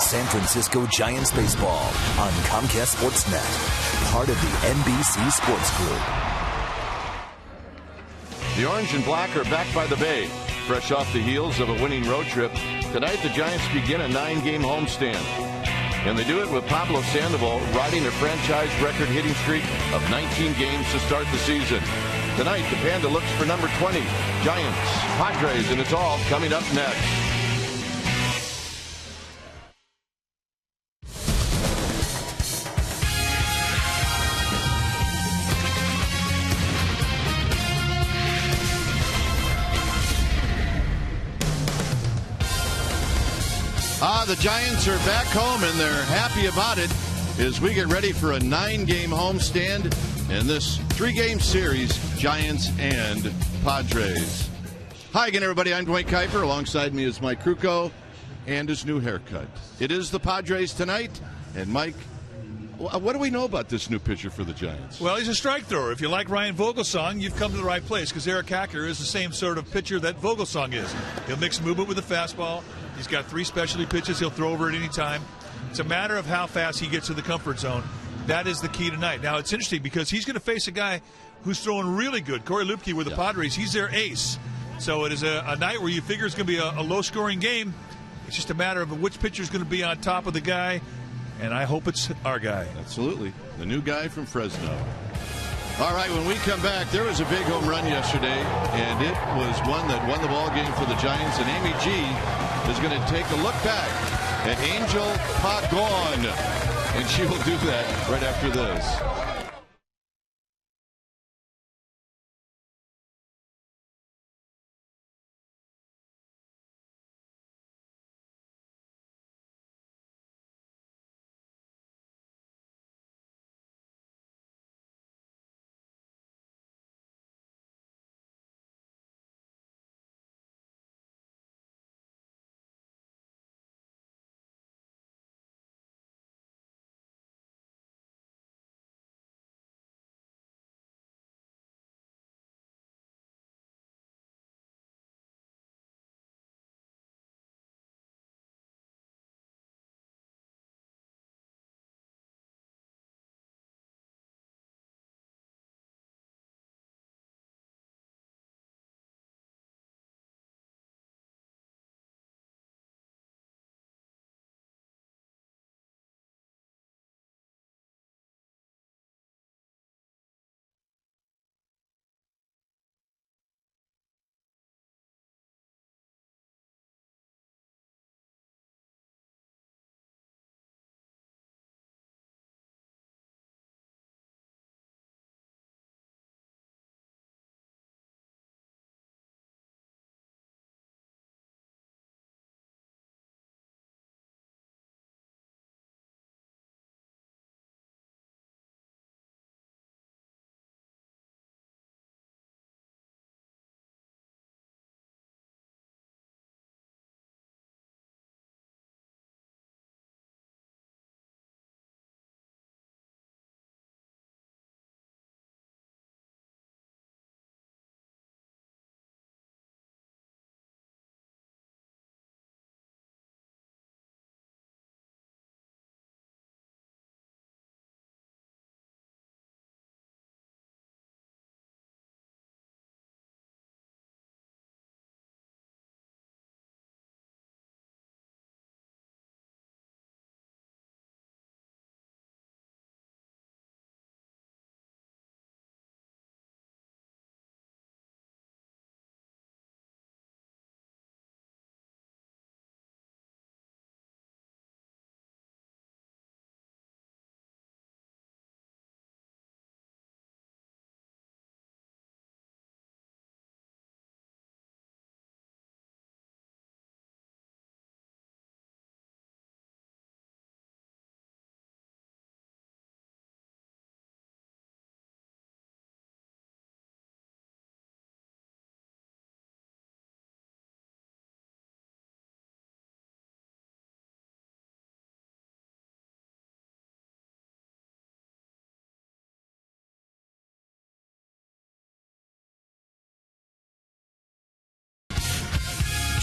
San Francisco Giants baseball on Comcast Sportsnet, part of the NBC Sports Group. The orange and black are back by the Bay. Fresh off the heels of a winning road trip, tonight the Giants begin a 9-game homestand. And they do it with Pablo Sandoval riding a franchise record hitting streak of 19 games to start the season. Tonight, the Panda looks for number 20, Giants, Padres, and it's all coming up next. The Giants are back home, and they're happy about it as we get ready for a 9-game homestand in this 3-game series, Giants and Padres. Hi again, everybody. I'm Dwight Kuiper. Alongside me is Mike Krukow and his new haircut. It is the Padres tonight, and Mike, what do we know about this new pitcher for the Giants? Well, he's a strike thrower. If you like Ryan Vogelsong, you've come to the right place because Eric Hacker is the same sort of pitcher that Vogelsong is. He'll mix movement with the fastball. He's got 3 specialty pitches he'll throw over at any time. It's a matter of how fast he gets to the comfort zone. That is the key tonight. Now, it's interesting because he's going to face a guy who's throwing really good. Corey Lupke with the Padres, he's their ace. So it is a night where you figure it's going to be a low-scoring game. It's just a matter of which pitcher is going to be on top of the guy, and I hope it's our guy. Absolutely. The new guy from Fresno. All right, when we come back, there was a big home run yesterday, and it was one that won the ball game for the Giants, and Amy G is going to take a look back at Angel Pagon, and she will do that right after this.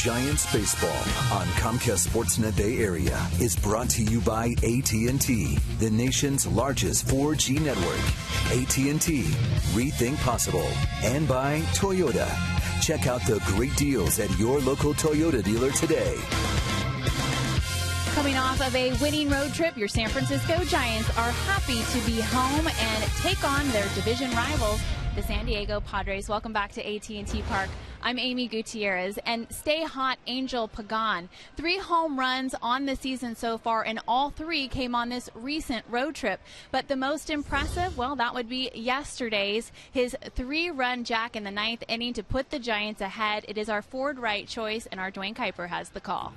Giants baseball on Comcast Sportsnet Bay Area is brought to you by AT&T, the nation's largest 4G network. AT&T, rethink possible. And by Toyota. Check out the great deals at your local Toyota dealer today. Coming off of a winning road trip, your San Francisco Giants are happy to be home and take on their division rivals, the San Diego Padres. Welcome back to AT&T Park. I'm Amy Gutierrez, and stay hot, Angel Pagan. 3 home runs on the season so far, and all 3 came on this recent road trip. But the most impressive, well, that would be yesterday's. His 3-run jack in the 9th inning to put the Giants ahead. It is our Ford Wright choice, and our Dwayne Kuiper has the call.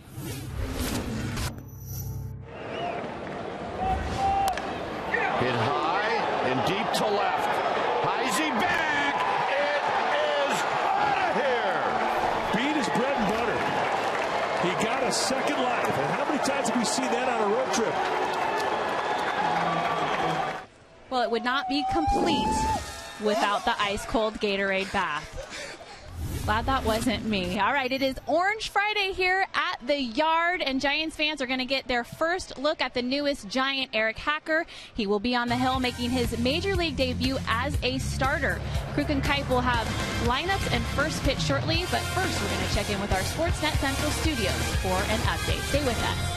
Hit high and deep to left. Heisey back. It is out of here. Beat is bread and butter. He got a second life. And how many times have we seen that on a road trip? Well, it would not be complete without the ice-cold Gatorade bath. Glad that wasn't me. All right, it is Orange Friday here at the Yard, and Giants fans are going to get their first look at the newest Giant, Eric Hacker. He will be on the hill making his Major League debut as a starter. Kruk and Kuip will have lineups and first pitch shortly, but first we're going to check in with our Sportsnet Central studios for an update. Stay with us.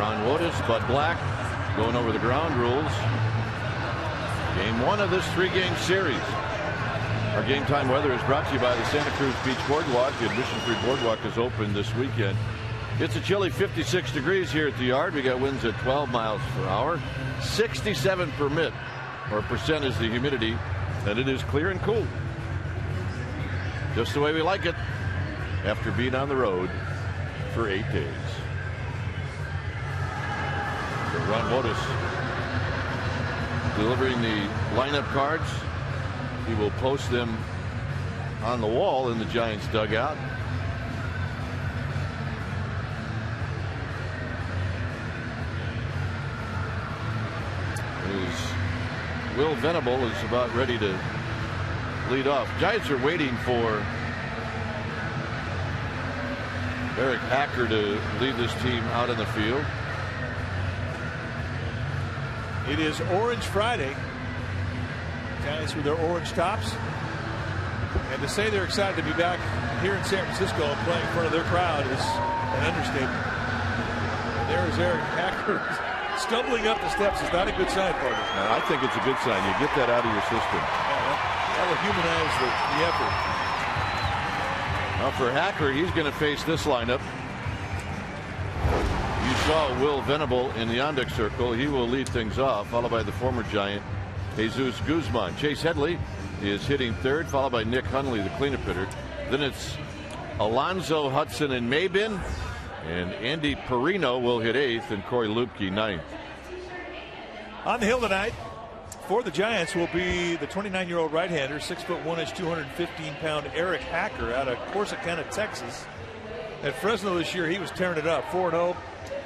Ron Wotus, Bud Black going over the ground rules. Game 1 of this 3-game series. Our game time weather is brought to you by the Santa Cruz Beach Boardwalk. The admission-free boardwalk is open this weekend. It's a chilly 56 degrees here at the yard. We got winds at 12 miles per hour. 67% is the humidity, and it is clear and cool. Just the way we like it after being on the road for 8 days. So Ron Wotus delivering the lineup cards. He will post them on the wall in the Giants dugout. Will Venable is about ready to lead off. Giants are waiting for Eric Hacker to lead this team out in the field. It is Orange Friday. Giants with their orange tops. And to say they're excited to be back here in San Francisco and playing in front of their crowd is an understatement. And there is Eric Hacker. Stumbling up the steps is not a good sign, partner. No, I think it's a good sign. You get that out of your system. Yeah, that will humanize the effort. Now for Hacker, he's going to face this lineup. You saw Will Venable in the on-deck circle. He will lead things off, followed by the former Giant, Jesus Guzman. Chase Headley is hitting third, followed by Nick Hundley, the cleanup hitter. Then it's Alonzo, Hudson, and Maybin. And Andy Perino will hit eighth, and Corey Lupke ninth. On the hill tonight for the Giants will be the 29-year-old right-hander, 6'1", 215-pound Eric Hacker out of Corsicana, Texas. At Fresno this year, he was tearing it up, 4-0.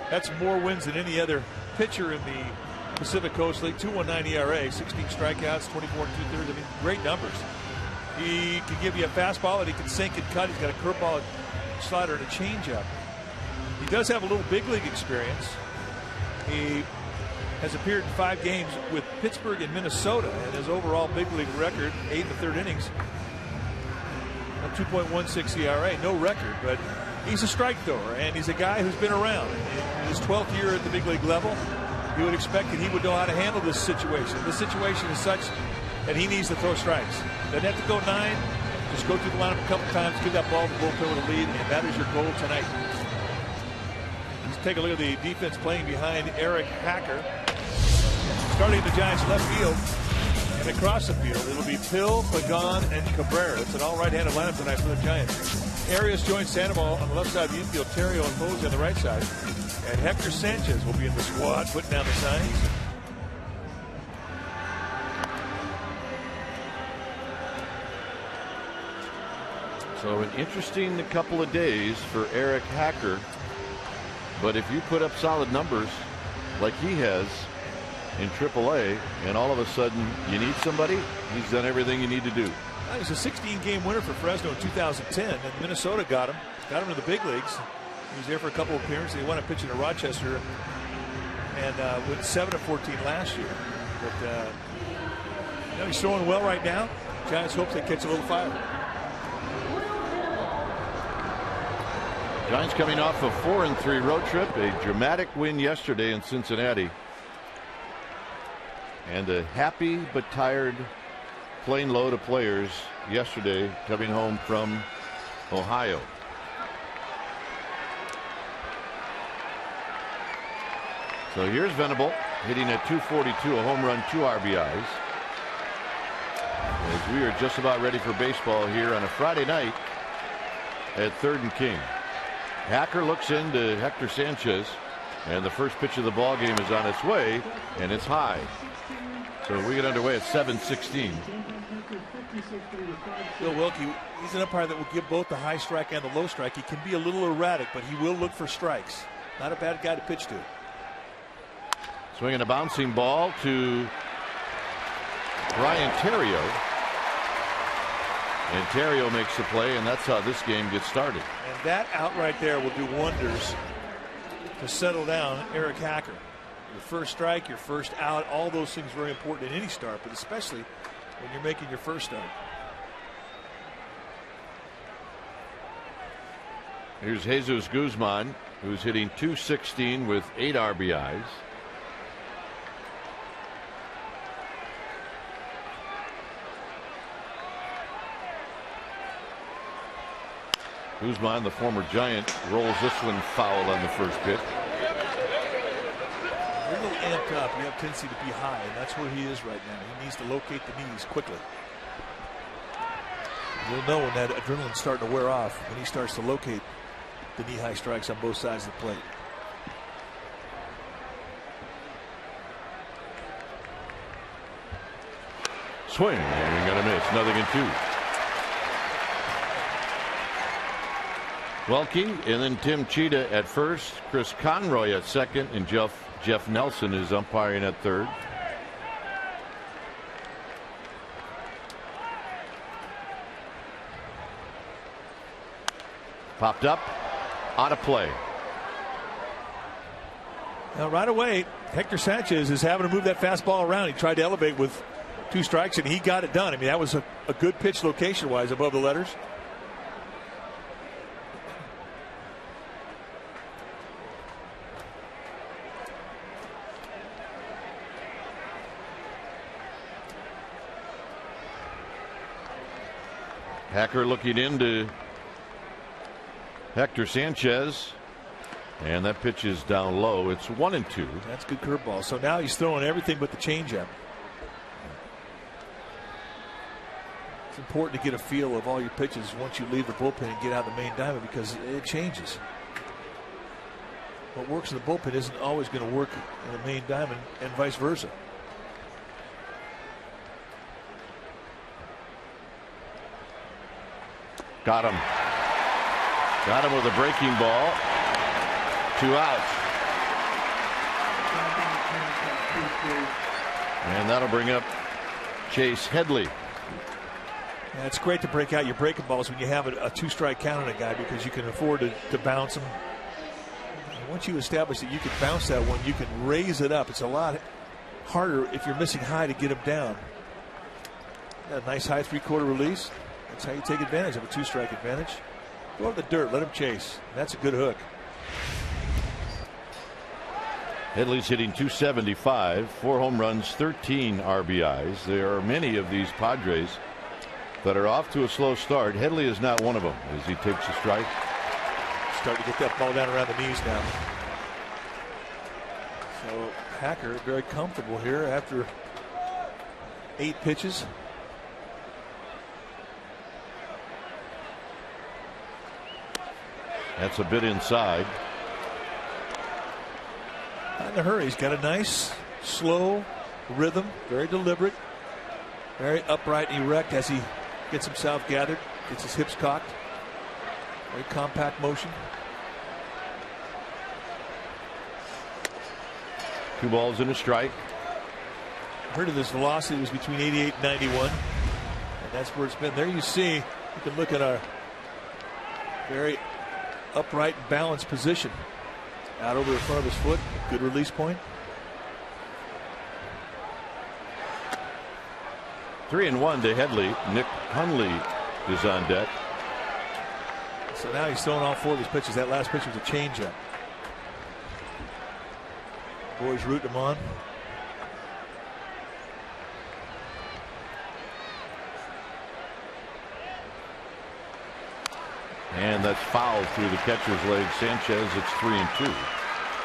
That's more wins than any other pitcher in the Pacific Coast League. 2.19 ERA, 16 strikeouts, 24 2/3. I mean, great numbers. He can give you a fastball that he can sink and cut. He's got a curveball, a slider, and a changeup. He does have a little big league experience. He has appeared in 5 games with Pittsburgh and Minnesota, and his overall big league record, 8 1/3 innings, a 2.16 ERA, no record, but he's a strike thrower, and he's a guy who's been around. In his 12th year at the big league level, you would expect that he would know how to handle this situation. This situation is such that he needs to throw strikes. Doesn't have to go 9, just go through the lineup a couple times, give that ball to the bullpen with a lead, and that is your goal tonight. Take a look at the defense playing behind Eric Hacker. Starting the Giants left field and across the field, it'll be Pill, Pagan, and Cabrera. It's an all right-handed lineup tonight for the Giants. Arias joins Sandoval on the left side of the infield, Terrio and Posey on the right side, and Hector Sanchez will be in the squad putting down the signs. So an interesting couple of days for Eric Hacker. But if you put up solid numbers like he has in AAA, and all of a sudden you need somebody, he's done everything you need to do. He was a 16-game winner for Fresno in 2010, and Minnesota got him to the big leagues. He was there for a couple of appearances. He wound up pitching to Rochester and went 7-14 last year. But he's throwing well right now. Giants hopes they catch a little fire. Giants coming off a 4-3 road trip, a dramatic win yesterday in Cincinnati, and a happy but tired plane load of players yesterday coming home from Ohio. So here's Venable hitting at 242, a home run, 2 RBIs. As we are just about ready for baseball here on a Friday night at 3rd and King. Hacker looks into Hector Sanchez, and the first pitch of the ball game is on its way, and it's high. So we get underway at 7:16. Bill Wilkie, he's an umpire that will give both the high strike and the low strike. He can be a little erratic, but he will look for strikes. Not a bad guy to pitch to. Swinging a bouncing ball to Brian Terrio. And Terrio makes the play, and that's how this game gets started. And that out right there will do wonders to settle down Eric Hacker. Your first strike, your first out, all those things very important in any start, but especially when you're making your first start. Here's Jesus Guzman. who's hitting .216 with 8 RBIs. Guzman, the former Giant, rolls this one foul on the first pitch. You're a little amped up. You have a tendency to be high, and that's where he is right now. He needs to locate the knees quickly. You'll know when that adrenaline's starting to wear off, when he starts to locate the knee-high strikes on both sides of the plate. Swing, and you're going to miss. Nothing in 2. Welke, and then Tim Cheetah at first, Chris Conroy at second, and Jeff Nelson is umpiring at third. Popped up, out of play. Now right away, Hector Sanchez is having to move that fastball around. He tried to elevate with 2 strikes, and he got it done. I mean, that was a good pitch location-wise above the letters. Hacker looking into Hector Sanchez, and that pitch is down low. It's 1-2. That's good curveball. So now he's throwing everything but the changeup. It's important to get a feel of all your pitches once you leave the bullpen and get out of the main diamond, because it changes. What works in the bullpen isn't always going to work in the main diamond, and vice versa. Got him. Got him with a breaking ball. 2 outs. And that'll bring up Chase Headley. Yeah, it's great to break out your breaking balls when you have a 2-strike count on a guy, because you can afford to bounce him. And once you establish that you can bounce that one, you can raise it up. It's a lot harder if you're missing high to get him down. Got a nice high 3/4 release. That's how you take advantage of a 2-strike advantage. Go to the dirt, let him chase. That's a good hook. Headley's hitting .275, 4 home runs, 13 RBIs. There are many of these Padres that are off to a slow start. Headley is not one of them as he takes a strike. Starting to get that ball down around the knees now. So Hacker very comfortable here after 8 pitches. That's a bit inside. Not in a hurry. He's got a nice, slow rhythm, very deliberate, very upright and erect as he gets himself gathered, gets his hips cocked. Very compact motion. 2 balls and a strike. Heard of this velocity was between 88 and 91, and that's where it's been. There you see, you can look at a very upright and balanced position. Out over the front of his foot, good release point. 3-1 to Headley. Nick Hundley is on deck. So now he's throwing all 4 of his pitches. That last pitch was a changeup. Boys rooting him on. And that's fouled through the catcher's leg. Sanchez, it's 3-2.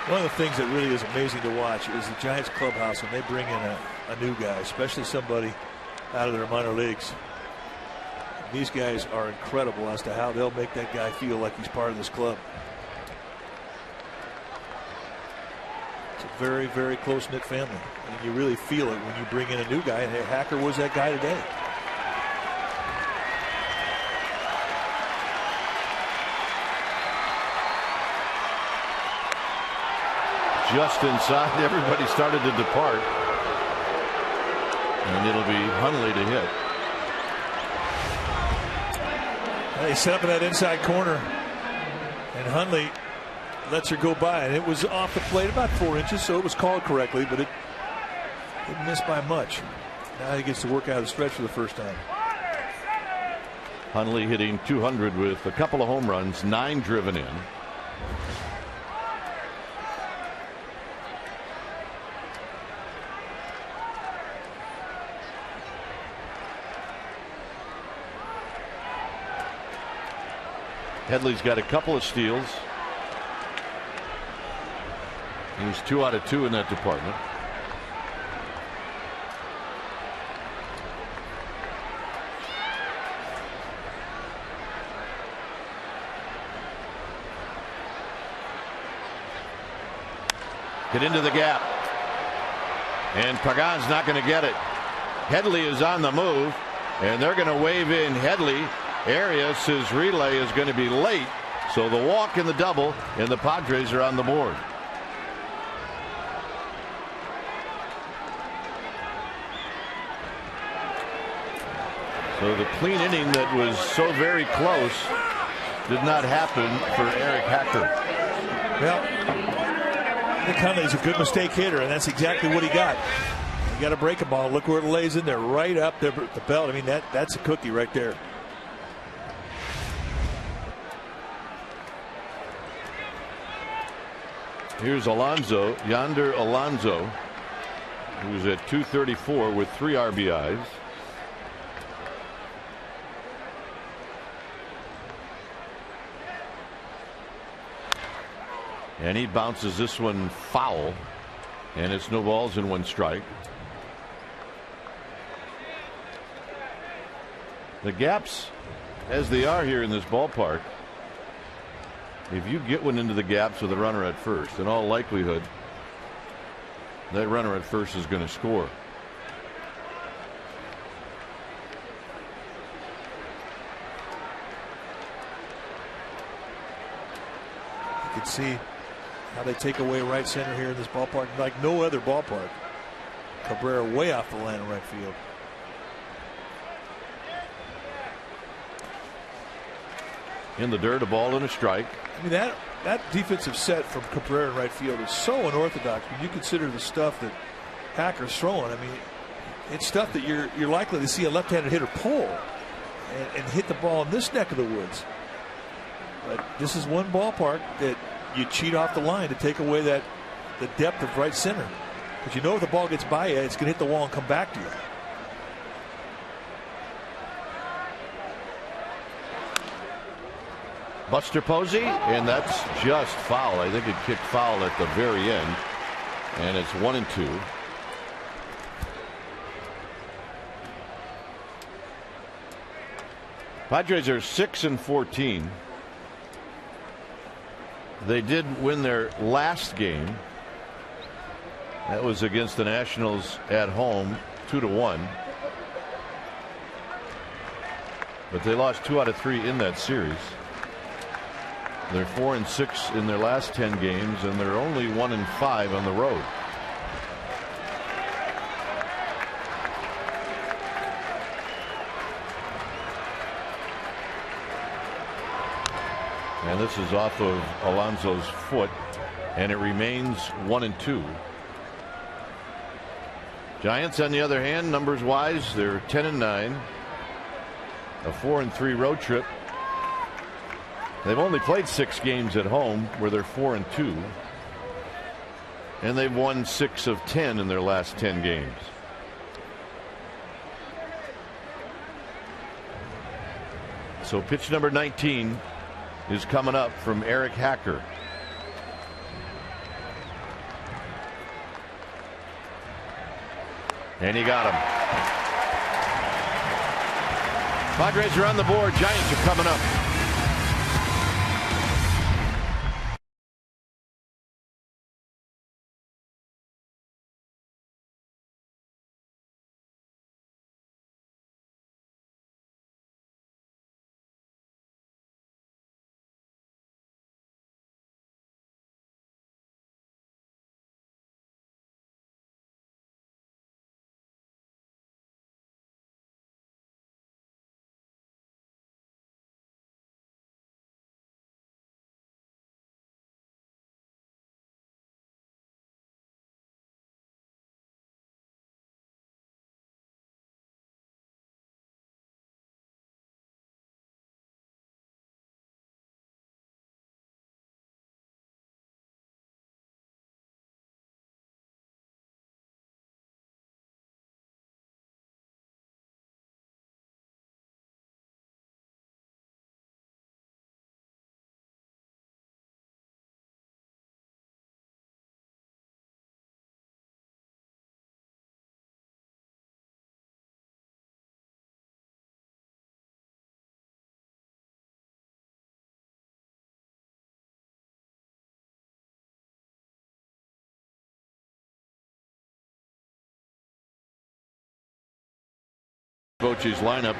One of the things that really is amazing to watch is the Giants clubhouse when they bring in a new guy, especially somebody out of their minor leagues. These guys are incredible as to how they'll make that guy feel like he's part of this club. It's a very, very close-knit family, and you really feel it when you bring in a new guy, and Hacker was that guy today. Just inside, everybody started to depart. And it'll be Hundley to hit. They set up in that inside corner, and Hundley lets her go by, and it was off the plate about 4 inches, so it was called correctly, but it didn't miss by much. Now he gets to work out of the stretch for the first time. Hundley hitting .200 with a couple of home runs, 9 driven in. Headley's got a couple of steals. He's 2 out of 2 in that department. Get into the gap. And Pagan's not going to get it. Headley is on the move, and they're going to wave in Headley. Arias' relay is going to be late, so the walk and the double, and the Padres are on the board. So the clean inning that was so very close did not happen for Eric Hacker. Well, Nick Hundley's a good mistake hitter, and that's exactly what he got. You got to break a ball. Look where it lays in there, right up there at the belt. I mean, that's a cookie right there. Here's Alonso, Yonder Alonso, who's at 234 with 3 RBIs. And he bounces this one foul, and it's no balls and 1 strike. The gaps, as they are here in this ballpark, if you get one into the gaps with a runner at first, in all likelihood, that runner at first is going to score. You can see how they take away right center here in this ballpark like no other ballpark. Cabrera way off the line in right field. In the dirt, a ball and a strike. I mean, that defensive set from Cabrera in right field is so unorthodox when you consider the stuff that Hacker's throwing. I mean, it's stuff that you're likely to see a left-handed hitter pull and hit the ball in this neck of the woods. But this is one ballpark that you cheat off the line to take away the depth of right center. Because you know if the ball gets by you, it's going to hit the wall and come back to you. Buster Posey, and that's just foul. I think it kicked foul at the very end, and it's 1-2. Padres are 6-14. They did win their last game. That was against the Nationals at home, 2-1. But they lost 2 out of 3 in that series. They're 4-6 in their last 10 games, and they're only 1-5 on the road. And this is off of Alonso's foot, and it remains 1-2. Giants, on the other hand, numbers wise, they're 10-9, a 4-3 road trip. They've only played 6 games at home, where they're 4-2, and they've won 6 of 10 in their last 10 games. So pitch number 19 is coming up from Eric Hacker. And he got him. Padres are on the board. Giants are coming up. Bochy's lineup.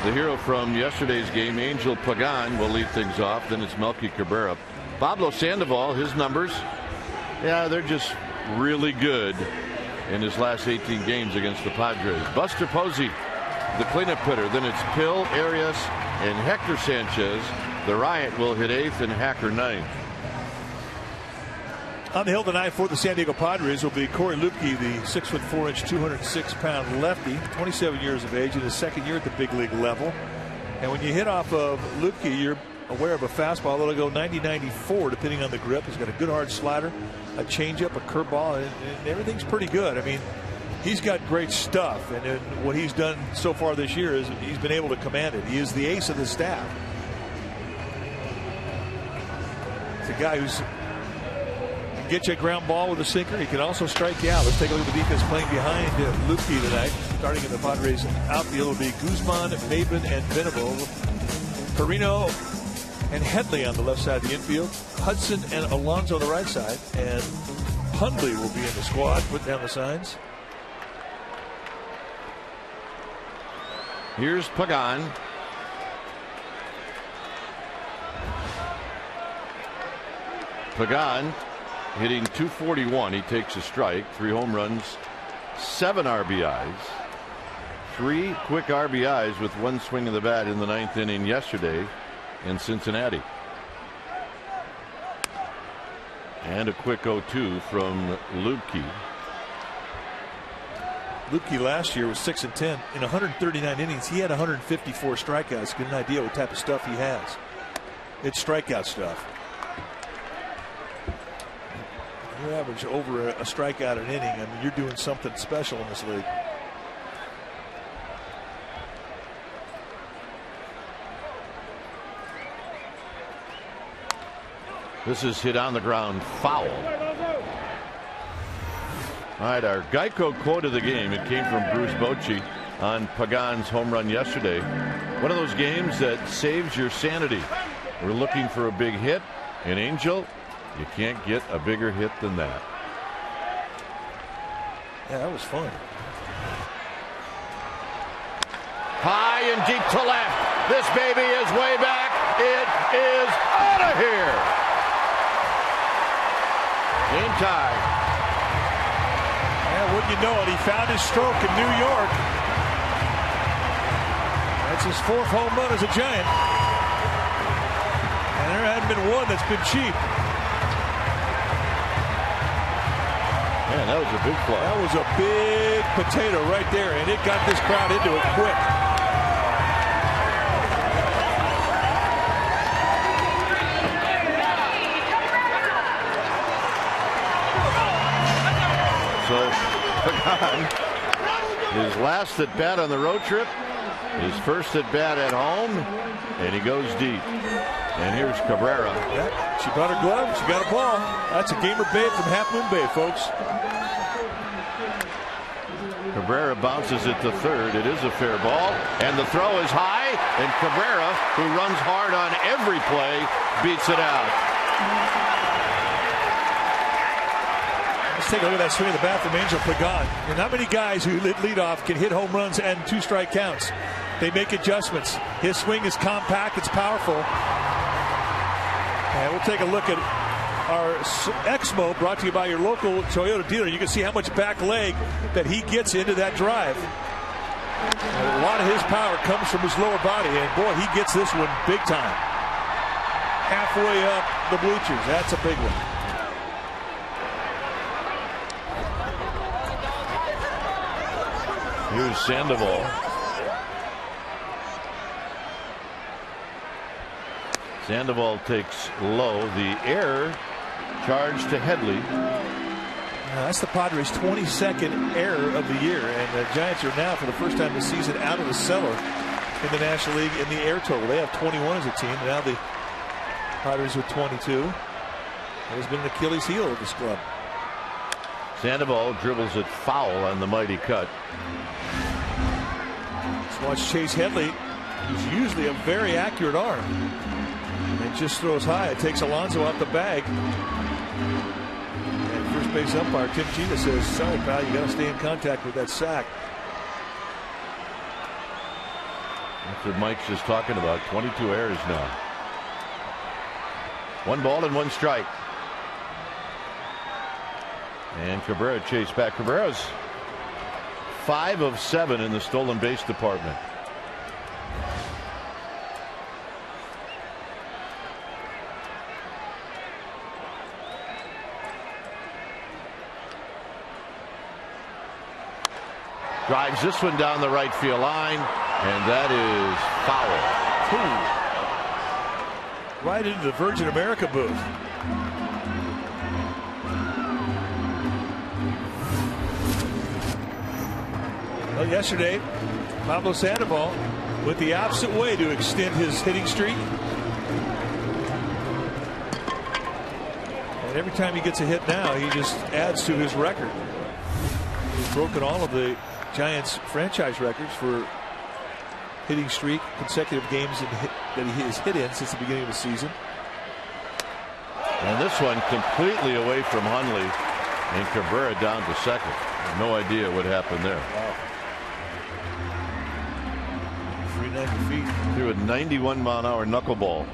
The hero from yesterday's game, Angel Pagan, will lead things off. Then it's Melky Cabrera. Pablo Sandoval, his numbers, yeah, they're just really good in his last 18 games against the Padres. Buster Posey, the cleanup hitter. Then it's Pill, Arias, and Hector Sanchez. The Riot will hit 8th and Hacker 9th. On the hill tonight for the San Diego Padres will be Corey Lupke, the 6'4", 206-pound lefty, 27 years of age, in his second year at the big league level. And when you hit off of Lupke, you're aware of a fastball that'll go 90-94 depending on the grip. He's got a good hard slider, a changeup, a curveball, and everything's pretty good. I mean, he's got great stuff, and what he's done so far this year is he's been able to command it. He is the ace of the staff. It's a guy who's get you a ground ball with a sinker. He can also strike you out. Let's take a look at the defense playing behind Lupke tonight. Starting in the Padres outfield will be Guzman, Maben, and Venable. Perino and Headley on the left side of the infield. Hudson and Alonso on the right side. And Hundley will be in the squad. Put down the signs. Here's Pagan. Pagan hitting .241. He takes a strike. 3 home runs, 7 RBIs. 3 quick RBIs with 1 swing of the bat in the 9th inning yesterday in Cincinnati. And a quick 0-2 from Lupke. Lupke last year was 6-10 in 139 innings. He had 154 strikeouts. Get an idea what type of stuff he has. It's strikeout stuff. You average over a strikeout an inning. I mean, you're doing something special in this league. This is hit on the ground, foul. All right, our Geico quote of the game. It came from Bruce Bochy on Pagan's home run yesterday. One of those games that saves your sanity. We're looking for a big hit. An Angel, you can't get a bigger hit than that. Yeah, that was fun. High and deep to left. This baby is way back. It is out of here. Game tie. Yeah, wouldn't you know it? He found his stroke in New York. That's his 4th home run as a Giant. And there hadn't been one that's been cheap. Man, that was a big play. That was a big potato right there, and it got this crowd into it quick. So, Pagan, his last at bat on the road trip, his first at bat at home, and he goes deep. And here's Cabrera. Yeah, she brought her glove, she got a ball. That's a gamer Bay from Half Moon Bay, folks. Cabrera bounces it to third. It is a fair ball, and the throw is high, and Cabrera, who runs hard on every play, beats it out. Let's take a look at that swing of the bat from Angel Pagan. And not many guys who lead off can hit home runs and 2-strike counts. They make adjustments. His swing is compact, it's powerful. And we'll take a look at our Exmo, brought to you by your local Toyota dealer. You can see how much back leg that he gets into that drive. And a lot of his power comes from his lower body, and boy, he gets this one big time. Halfway up the bleachers. That's a big one. Here's Sandoval. Sandoval takes low. The error charge to Headley. That's the Padres' 22nd error of the year, and the Giants are now, for the first time this season, out of the cellar in the National League in the error total. They have 21 as a team. Now the Padres with 22. It has been an Achilles heel of this club. Sandoval dribbles it foul on the mighty cut. Let's watch Chase Headley, who's usually a very accurate arm. And just throws high. It takes Alonso out the bag. And first base umpire Tim Chima says, sorry, pal, you got to stay in contact with that sack. That's what Mike's just talking about. 22 errors now. 1 ball and 1 strike. And Cabrera chased back. Cabrera's 5 of 7 in the stolen base department. Drives this one down the right field line, and that is foul. Right into the Virgin America booth. Well, yesterday, Pablo Sandoval went the opposite way to extend his hitting streak. And every time he gets a hit now, he just adds to his record. He's broken all of the Giants franchise records for hitting streak, consecutive games that he has hit in since the beginning of the season. And this one completely away from Hundley, and Cabrera down to second. No idea what happened there. Wow. 390 feet. Threw a 91-mile-an-hour knuckleball.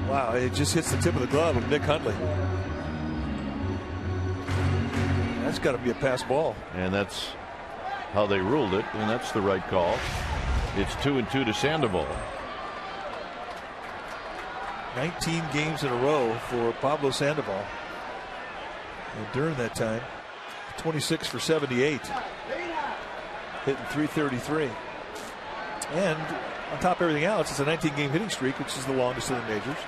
Wow, it just hits the tip of the glove of Nick Hundley. That's got to be a pass ball. And that's how they ruled it, and that's the right call. It's 2-2 to Sandoval. 19 games in a row for Pablo Sandoval. And during that time, 26 for 78. Hitting .333. And on top of everything else, it's a 19-game hitting streak, which is the longest in the majors.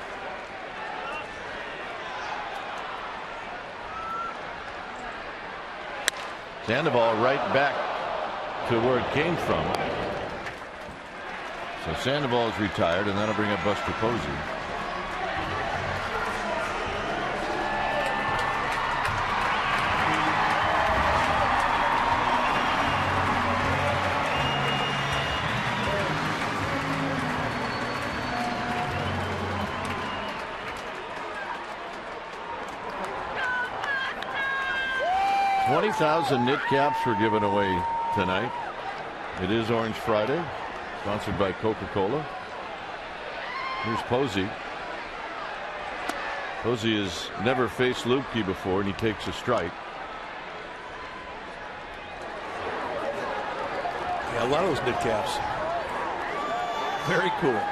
Sandoval right back to where it came from. So Sandoval is retired, and that'll bring up Buster Posey. $20,000 knit caps were given away tonight. It is Orange Friday, sponsored by Coca-Cola. Here's Posey. Posey has never faced Lubke before, and he takes a strike. Yeah, a lot of those knit caps. Very cool.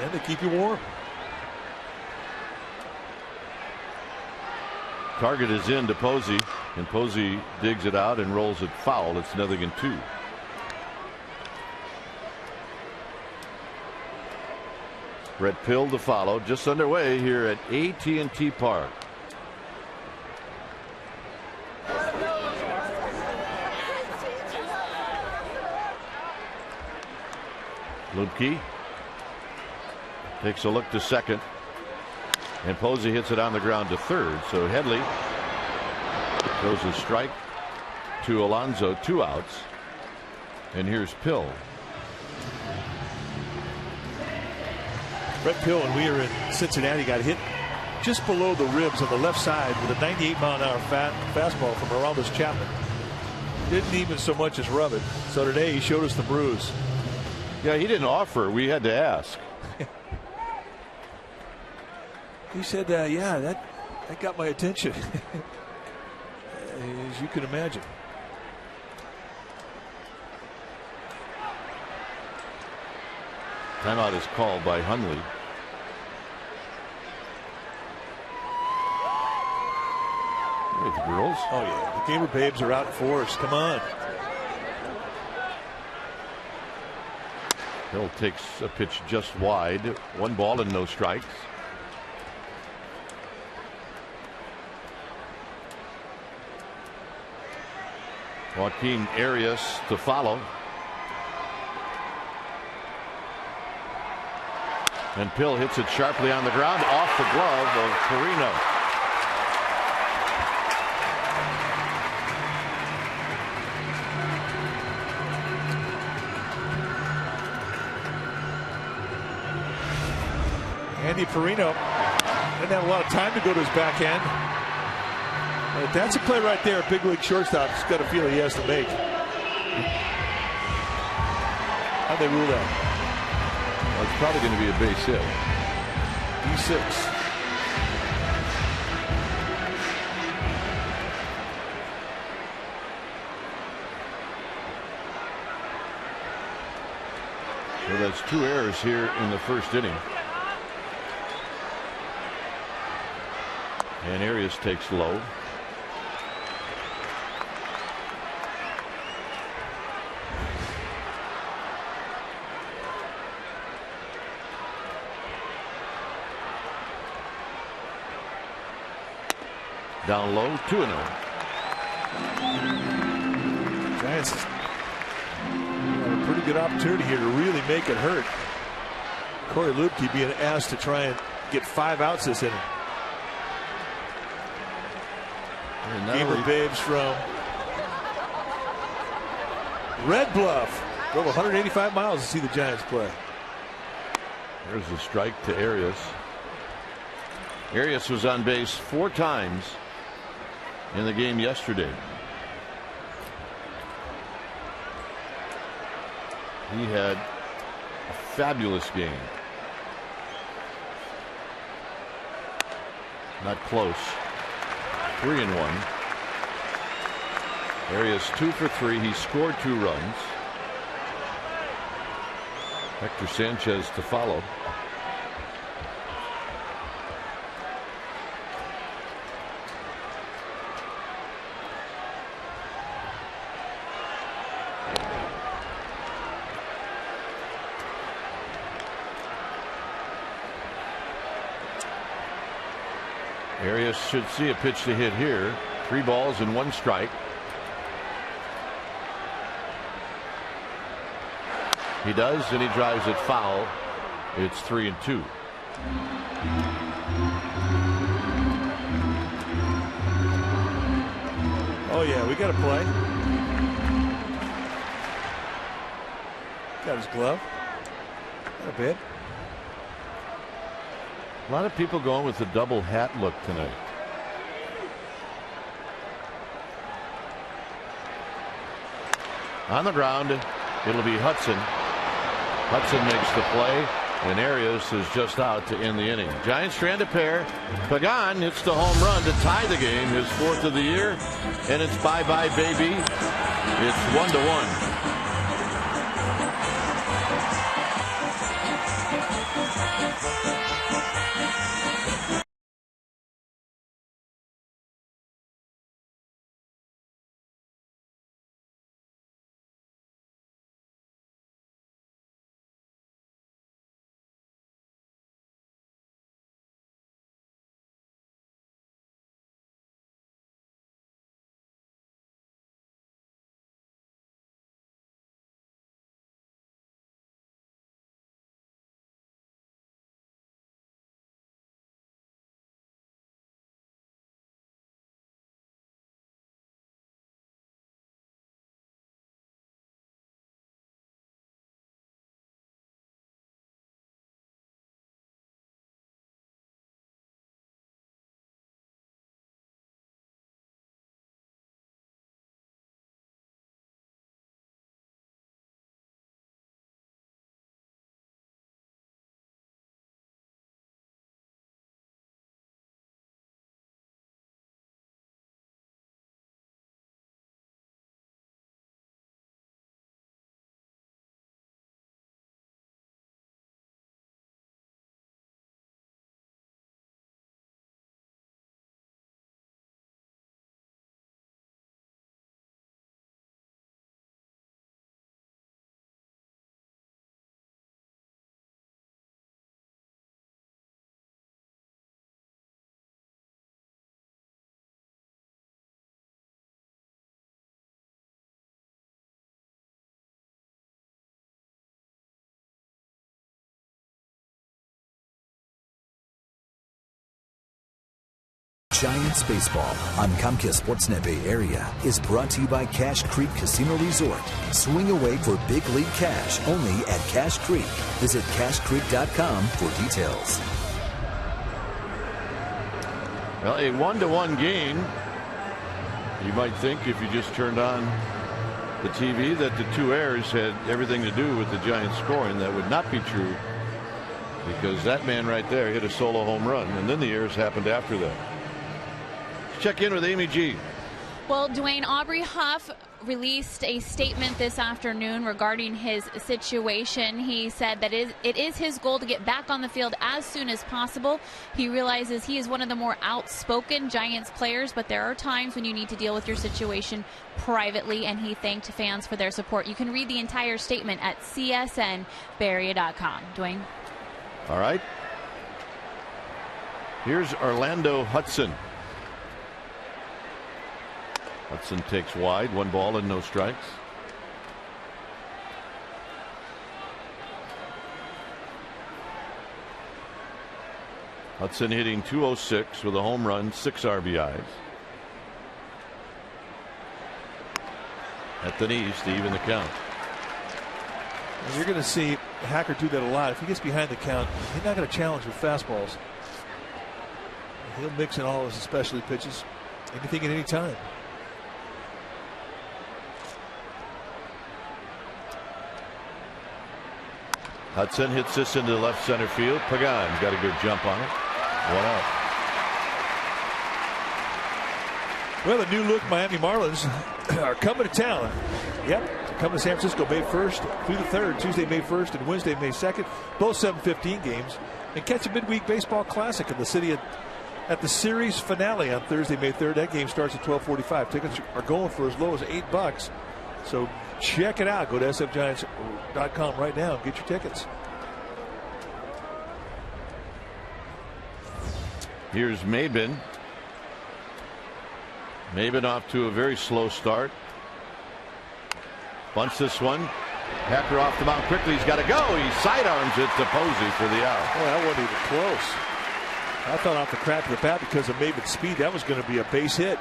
And they keep you warm. Target is in to Posey, and Posey digs it out and rolls it foul. It's 0-2. Brett Pill to follow, just underway here at AT&T Park. Lubke takes a look to second. And Posey hits it on the ground to third. So Headley throws a strike to Alonso, 2 outs. And here's Pill. Brett Pill, when we were in Cincinnati, got hit just below the ribs on the left side with a 98-mile-an-hour fastball from Aroldis Chapman. Didn't even so much as rub it. So today he showed us the bruise. Yeah, he didn't offer. We had to ask. He said, yeah, that got my attention. As you can imagine. Timeout is called by Hundley. With the girls. Oh, yeah. The Gamer Babes are out in force. Come on. Hill takes a pitch just wide. 1 ball and no strikes. Joaquin Arias to follow. And Pill hits it sharply on the ground off the glove of Carino. Andy Perino didn't have a lot of time to go to his backhand. That's a play right there. Big league shortstop's got a feeling he has to make. How'd they rule that? Well, it's probably going to be a base hit. D6. So that's 2 errors here in the first inning. And Arias takes low. Down low, 2-0. Giants have a pretty good opportunity here to really make it hurt. Corey Lupke being asked to try and get 5 outs this inning. Gamer Babes from Red Bluff drove 185 miles to see the Giants play. There's a strike to Arias. Arias was on base 4 times in the game yesterday. He had a fabulous game. Not close. 3-1. Arias 2 for 3. He scored 2 runs. Hector Sanchez to follow. Arias should see a pitch to hit here. 3 balls and 1 strike. He does, and he drives it foul. It's 3-2. Oh yeah, we got a play. Got his glove. Not a bit. A lot of people going with the double hat look tonight. On the ground, it'll be Hudson. Hudson makes the play, and Arias is just out to end the inning. Giants strand a pair. Pagan hits the home run to tie the game, his 4th of the year, and it's bye-bye, baby. It's 1-1. Giants baseball on Comcast Sportsnet Bay Area is brought to you by Cache Creek Casino Resort. Swing away for big league cash only at Cache Creek. Visit cachecreek.com for details. Well, a 1-1 game You might think if you just turned on the TV that the two errors had everything to do with the Giants scoring. That would not be true, because that man right there hit a solo home run, and then the errors happened after that. Let's check in with Amy G. Well, Dwayne, Aubrey Huff released a statement this afternoon regarding his situation. He said that it is his goal to get back on the field as soon as possible. He realizes he is one of the more outspoken Giants players, but there are times when you need to deal with your situation privately, and he thanked fans for their support. You can read the entire statement at csnbayarea.com. Dwayne. All right. Here's Orlando Hudson. Hudson takes wide, 1 ball and no strikes. Hudson hitting .206 with a home run, 6 RBIs. At the knees to even the count. And you're going to see Hacker do that a lot. If he gets behind the count, he's not going to challenge with fastballs. He'll mix in all his specialty pitches, anything at any time. Hudson hits this into the left center field. Pagan's got a good jump on it. 1 out. Well, the new look Miami Marlins are coming to town. Yep, coming to San Francisco May 1st through the 3rd, Tuesday May 1st and Wednesday May 2nd, both 7:15 games. And catch a midweek baseball classic in the city at the series finale on Thursday May 3rd. That game starts at 12:45. Tickets are going for as low as $8. So check it out. Go to sfgiants.com right now and get your tickets. Here's Maben. Maben off to a very slow start. Bunts this one. Hacker off the mound quickly. He's got to go. He sidearms it to Posey for the out. Boy, that wasn't even close. I thought off the crack of the bat because of Maben's speed that was going to be a base hit.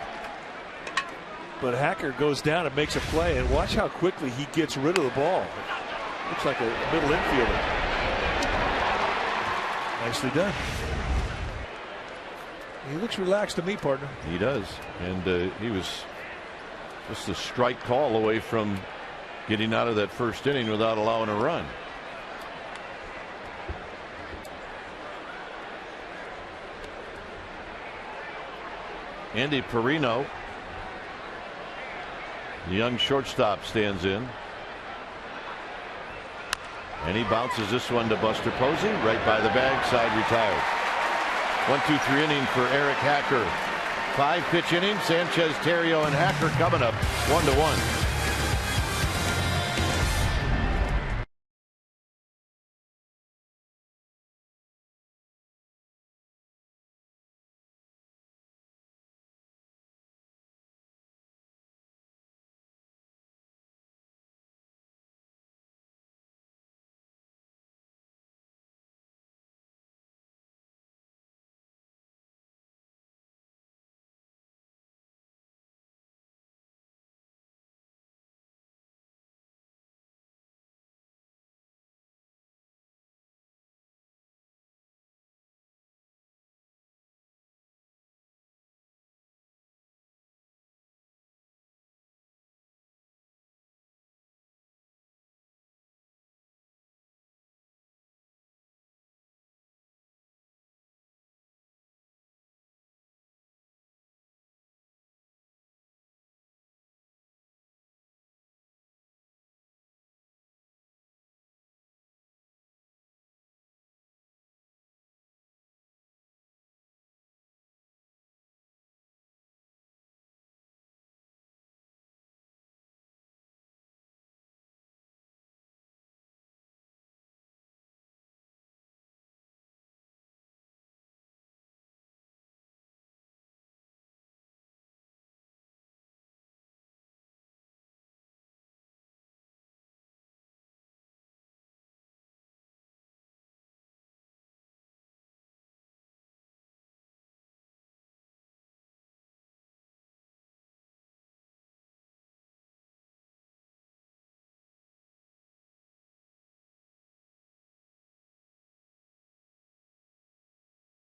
But Hacker goes down and makes a play, and watch how quickly he gets rid of the ball. Looks like a middle infielder. Nicely done. He looks relaxed to me, partner. He does, and he was just a strike call away from getting out of that first inning without allowing a run. Andy Perino, the young shortstop, stands in. And he bounces this one to Buster Posey, right by the bag, side retired. 1-2-3 inning for Eric Hacker. 5-pitch inning. Sanchez, Terrio, and Hacker coming up 1-1.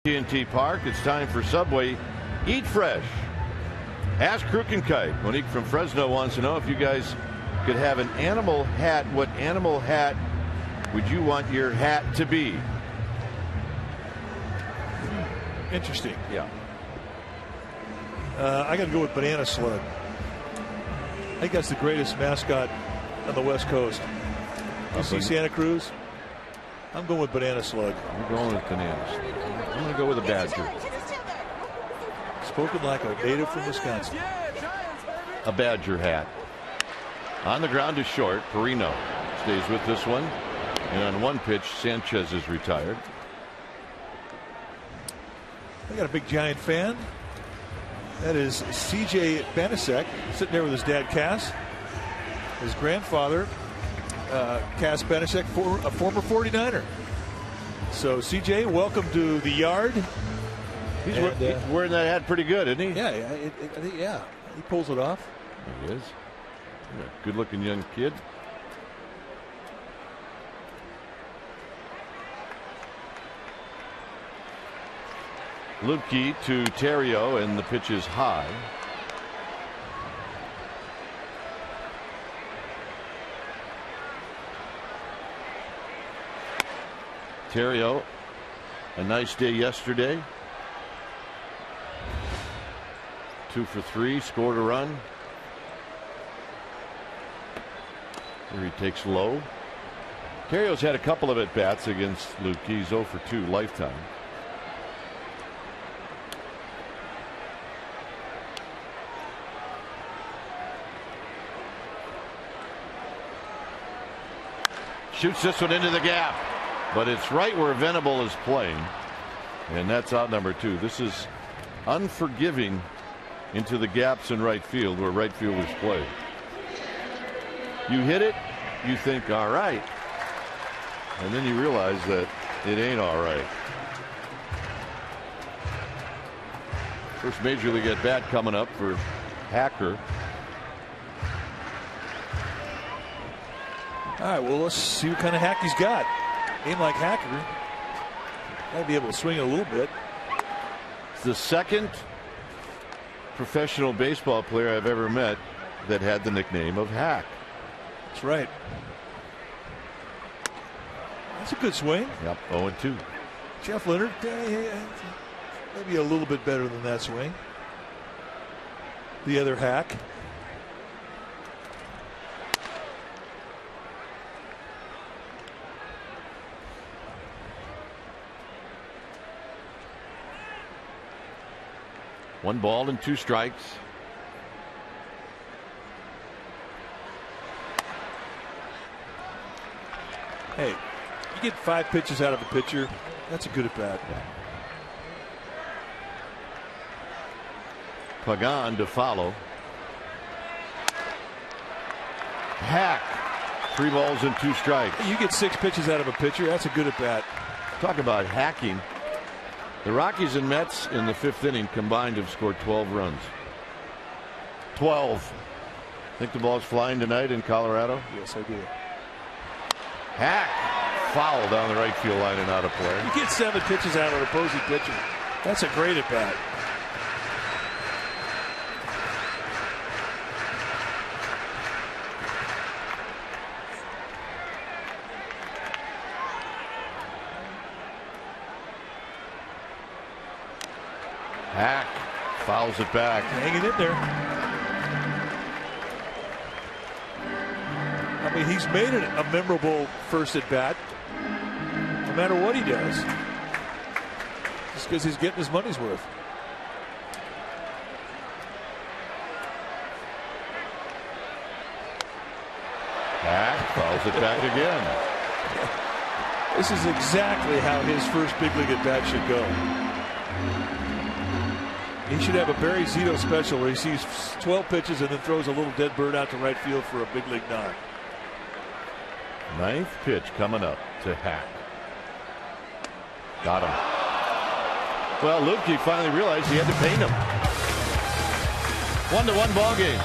AT&T Park. It's time for Subway Eat Fresh. Ask Crook and Kite. Monique from Fresno wants to know if you guys could have an animal hat. What animal hat would you want your hat to be? Interesting. Yeah. I got to go with Banana Slug. I think that's the greatest mascot on the West Coast. You see Santa Cruz? I'm going with Banana Slug. I'm going with bananas. I'm going to go with a badger. Spoken like a native from Wisconsin. A badger hat. On the ground is short. Perino stays with this one. And on one pitch, Sanchez is retired. I got a big Giant fan. That is C.J. Banasek, sitting there with his dad, Cass. His grandfather, Cass Banasek, a former 49er. So, C.J., welcome to the yard. He's wearing that hat pretty good, isn't he? Yeah, I think, yeah. He pulls it off. He is. Good-looking young kid. Lupke to Terrio, and the pitch is high. Terrio, a nice day yesterday. 2 for 3, scored a run. Here he takes low. Terrio's had a couple of at-bats against Lupke. He's 0 for 2 lifetime. Shoots this one into the gap, but it's right where Venable is playing, and that's out number 2. This is unforgiving into the gaps in right field where right fielders play. You hit it, you think all right, and then you realize that it ain't all right. First major league at bat coming up for Hacker. All right, well, let's see what kind of hack he's got. Aim like Hacker. Might be able to swing it a little bit. It's the second professional baseball player I've ever met that had the nickname of Hack. That's right. That's a good swing. Yep, 0-2. Jeff Leonard, maybe a little bit better than that swing. The other Hack. One ball and 2 strikes. Hey, you get 5 pitches out of a pitcher. That's a good at bat. Pagan to follow. Hack. 3 balls and 2 strikes. You get 6 pitches out of a pitcher. That's a good at bat. Talk about hacking. The Rockies and Mets in the 5th inning combined have scored 12 runs. 12. Think the ball's flying tonight in Colorado? Yes, I do. Hack. Foul down the right field line and out of play. You get 7 pitches out of an opposing pitcher. That's a great at bat. Hack fouls it back. Hanging in there. I mean, he's made it a memorable first at bat, no matter what he does, just because he's getting his money's worth. Hack fouls it back again. This is exactly how his first big league at bat should go. He should have a Barry Zito special where he sees 12 pitches and then throws a little dead bird out to right field for a big league nod. 9th pitch coming up to Hack. Got him. Well, Lupke finally realized he had to paint him. 1-1 ball game.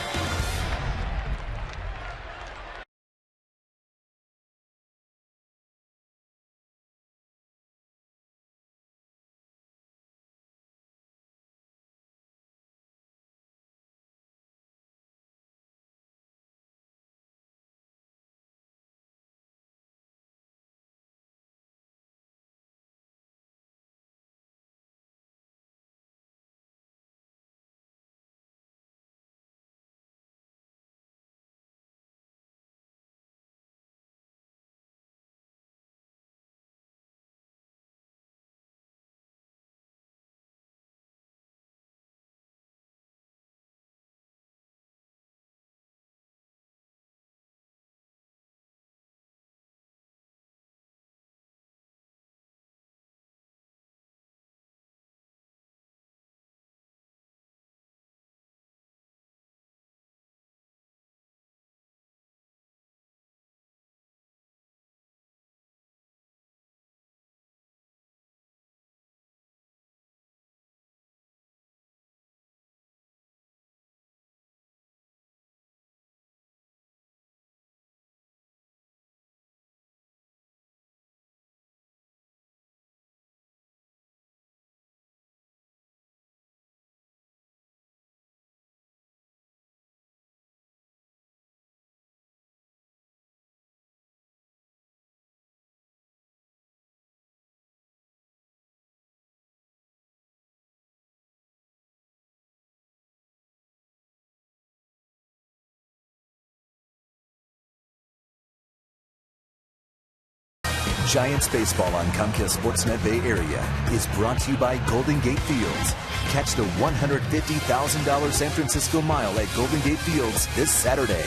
Giants baseball on Comcast Sportsnet Bay Area is brought to you by Golden Gate Fields. Catch the $150,000 San Francisco Mile at Golden Gate Fields this Saturday.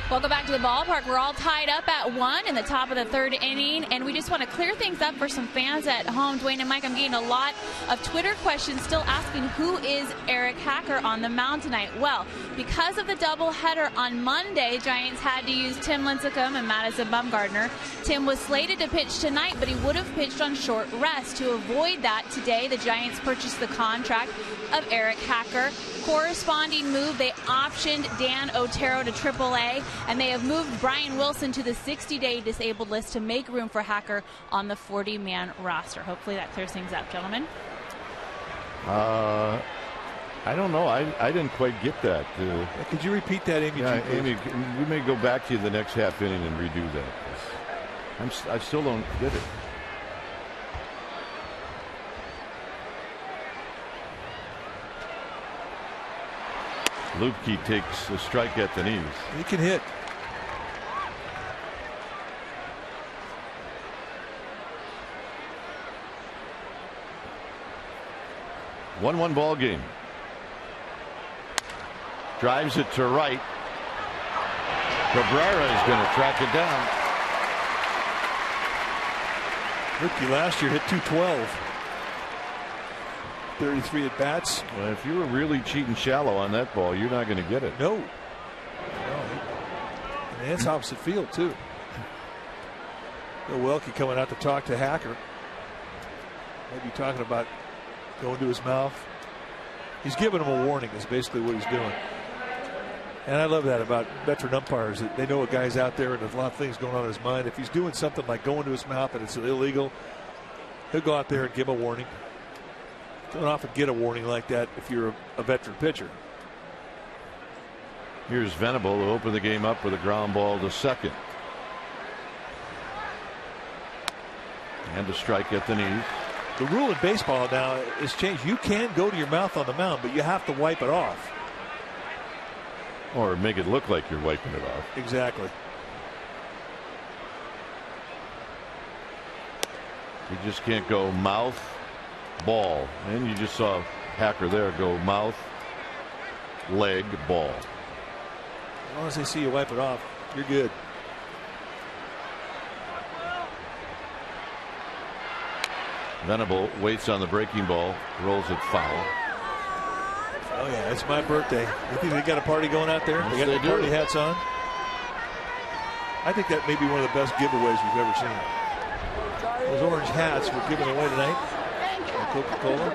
Welcome back to the ballpark. We're all tied up at 1 in the top of the 3rd inning, and we just want to clear things up for some fans at home. Dwayne and Mike, I'm getting a lot of Twitter questions still asking who is Eric Hacker on the mound tonight. Well, because of the doubleheader on Monday, Giants had to use Tim Lincecum and Madison Bumgarner. Tim was slated to pitch tonight, but he would have pitched on short rest. To avoid that, today the Giants purchased the contract of Eric Hacker. Corresponding move, they optioned Dan Otero to AAA, and they have moved Brian Wilson to the 60-day disabled list to make room for Hacker on the 40-man roster. Hopefully that clears things up, gentlemen. I don't know. I didn't quite get that. Could you repeat that, Amy? Yeah, Amy, we may go back to you the next half inning and redo that. I still don't get it. Lupke takes a strike at the knees. He can hit. One ball game. Drives it to right. Cabrera is going to track it down. Lupke last year hit .212. 33 at bats. Well, if you were really cheating shallow on that ball, you're not going to get it. No. And that's opposite field, too. Bill Welke coming out to talk to Hacker. Maybe talking about going to his mouth. He's giving him a warning, is basically what he's doing. And I love that about veteran umpires, that they know a guy's out there and there's a lot of things going on in his mind. If he's doing something like going to his mouth and it's illegal, he'll go out there and give him a warning. Don't often get a warning like that if you're a veteran pitcher. Here's Venable to open the game up with a ground ball to second. And a strike at the knees. The rule in baseball now is changed. You can go to your mouth on the mound, but you have to wipe it off. Or make it look like you're wiping it off. Exactly. You just can't go mouth, ball. And you just saw Hacker there go mouth, leg, ball. As long as they see you wipe it off, you're good. Venable waits on the breaking ball, rolls it foul. Oh yeah, it's my birthday. You think they got a party going out there? Yes, they got the party hats on. I think that may be one of the best giveaways we've ever seen. Those orange hats were given away tonight by Coca-Cola.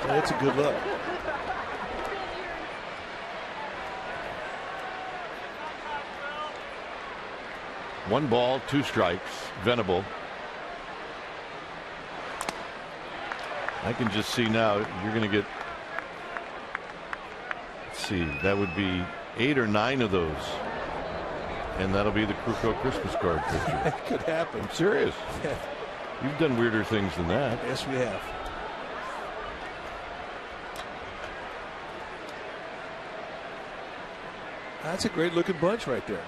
And it's a good look. One ball, two strikes. Venable. I can just see now you're going to get, let's see, that would be 8 or 9 of those. And that'll be the Kruko Christmas card picture. That could happen. I'm serious. Yeah. You've done weirder things than that. Yes, we have. That's a great looking bunch right there.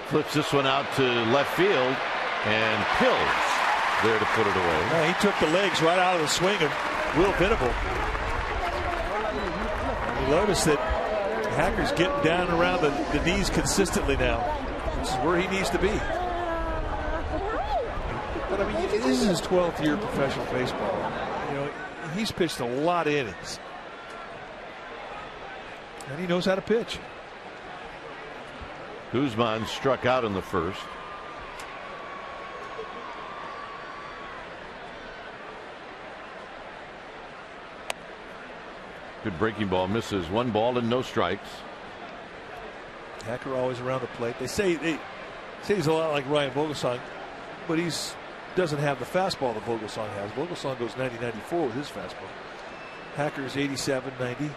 Flips this one out to left field, and Pills there to put it away. Yeah, he took the legs right out of the swing of Will Venable. You notice that Hacker's getting down around the knees consistently now, which is where he needs to be. But I mean, this is his 12th year of professional baseball. You know, he's pitched a lot of innings, and he knows how to pitch. Guzman struck out in the first. Good breaking ball, misses. 1 ball and no strikes. Hacker always around the plate. They say he's a lot like Ryan Vogelsong, but he's doesn't have the fastball that Vogelsong has. Vogelsong goes 90-94 with his fastball. Hacker's 87-90.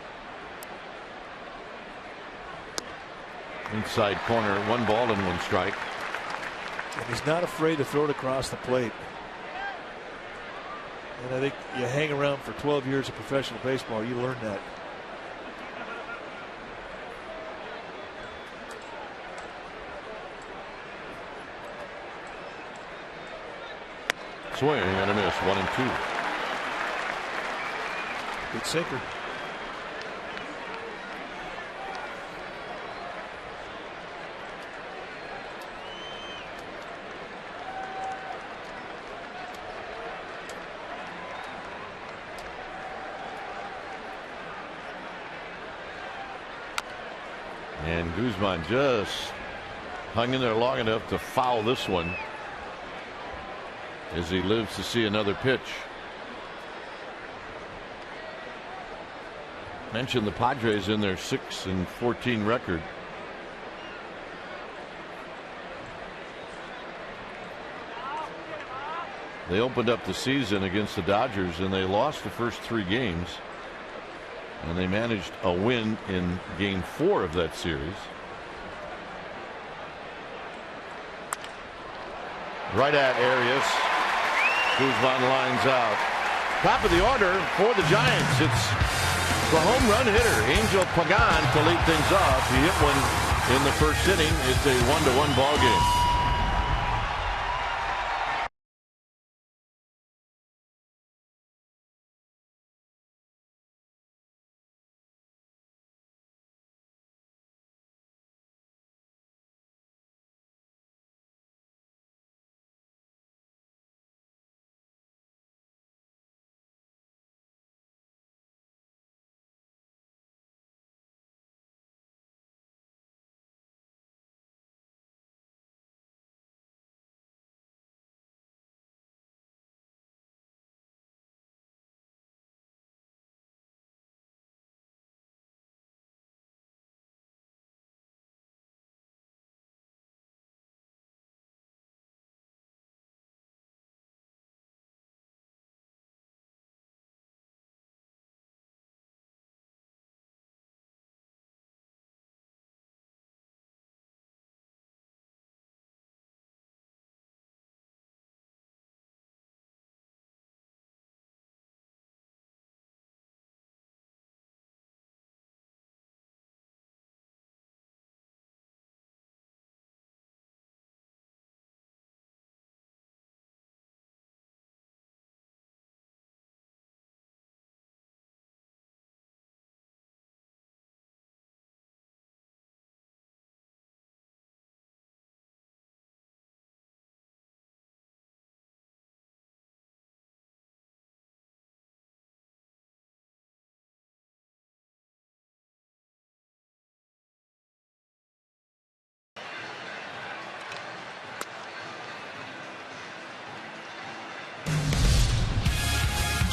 Inside corner, 1 ball and 1 strike. And he's not afraid to throw it across the plate. And I think you hang around for 12 years of professional baseball, you learn that. Swing and a miss. 1-2. Good sinker. And Guzman just hung in there long enough to foul this one as he lives to see another pitch. Mentioned the Padres in their 6-14 record. They opened up the season against the Dodgers and they lost the first 3 games. And they managed a win in game 4 of that series. Right at Arias. Guzman lines out. Top of the order for the Giants. It's the home run hitter, Angel Pagan, to lead things off. He hit one in the first inning. It's a 1-1 ball game.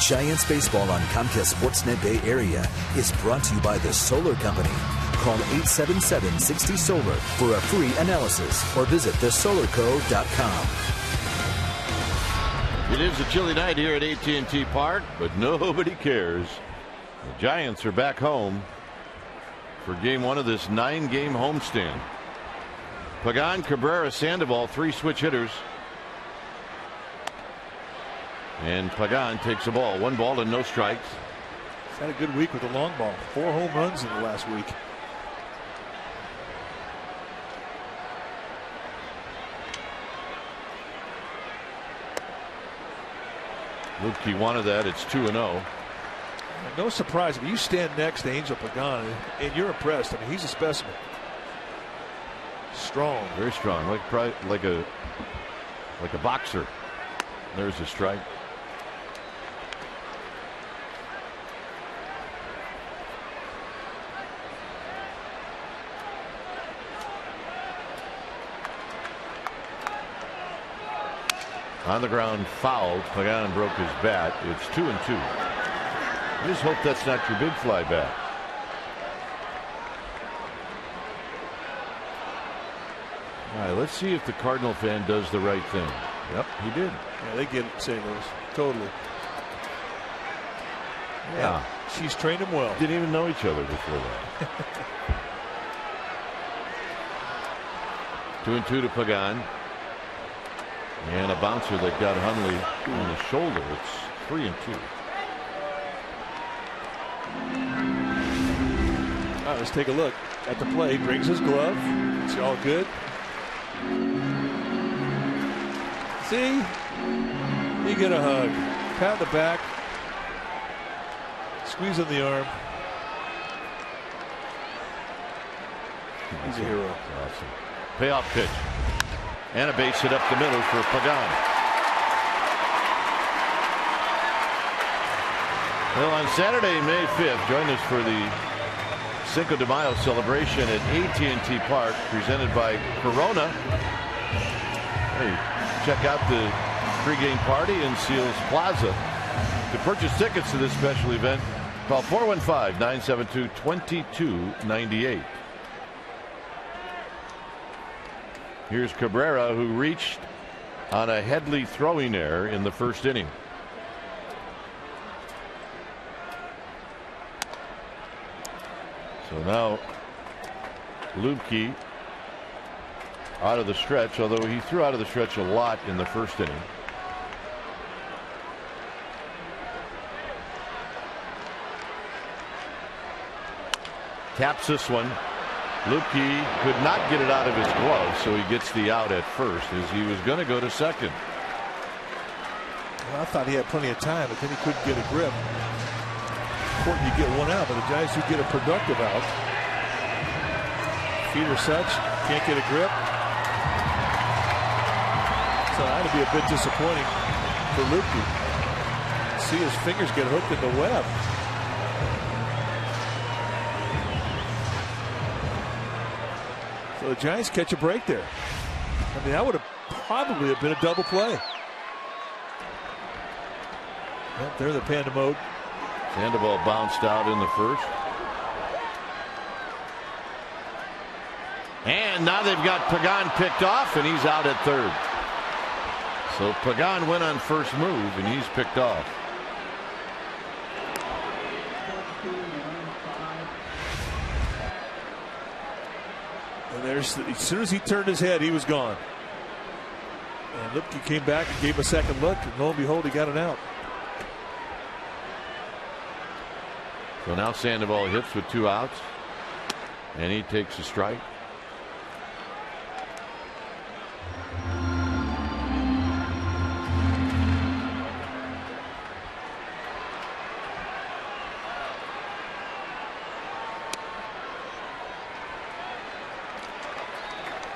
Giants baseball on Comcast Sportsnet Bay Area is brought to you by the Solar Company. Call 877-60-SOLAR for a free analysis or visit thesolarco.com. It is a chilly night here at AT&T Park, but nobody cares. The Giants are back home for game 1 of this 9-game homestand. Pagan, Cabrera, Sandoval, 3 switch hitters. And Pagan takes the ball. 1 ball and no strikes. He's had a good week with the long ball. 4 home runs in the last week. Lupke wanted that. It's 2-0. No surprise. If you stand next to Angel Pagan and you're impressed, I mean, he's a specimen. Strong. Very strong. Like a boxer. There's a strike. On the ground, fouled. Pagan broke his bat. It's 2-2. I just hope that's not your big fly bat. All right, let's see if the Cardinal fan does the right thing. Yep, he did. Yeah, they get it, St. Louis. Totally. Yeah. She's trained him well. Didn't even know each other before that. 2-2 to Pagan. And a bouncer that got Hundley on the shoulder. It's 3-2. All right, let's take a look at the play. He brings his glove. It's all good. See? You get a hug, pat the back, squeeze on the arm. He's a hero. Awesome. Payoff pitch. And a base hit up the middle for Pagan. Well, on Saturday, May 5th, join us for the Cinco de Mayo celebration at AT&T Park, presented by Corona. Hey, check out the pregame party in Seals Plaza. To purchase tickets to this special event, call 415-972-2298. Here's Cabrera, who reached on a Headley throwing error in the first inning. So now Lubke out of the stretch, although he threw out of the stretch a lot in the first inning. Taps this one. Lubke could not get it out of his glove, so he gets the out at first as he was going to go to second. Well, I thought he had plenty of time, but then he couldn't get a grip. Important you get one out, but the Giants who get a productive out. Feet are such, can't get a grip. So that'd be a bit disappointing for Lubke. See his fingers get hooked in the web. So the Giants catch a break there. I mean, that would have probably have been a double play. Yep, they're in the panda mode. Sandoval bounced out in the first. And now they've got Pagan picked off, and he's out at third. So Pagan went on first move, and he's picked off. And there's, as soon as he turned his head, he was gone. And Lubke came back and gave him a second look, and lo and behold, he got it out. So now Sandoval hits with 2 outs, and he takes a strike.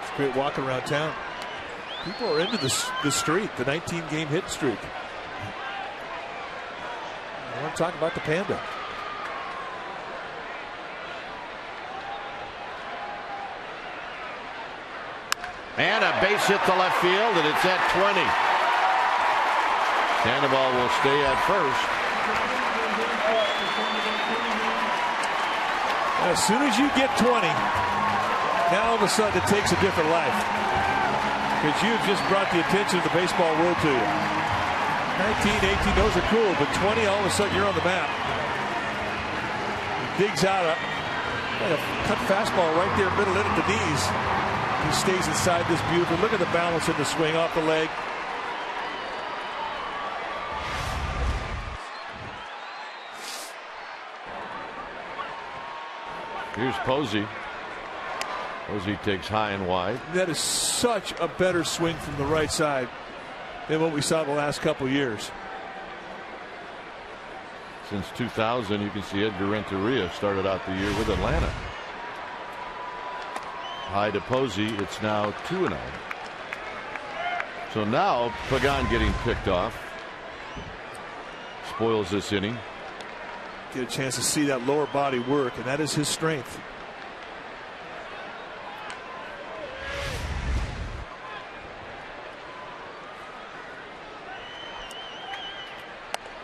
It's great walking around town. People are into the streak, the 19-game hit streak. I want to talk about the Panda. And a base hit to left field, and it's at 20. Sandoval will stay at first. As soon as you get 20, now all of a sudden it takes a different life. Because you've just brought the attention of the baseball world to you. 19, 18, those are cool, but 20, all of a sudden you're on the map. He digs out a cut fastball right there, middle in at the knees. He stays inside this beautiful. Look at the balance in the swing off the leg. Here's Posey. Posey takes high and wide. That is such a better swing from the right side than what we saw the last couple years. Since 2000, you can see Edgar Renteria started out the year with Atlanta. High to Posey. It's now 2-0. So now Pagan getting picked off spoils this inning. Get a chance to see that lower body work, and that is his strength.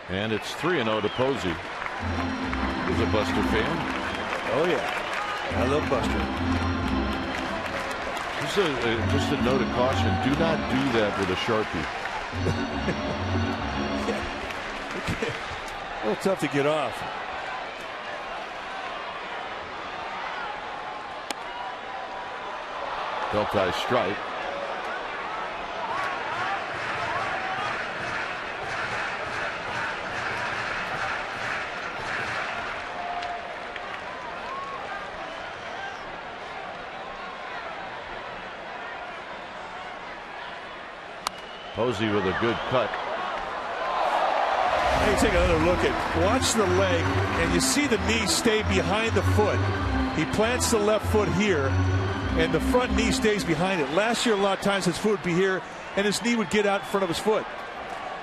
And it's 3-0 to Posey. He's a Buster fan. Oh yeah, I love Buster. Just a note of caution: do not do that with a Sharpie. A little tough to get off. Deltai strike. Posey with a good cut. Now you take another look at, watch the leg, and you see the knee stay behind the foot. He plants the left foot here, and the front knee stays behind it. Last year, a lot of times his foot would be here, and his knee would get out in front of his foot.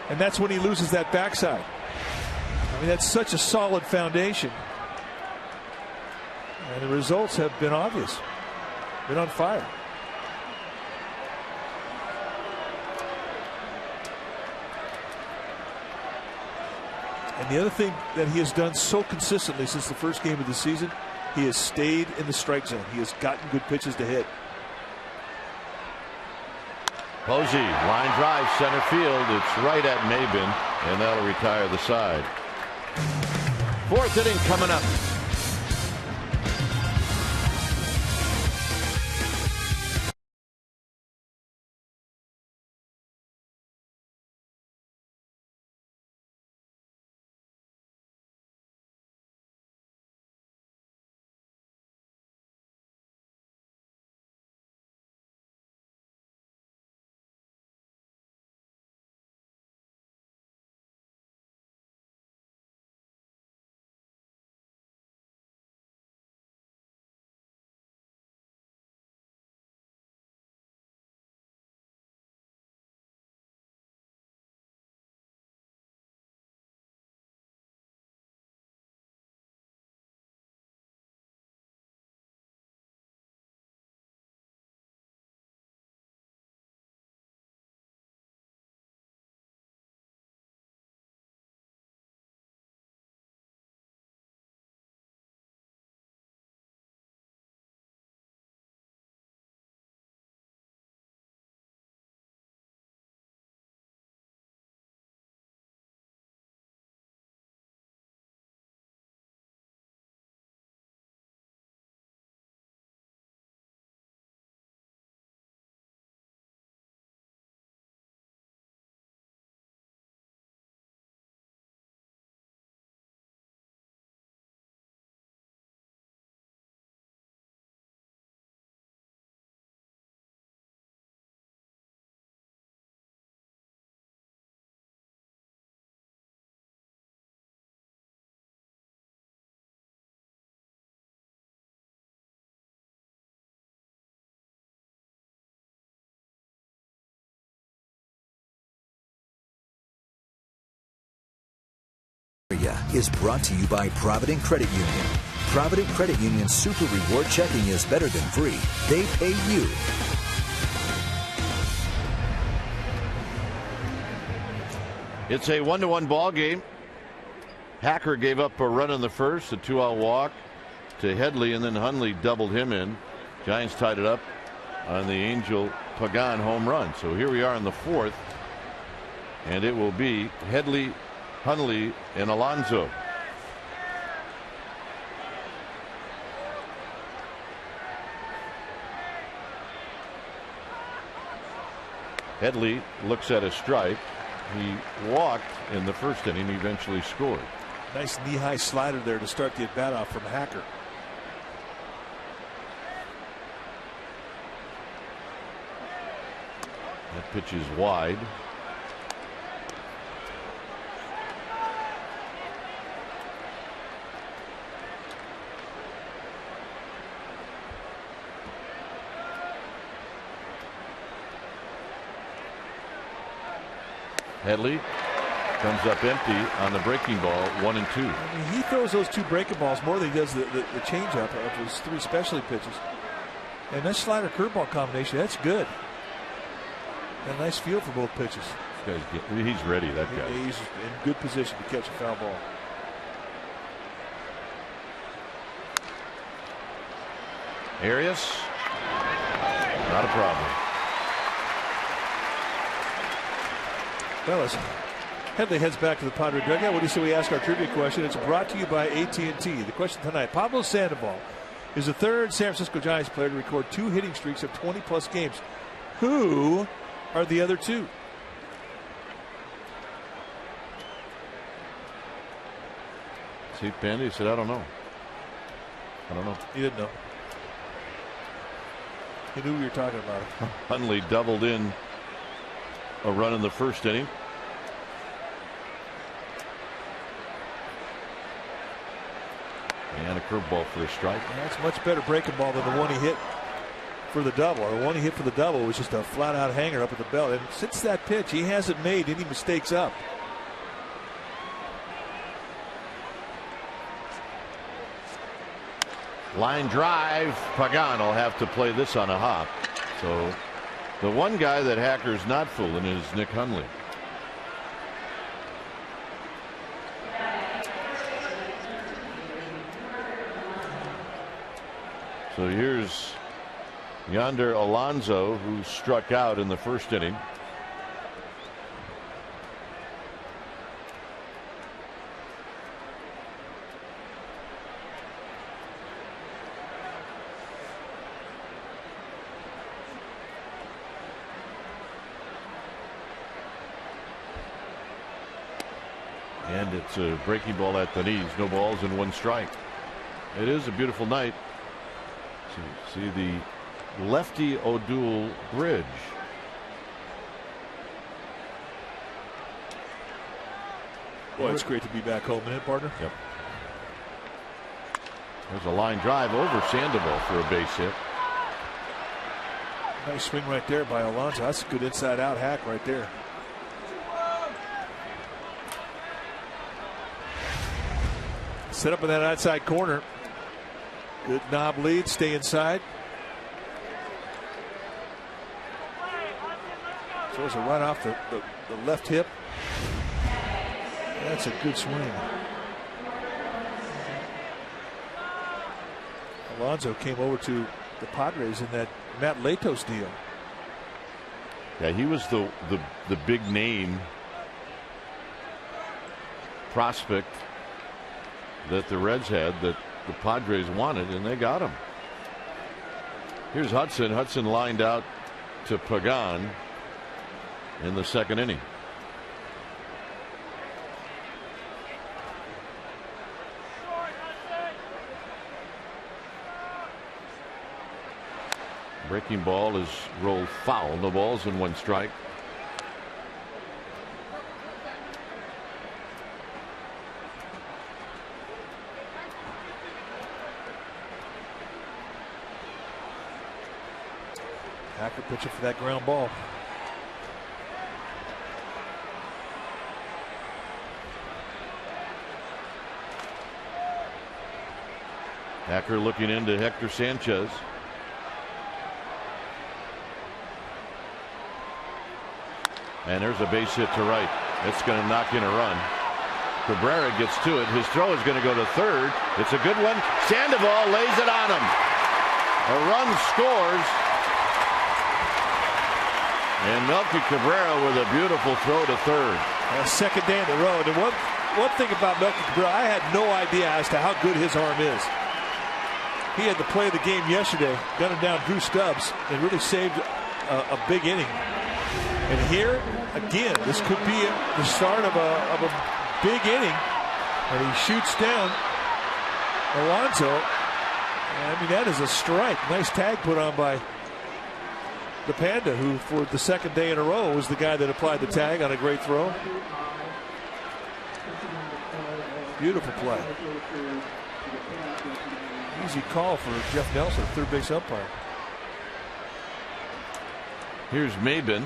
And that's when he loses that backside. I mean, that's such a solid foundation. And the results have been obvious. Been on fire. And the other thing that he has done so consistently since the first game of the season, he has stayed in the strike zone. He has gotten good pitches to hit. Posey, line drive, center field. It's right at Maben, and that'll retire the side. Fourth inning coming up. Is brought to you by Provident Credit Union. Provident Credit Union's Super Reward Checking is better than free. They pay you. It's a 1-1 ball game. Hacker gave up a run in the first, a 2-out walk to Headley, and then Hundley doubled him in. Giants tied it up on the Angel Pagan home run. So here we are in the fourth, and it will be Headley, Hundley, and Alonso. Headley looks at a strike. He walked in the first inning. He eventually scored. Nice knee-high slider there to start the at-bat off from Hacker. That pitch is wide. Headley comes up empty on the breaking ball, 1-2. I mean, he throws those two breaking balls more than he does the changeup of his three specialty pitches. And that slider curveball combination, that's good. And a nice feel for both pitches. He's ready, that guy. He's in good position to catch a foul ball. Arias, not a problem. Well, as Headley heads back to the Padre dugout, what do you say we ask our trivia question? It's brought to you by AT&T. The question tonight, Pablo Sandoval is the third San Francisco Giants player to record 2 hitting streaks of 20-plus games. Who are the other 2? See, Pandy said, I don't know. He didn't know. He knew we were talking about it. Hundley doubled in a run in the first inning. And a curveball for a strike. That's a much better breaking ball than the one he hit for the double. The one he hit for the double was just a flat out hanger up at the belt. And since that pitch, he hasn't made any mistakes up. Line drive. Pagan will have to play this on a hop. So the one guy that Hacker's not fooling is Nick Hundley. So here's Yonder Alonso, who struck out in the first inning. And it's a breaking ball at the knees. No balls and one strike. It is a beautiful night. See the Lefty O'Doul Bridge. Boy, it's great to be back home, isn't it, partner? Yep. There's a line drive over Sandoval for a base hit. Nice swing right there by Alonso. That's a good inside out hack right there. Set up in that outside corner. Good knob lead. Stay inside. Throws it right off the left hip. That's a good swing. Alonso came over to the Padres in that Matt Latos deal. Yeah, he was the big name prospect that the Reds had that the Padres wanted, and they got him. Here's Hudson. Hudson lined out to Pagan in the second inning. Breaking ball is rolled foul. No balls and one strike. Hacker pitching for that ground ball. Hacker looking into Hector Sanchez. And there's a base hit to right. It's going to knock in a run. Cabrera gets to it. His throw is going to go to third. It's a good one. Sandoval lays it on him. A run scores. And Melky Cabrera with a beautiful throw to third. Second day in a row. And one thing about Melky Cabrera, I had no idea as to how good his arm is. He had the play of the game yesterday, gunning down Drew Stubbs, and really saved a big inning. And here, again, this could be the start of a big inning. And he shoots down Alonso. I mean, that is a strike. Nice tag put on by the Panda, who for the second day in a row was the guy that applied the tag on a great throw. Beautiful play. Easy call for Jeff Nelson, third base umpire. Here's Maben.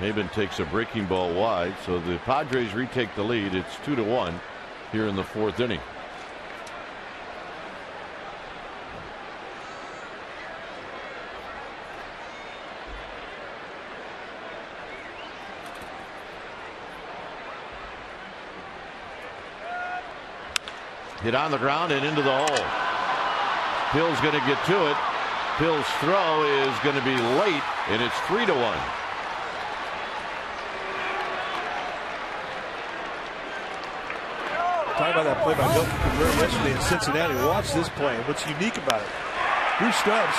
Maben takes a breaking ball wide, so the Padres retake the lead. It's 2-1 here in the fourth inning. Hit on the ground and into the hole. Hill's going to get to it. Hill's throw is going to be late, and it's 3-1. Talking about that play by Melky Cabrera yesterday in Cincinnati. Watch this play. What's unique about it? Drew Stubbs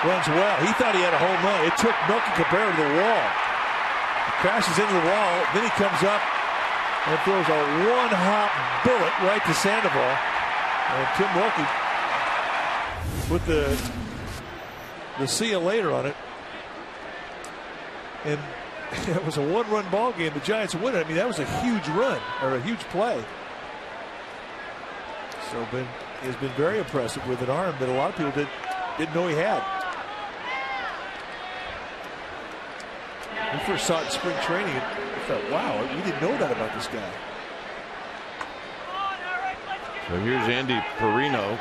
runs well. He thought he had a home run. It took Melky Cabrera to the wall. He crashes into the wall. Then he comes up and throws a one-hop bullet right to Sandoval. And Tim Wilkie with the see you later on it. And it was a one-run ball game. The Giants win it. I mean, that was a huge run or a huge play. So has been very impressive with an arm that a lot of people didn't know he had. We first saw it in spring training and I thought, wow, we didn't know that about this guy. So here's Andy Perino.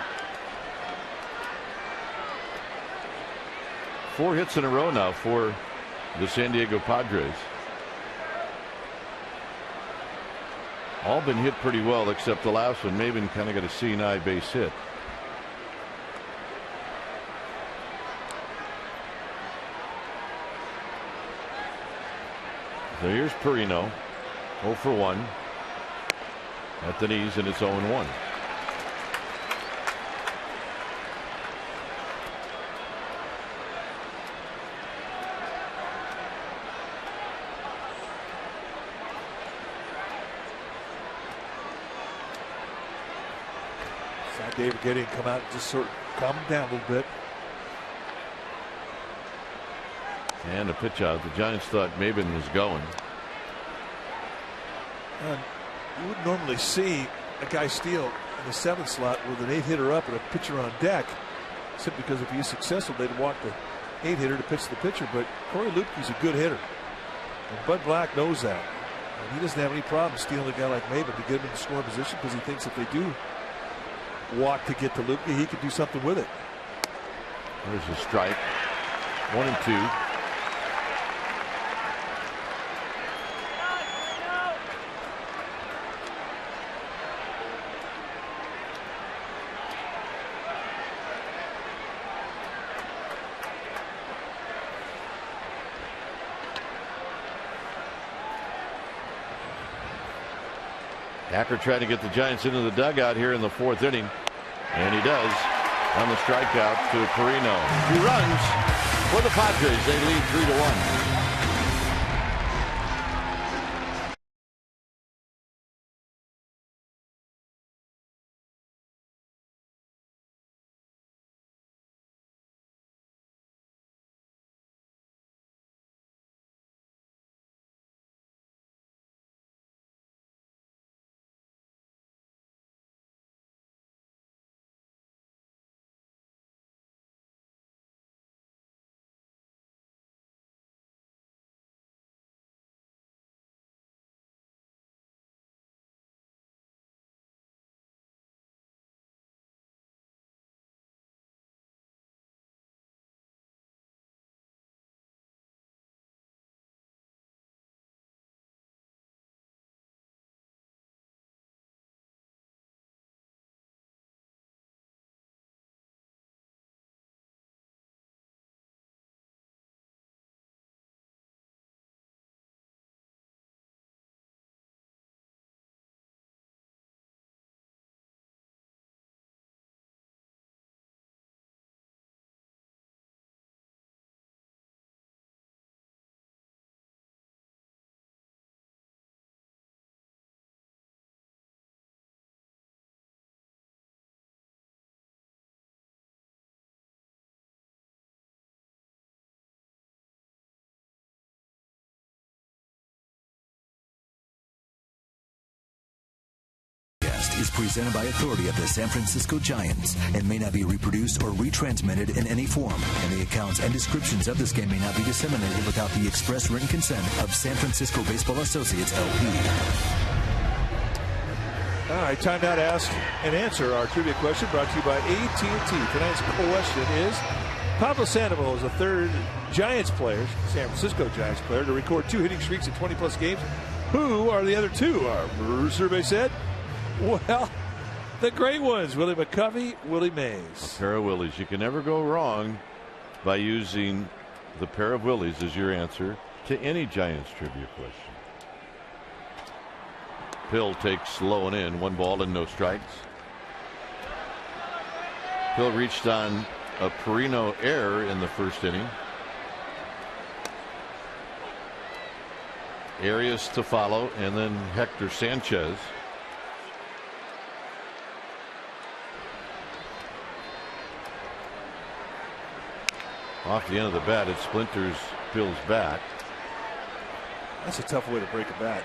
4 hits in a row now for the San Diego Padres. All been hit pretty well except the last one. Maven kind of got a seeing-eye base hit. So here's Perino, 0 for 1 at the knees, and it's 0-1. David Gideon come out and just sort of calm him down a little bit. And a pitch out. The Giants thought Maben was going. You wouldn't normally see a guy steal in the 7th slot with an 8-hitter up and a pitcher on deck, simply because if he's successful, they'd want the 8-hitter to pitch the pitcher. But Corey Lupke's a good hitter, and Bud Black knows that. And he doesn't have any problem stealing a guy like Maben to get him in scoring position, because he thinks if they do walk to get to Lupke, he could do something with it. There's a strike. 1-2. Hacker trying to get the Giants into the dugout here in the 4th inning, and he does on the strikeout to Perino. 2 runs for the Padres. They lead 3-1. Is presented by authority of the San Francisco Giants and may not be reproduced or retransmitted in any form. And the accounts and descriptions of this game may not be disseminated without the express written consent of San Francisco Baseball Associates, LP. All right, time now to ask and answer our trivia question, brought to you by AT&T. Tonight's question is, Pablo Sandoval is the 3rd Giants player, San Francisco Giants player, to record 2 hitting streaks in 20-plus games. Who are the other 2? Our survey said, well, the great ones, Willie McCovey, Willie Mays. A pair of Willies. You can never go wrong by using the pair of Willies as your answer to any Giants trivia question. Pill takes low and in, 1 ball and no strikes. Pill reached on a Perino error in the 1st inning. Arias to follow, and then Hector Sanchez. Off the end of the bat, it splinters Pill's bat. That's a tough way to break a bat.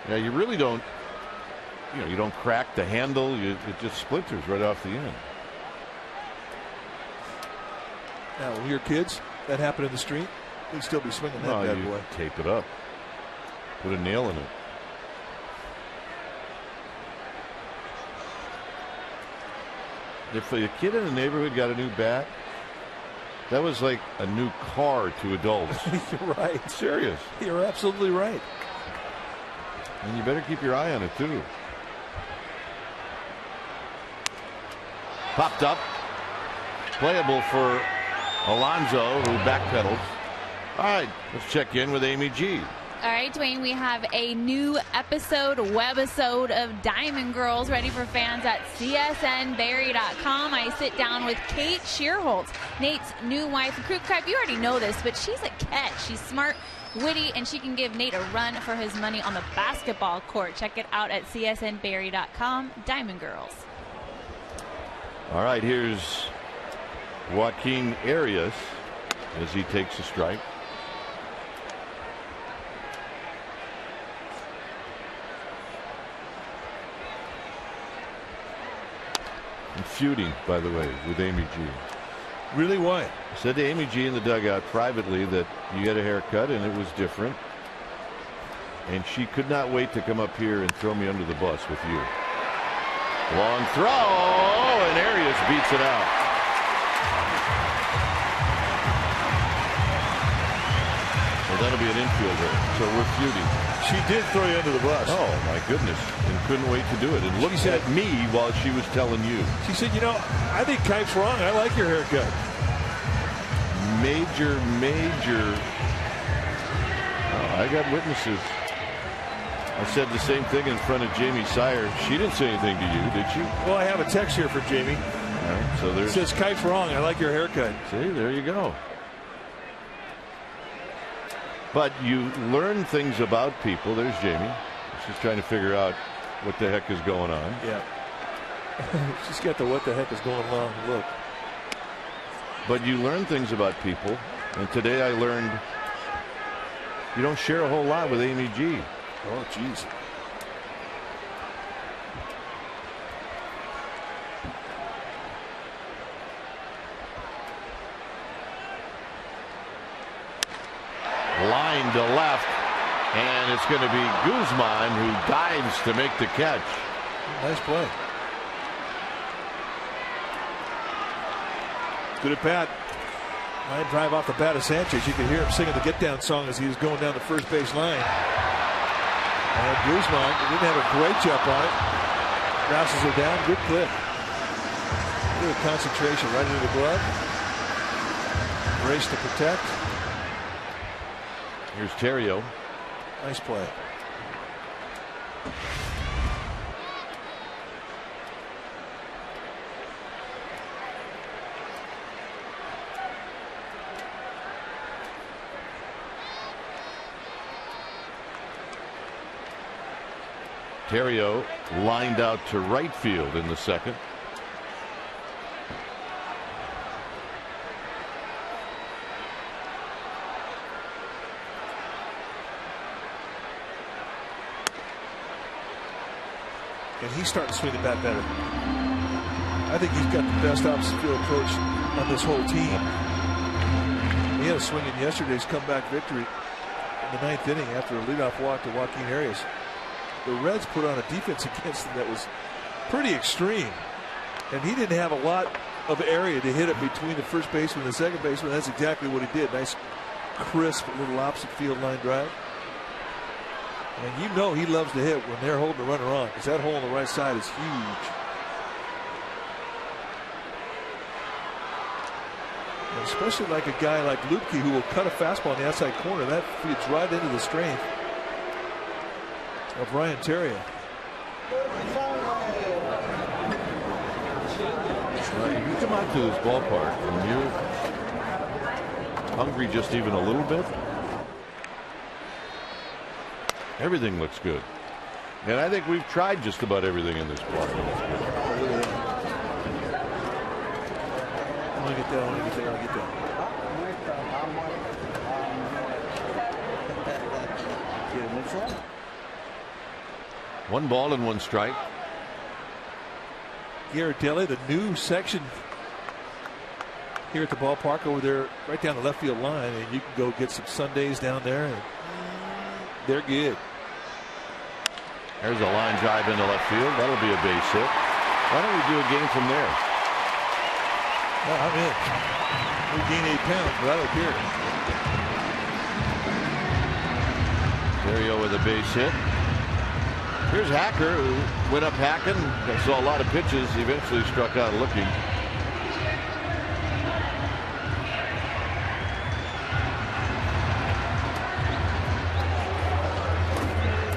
Yeah, you really don't. You don't crack the handle. It just splinters right off the end. Now, when you're kids, that happened in the street, you'd still be swinging that bad boy. Tape it up. Put a nail in it. If a kid in the neighborhood got a new bat, that was like a new car to adults. You're right. Serious. You're absolutely right. And you better keep your eye on it, too. Popped up. Playable for Alonso, who backpedals. All right, let's check in with Amy G. All right, Dwayne, we have a new webisode of Diamond Girls ready for fans at csnberry.com. I sit down with Kate Shearholtz, Nate's new wife. Crew Crab, you already know this, but she's a catch. She's smart, witty, and she can give Nate a run for his money on the basketball court. Check it out at csnberry.com. Diamond Girls. All right, here's Joaquin Arias as he takes a strike. I'm feuding, by the way, with Amy G. Really? Why? I said to Amy G in the dugout privately that you get a haircut and it was different. And she could not wait to come up here and throw me under the bus with you. Long throw, and Arias beats it out. Well, that'll be an infielder, so we're feuding. She did throw you under the bus. Oh, my goodness. And couldn't wait to do it. And looked at me while she was telling you. She said, I think Kite's wrong. I like your haircut. Major. I got witnesses. I said the same thing in front of Jamie Sire. She didn't say anything to you, did she? Well, I have a text here from Jamie. All right, so there's. It says, Kite's wrong. I like your haircut. See, there you go. But you learn things about people. There's Jamie. She's trying to figure out what the heck is going on. Yeah. She's got the what the heck is going on look. But you learn things about people. And today I learned you don't share a whole lot with Amy G. Oh, geez. Line to left, and it's going to be Guzman who dives to make the catch. Nice play. Good at bat. Line drive off the bat of Sanchez. You could hear him singing the get down song as he was going down the first base line. And Guzman didn't have a great jump on it. Grasses her down. Good clip. Good concentration right into the glove. Race to protect. Here's Terrio. Nice play. Terrio lined out to right field in the second. And he's starting to swing the bat better. I think he's got the best opposite field approach on this whole team. He had a swing in yesterday's comeback victory in the ninth inning after a leadoff walk to Joaquin Arias. The Reds put on a defense against him that was pretty extreme. And he didn't have a lot of area to hit it between the first baseman and the second baseman. That's exactly what he did. Nice, crisp little opposite field line drive. And you know he loves to hit when they're holding the runner on, because that hole on the right side is huge. And especially like a guy like Lupke who will cut a fastball on the outside corner. That feeds right into the strength of Ryan Terrio. If you come out to this ballpark and you're hungry just even a little bit, everything looks good. And I think we've tried just about everything in this park. I want to get that on anything. I'll get that. One ball and one strike. Ghirardelli, the new section here at the ballpark over there, right down the left field line, and you can go get some sundaes down there, and they're good. There's a line drive into left field. That'll be a base hit. Why don't we do a game from there? Well, I'm in. We gain 8 pounds, but I don't care. Terrio with a base hit. Here's Hacker, who went up hacking. Saw a lot of pitches. He eventually struck out looking.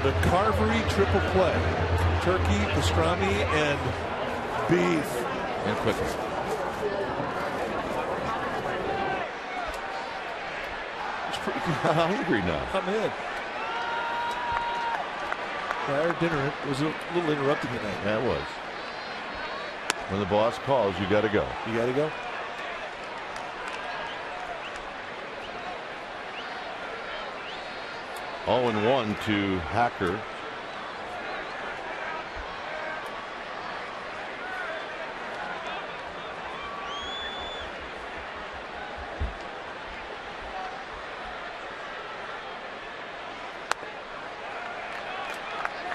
The Carvery triple play. Turkey, pastrami, and beef. And quickly. It's pretty good. I'm hungry now. I'm in. Our dinner was a little interrupted tonight. That was. When the boss calls, you got to go. You got to go. Oh, and 1 to Hacker.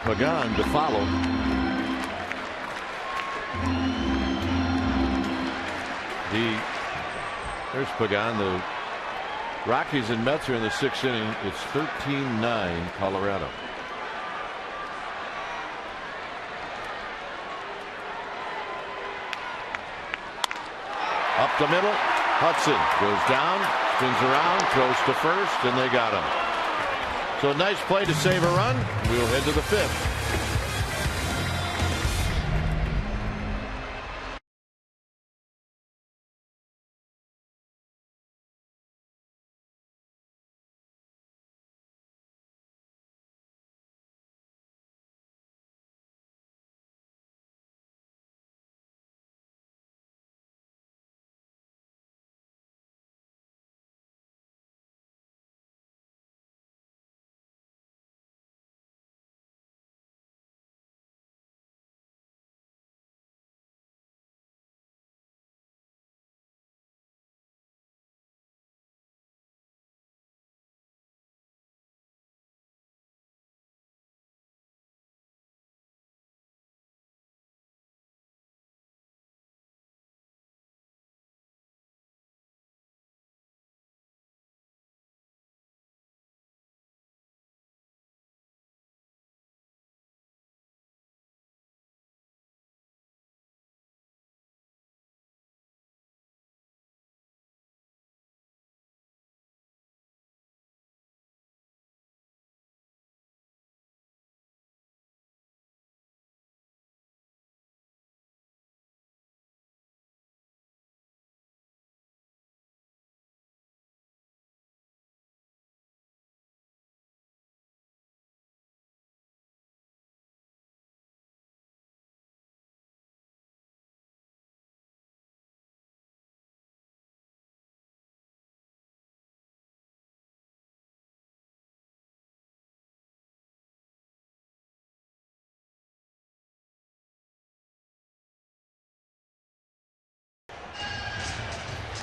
Pagan to follow. There's Pagan. The Rockies and Mets are in the 6th inning. It's 13-9 Colorado. Up the middle. Hudson goes down, spins around, throws to first, and they got him. So a nice play to save a run. We'll head to the 5th.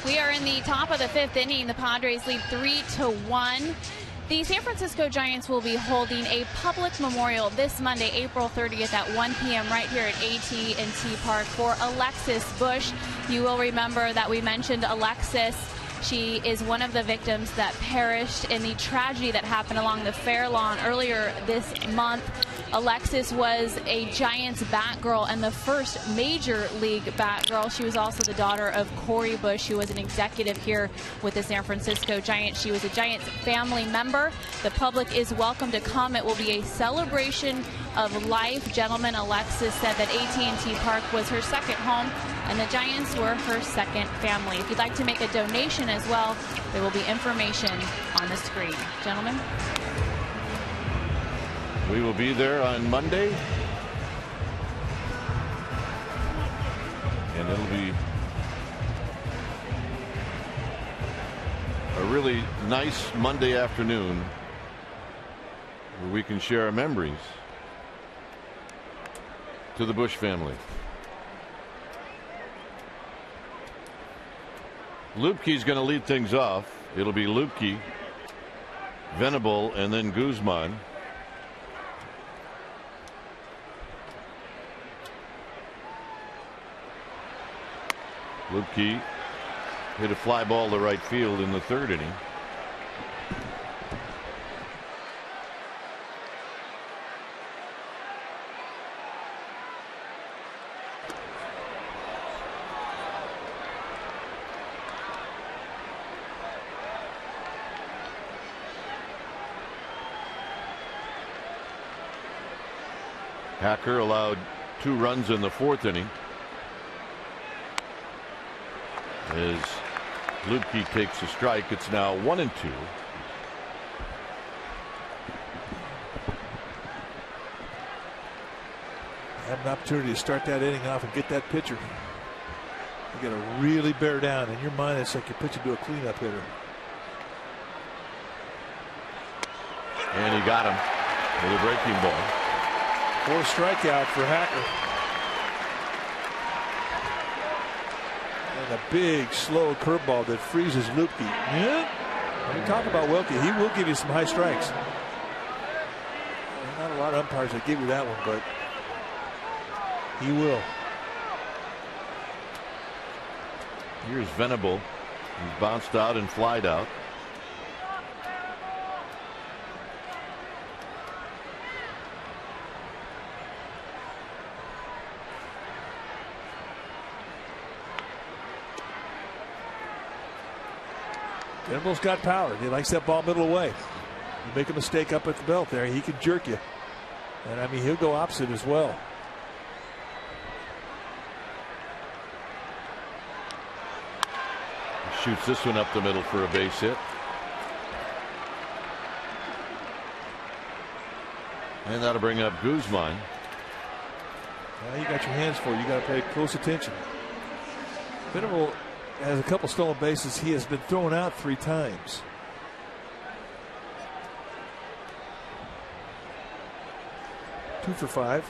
We are in the top of the 5th inning. The Padres lead 3-1. The San Francisco Giants will be holding a public memorial this Monday, April 30th at 1 p.m. right here at AT&T Park for Alexis Bush. You will remember that we mentioned Alexis. She is one of the victims that perished in the tragedy that happened along the Fair Lawn earlier this month. Alexis was a Giants Batgirl and the first major league Batgirl. She was also the daughter of Corey Bush, who was an executive here with the San Francisco Giants. She was a Giants family member. The public is welcome to come. It will be a celebration of life. Gentlemen, Alexis said that AT&T Park was her second home and the Giants were her second family. If you'd like to make a donation as well, there will be information on the screen. Gentlemen. We will be there on Monday. And it'll be really nice Monday afternoon where we can share our memories to the Bush family. Lupke's going to lead things off. It'll be Lupke, Venable, and then Guzman. Lupke hit a fly ball to right field in the third inning. Hacker allowed 2 runs in the 4th inning as Lupke takes a strike. It's now 1-2. Have an opportunity to start that inning off and get that pitcher. You got to really bear down. In your mind, it's like you're pitching to a cleanup hitter. And he got him with a breaking ball. 4 strikeout for Hacker. And a big, slow curveball that freezes Lupke. Yeah. When you talk about Welke, he will give you some high strikes. Not a lot of umpires that give you that one, but he will. Here's Venable. He's bounced out and flied out. Venable's got power. He likes that ball middle away. You make a mistake up at the belt there, he can jerk you. And I mean, he'll go opposite as well. He shoots this one up the middle for a base hit. And that'll bring up Guzman. Now you got your hands full. You got to pay close attention. Venable has a couple stolen bases. He has been thrown out 3 times. Two for 5.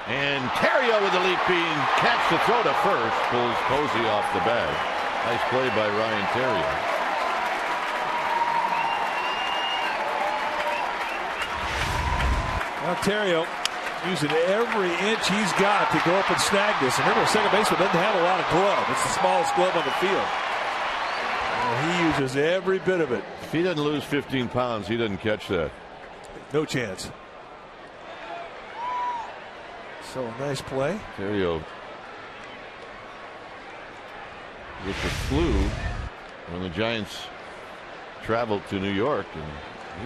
And Terrio with the leaping catch to throw to first. Pulls Posey off the bag. Nice play by Ryan Terrio. Now Terrio using every inch he's got to go up and snag this. And remember, second baseman doesn't have a lot of glove. It's the smallest glove on the field. And he uses every bit of it. If he doesn't lose 15 pounds, he doesn't catch that. No chance. So a nice play. Terrio with the flu when the Giants traveled to New York, and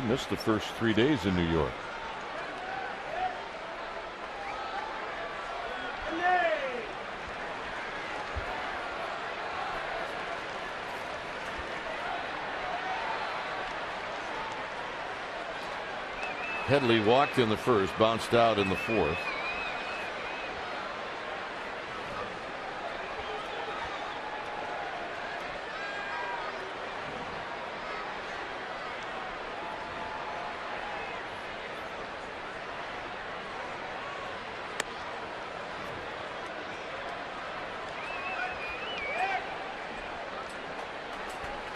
he missed the first 3 days in New York. Headley walked in the first, bounced out in the 4th.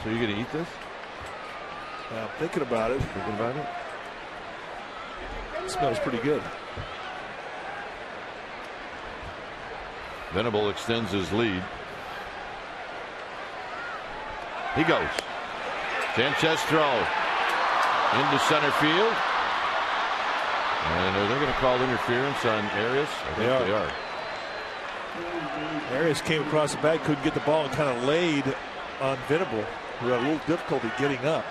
So you're going to eat this? I'm thinking about it. Thinking about it? It smells pretty good. Venable extends his lead. He goes. Sanchez throw into center field. And are they going to call interference on Arias? I think they are. Arias came across the bag, couldn't get the ball, and kind of laid on Venable, who had a little difficulty getting up.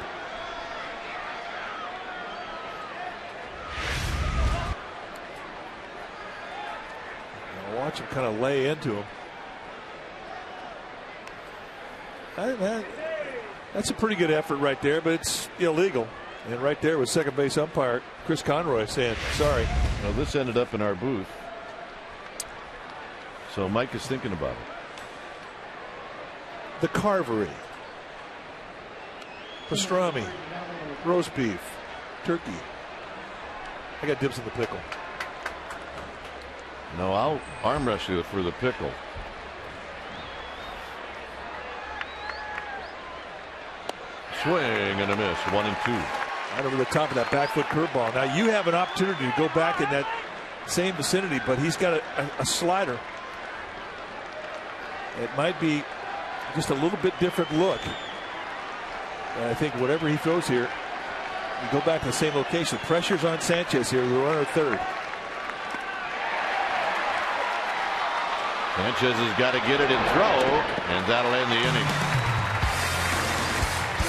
Watch him kind of lay into him. That's a pretty good effort right there, but it's illegal. And right there was second base umpire Chris Conroy saying, sorry. Well, this ended up in our booth. So Mike is thinking about it. The carvery. Pastrami. Roast beef. Turkey. I got dibs in the pickle. No, I'll arm wrestle you for the pickle. Swing and a miss. 1-2. Right over the top of that back foot curveball. Now you have an opportunity to go back in that same vicinity, but he's got a slider. It might be just a little bit different look. And I think whatever he throws here, you go back to the same location. Pressure's on Sanchez here, the runner third. Sanchez has got to get it and throw, and that'll end the inning.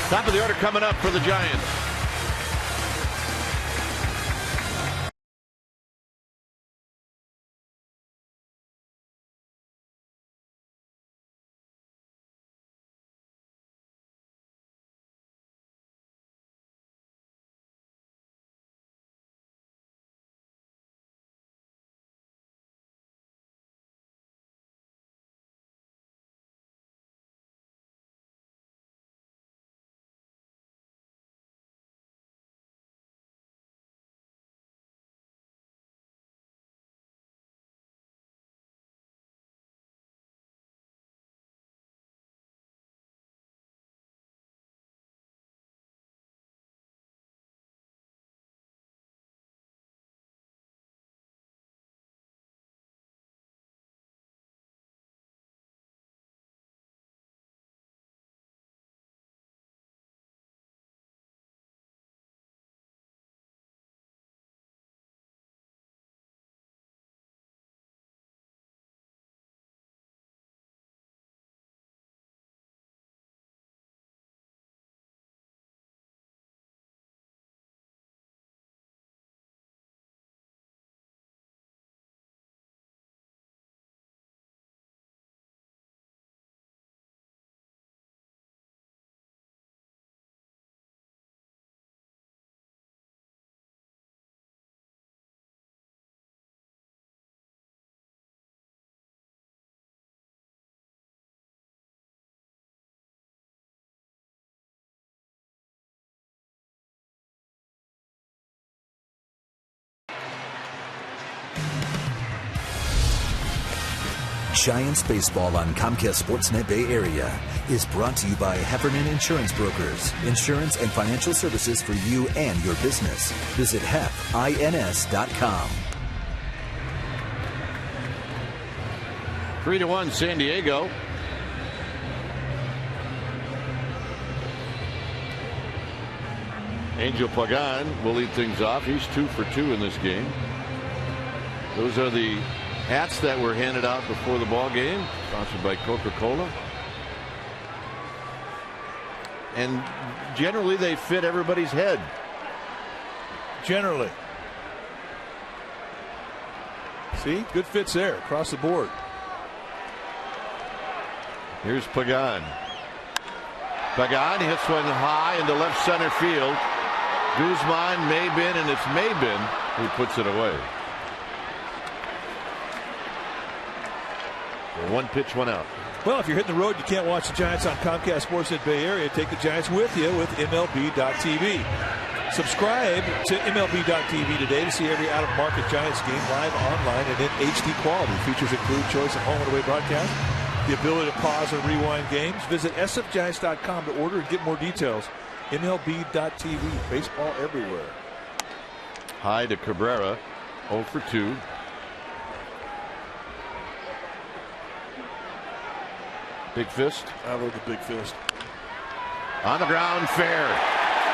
Top of the order coming up for the Giants. Giants baseball on Comcast Sportsnet Bay Area is brought to you by Heffernan Insurance Brokers. Insurance and financial services for you and your business. Visit HEFINS.com. 3-1 San Diego. Angel Pagan will lead things off. He's 2 for 2 in this game. Those are the hats that were handed out before the ball game, sponsored by Coca-Cola. And generally they fit everybody's head. Generally. See, good fits there across the board. Here's Pagan. Pagan hits one high into left center field. Guzman, Maybin, and it's Maybin who puts it away. One pitch, one out. Well, if you're hitting the road, you can't watch the Giants on Comcast Sportsnet Bay Area. Take the Giants with you with MLB.tv. Subscribe to MLB.tv today to see every out-of-market Giants game live online and in HD quality. Features include choice of home and away broadcast, the ability to pause and rewind games. Visit sfgiants.com to order and get more details. MLB.tv, baseball everywhere. High to Cabrera, 0 for 2. Big fist. I love the big fist. On the ground, fair.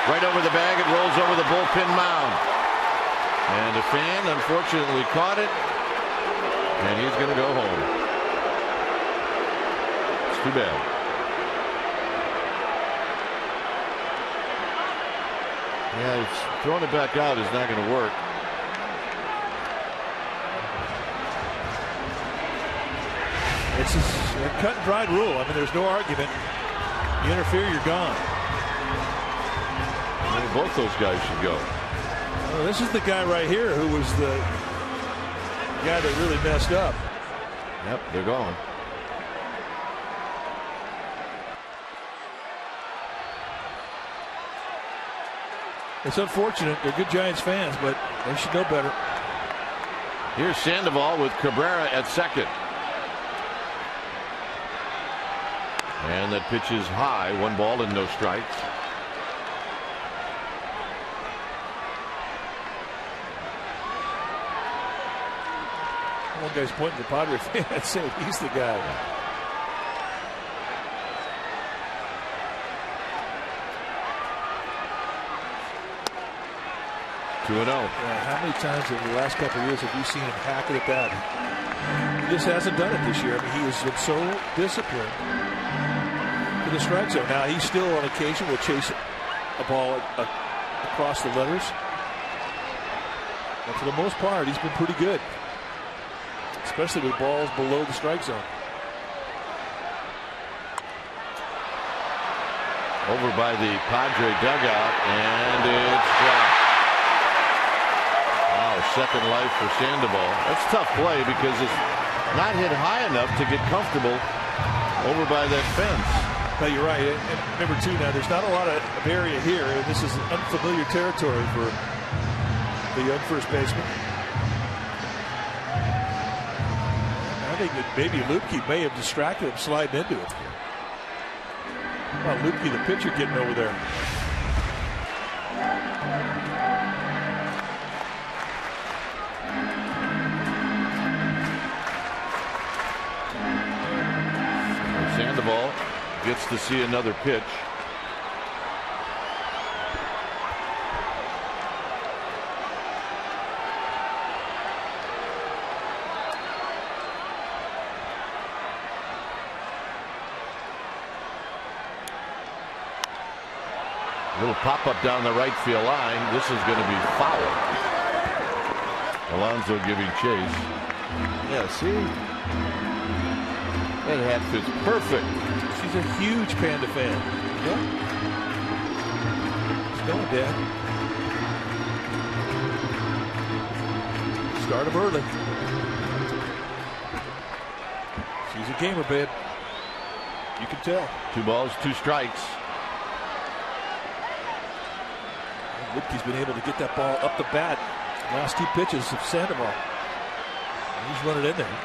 Right over the bag, it rolls over the bullpen mound. And a fan unfortunately caught it. And he's going to go home. It's too bad. Yeah, throwing it back out is not going to work. It's a cut and dried rule. I mean, there's no argument. You interfere, you're gone. Both those guys should go. Well, this is the guy right here who was the guy that really messed up. Yep, they're gone. It's unfortunate. They're good Giants fans, but they should know better. Here's Sandoval with Cabrera at second. And that pitch is high. 1 ball and no strikes. One guy's pointing to the Padre fan saying he's the guy. Two and 0. How many times in the last couple of years have you seen him hack it at that? He just hasn't done it this year. I mean, he has been so disciplined to the strike zone. Now, he still on occasion will chase a ball across the letters. But for the most part, he's been pretty good, especially with balls below the strike zone. Over by the Padre dugout, and it's dropped. Wow, second life for Sandoval. That's tough play because it's not hit high enough to get comfortable over by that fence. No, you're right. And remember, too, now there's not a lot of area here. And this is unfamiliar territory for the young first baseman. I think that maybe Lupke may have distracted him sliding into it. How about Lupke, the pitcher, getting over there? Sandoval gets to see another pitch. Little pop-up down the right field line. This is going to be foul. Alonso giving chase. Yeah, see? That hat fits perfect. She's a huge Panda fan. Yeah. It's going, Dad. Start him early. She's a gamer, babe. You can tell. 2 balls, 2 strikes. Lipke's been able to get that ball up the bat. Last 2 pitches of Sandoval. He's running in there.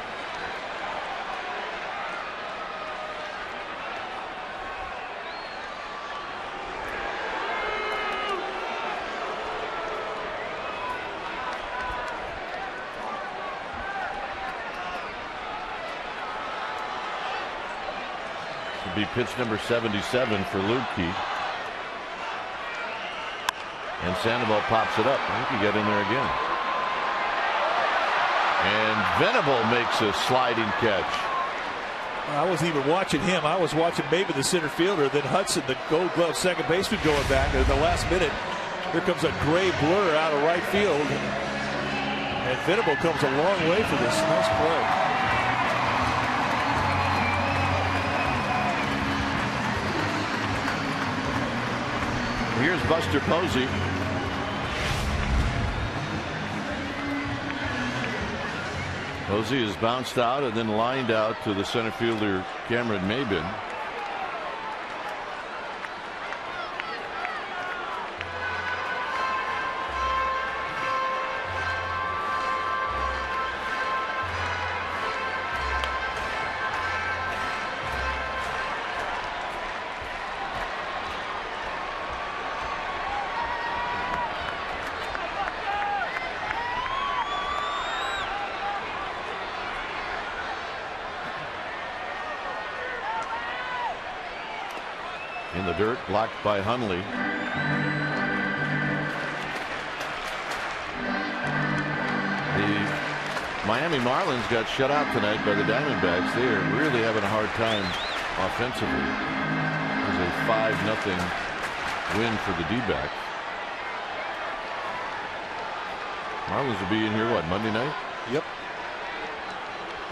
Be pitch number 77 for Lupke. And Sandoval pops it up. I think he got in there again. And Venable makes a sliding catch. I wasn't even watching him. I was watching maybe the center fielder, then Hudson, the Gold Glove second baseman, going back. And in the last minute, here comes a gray blur out of right field. And Venable comes a long way for this. Nice play. Here's Buster Posey. Posey is bounced out and then lined out to the center fielder Cameron Maybin. In the dirt, blocked by Hundley. The Miami Marlins got shut out tonight by the Diamondbacks. They are really having a hard time offensively. It was a 5-0 win for the D-backs. Marlins will be in here, what, Monday night? Yep.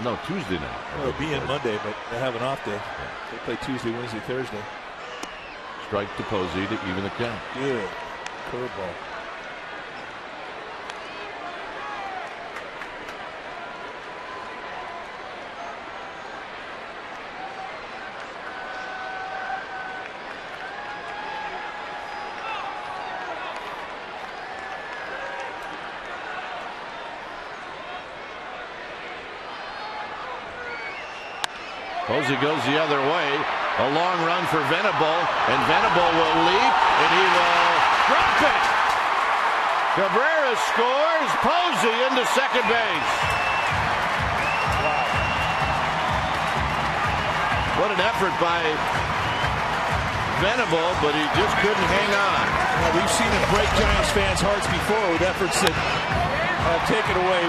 No, Tuesday night. They'll be in Monday, but they have an off day. They play Tuesday, Wednesday, Thursday. Strike to Posey to even the count. Good. Curveball. Posey goes the other way. A long run for Venable, and Venable will leap, and he will drop it. Cabrera scores. Posey into second base. Wow. What an effort by Venable, but he just couldn't hang on. Well, we've seen him break Giants fans' hearts before with efforts that have taken away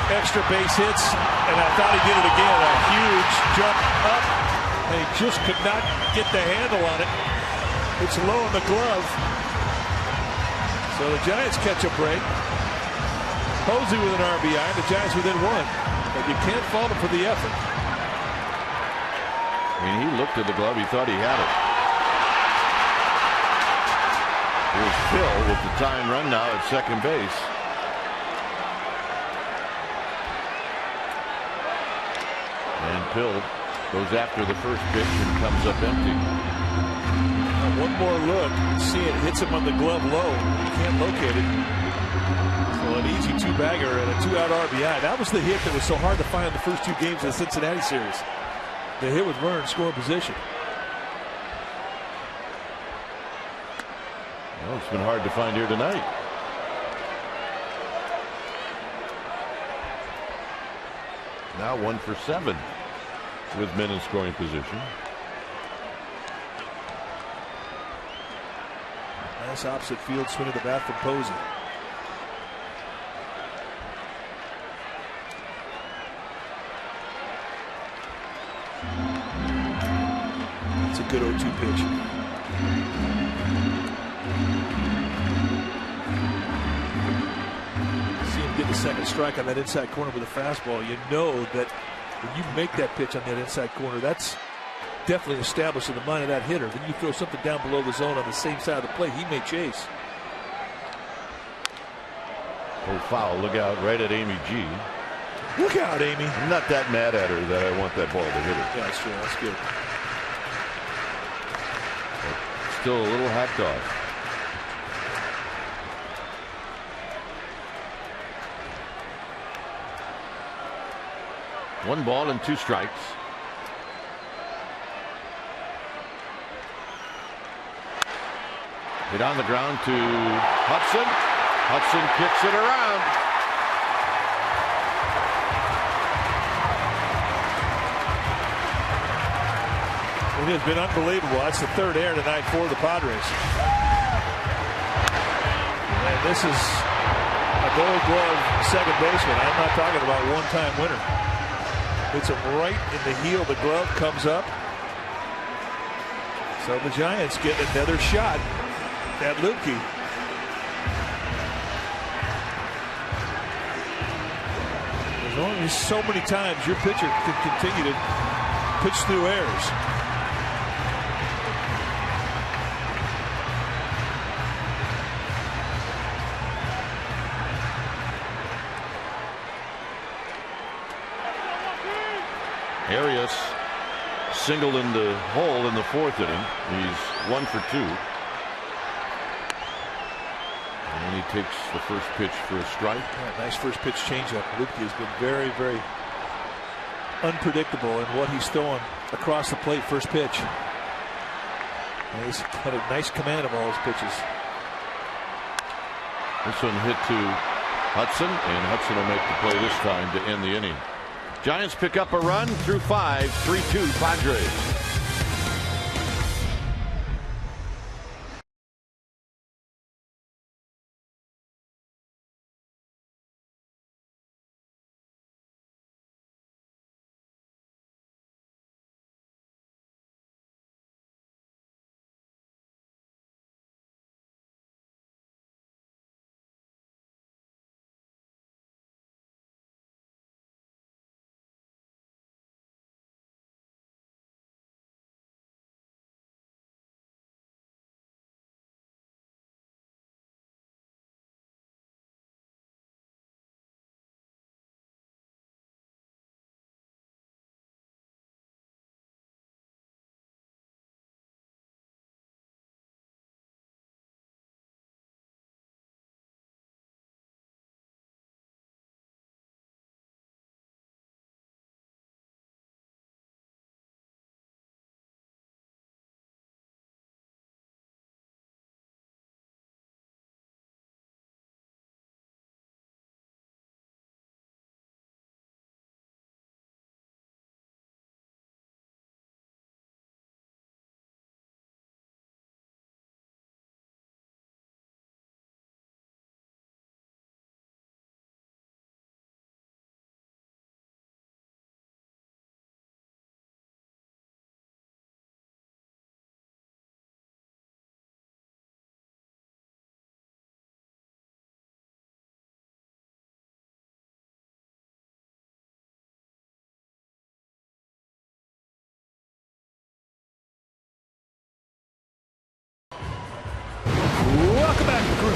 extra base hits, and I thought he did it again. A huge jump up, and he just could not get the handle on it. It's low in the glove. So the Giants catch a break. Posey with an RBI, the Giants within one. But you can't fault him for the effort. I mean, he looked at the glove. He thought he had it. Here's Phil with the tying run now at second base. And Pill goes after the first pitch and comes up empty. One more look. See it hits him on the glove low. You can't locate it. So an easy two-bagger and a two-out RBI. That was the hit that was so hard to find in the first two games of the Cincinnati series. The hit with runner in scoring position. Well, it's been hard to find here tonight. Now 1 for 7 with men in scoring position. Nice opposite field swing of the bat from Posey. It's a good 0-2 pitch. See him get the second strike on that inside corner with a fastball. You know that when you make that pitch on that inside corner, that's definitely established in the mind of that hitter. Then you throw something down below the zone on the same side of the plate, he may chase. Oh, foul. Look out right at Amy G. Look out, Amy. I'm not that mad at her that I want that ball to hit her. Yeah, that's true. That's good. But still a little hacked off. One ball and 2 strikes. Hit on the ground to Hudson. Hudson kicks it around. It has been unbelievable. That's the third error tonight for the Padres. And this is a Gold Glove second baseman. I'm not talking about a one-time winner. Hits him right in the heel. The glove comes up. So the Giants get another shot at Lukey. There's only so many times your pitcher can continue to pitch through errors. Arias singled in the hole in the 4th inning. He's 1 for 2. And he takes the first pitch for a strike. Yeah, nice first pitch changeup. Lukey has been very, very unpredictable in what he's throwing across the plate first pitch. And he's got a nice command of all his pitches. This one hit to Hudson, and Hudson will make the play this time to end the inning. Giants pick up a run through 5, 3-2 Padres.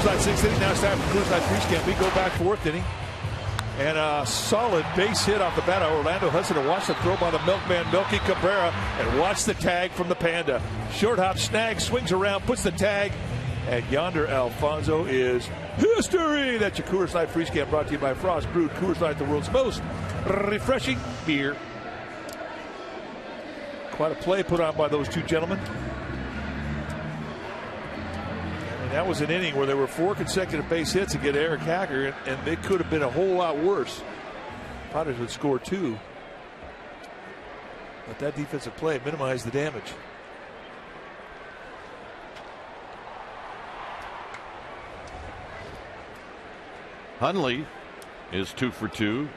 Coors Light 6th inning. Now it's time for Coors Light Freescan. We go back 4th inning. And a solid base hit off the bat of Orlando Hudson. And watch the throw by the milkman, Melky Cabrera. And watch the tag from the Panda. Short hop snag, swings around, puts the tag. And yonder Alfonso is history. That's your Coors Light Freescan, brought to you by Frost Brewed Coors Light, the world's most refreshing beer. Quite a play put on by those two gentlemen. And that was an inning where there were 4 consecutive base hits to get Eric Hacker, and it could have been a whole lot worse. Padres would score 2. But that defensive play minimized the damage. Hundley is 2 for 2.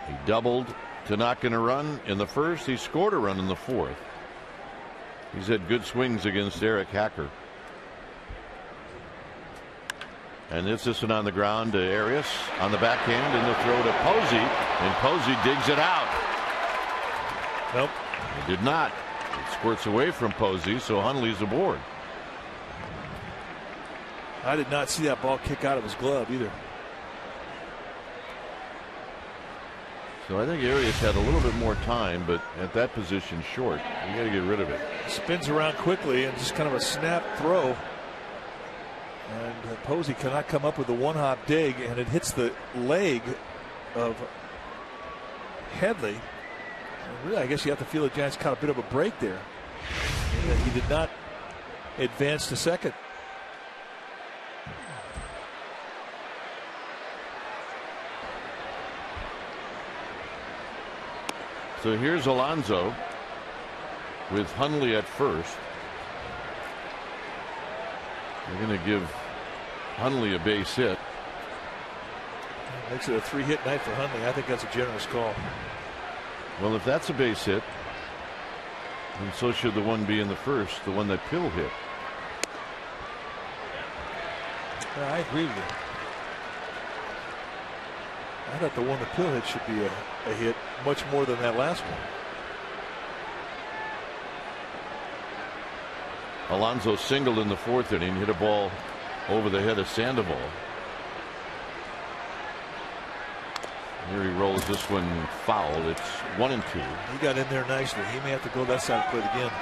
He doubled to knock in a run in the first. He scored a run in the 4th. He's had good swings against Eric Hacker. And this one on the ground to Arias on the backhand, and the throw to Posey, and Posey digs it out. Nope. He did not. It squirts away from Posey, so Hundley's aboard. I did not see that ball kick out of his glove either. So I think Arias had a little bit more time, but at that position short. You got to get rid of it. Spins around quickly and just kind of a snap throw. And Posey cannot come up with a one-hop dig, and it hits the leg of Headley. And really, I guess you have to feel the Giants caught a bit of a break there. And he did not advance to second. So here's Alonso with Hundley at first. They're going to give Hundley a base hit. Makes it a 3-hit night for Hundley. I think that's a generous call. Well, if that's a base hit, then so should the one be in the first, the one that Pill hit. Yeah, I agree with you. I thought the one that Pill hit should be a hit much more than that last one. Alonso singled in the 4th inning, hit a ball over the head of Sandoval. Here he rolls this one foul. It's 1-2. He got in there nicely. He may have to go that side of the plate again.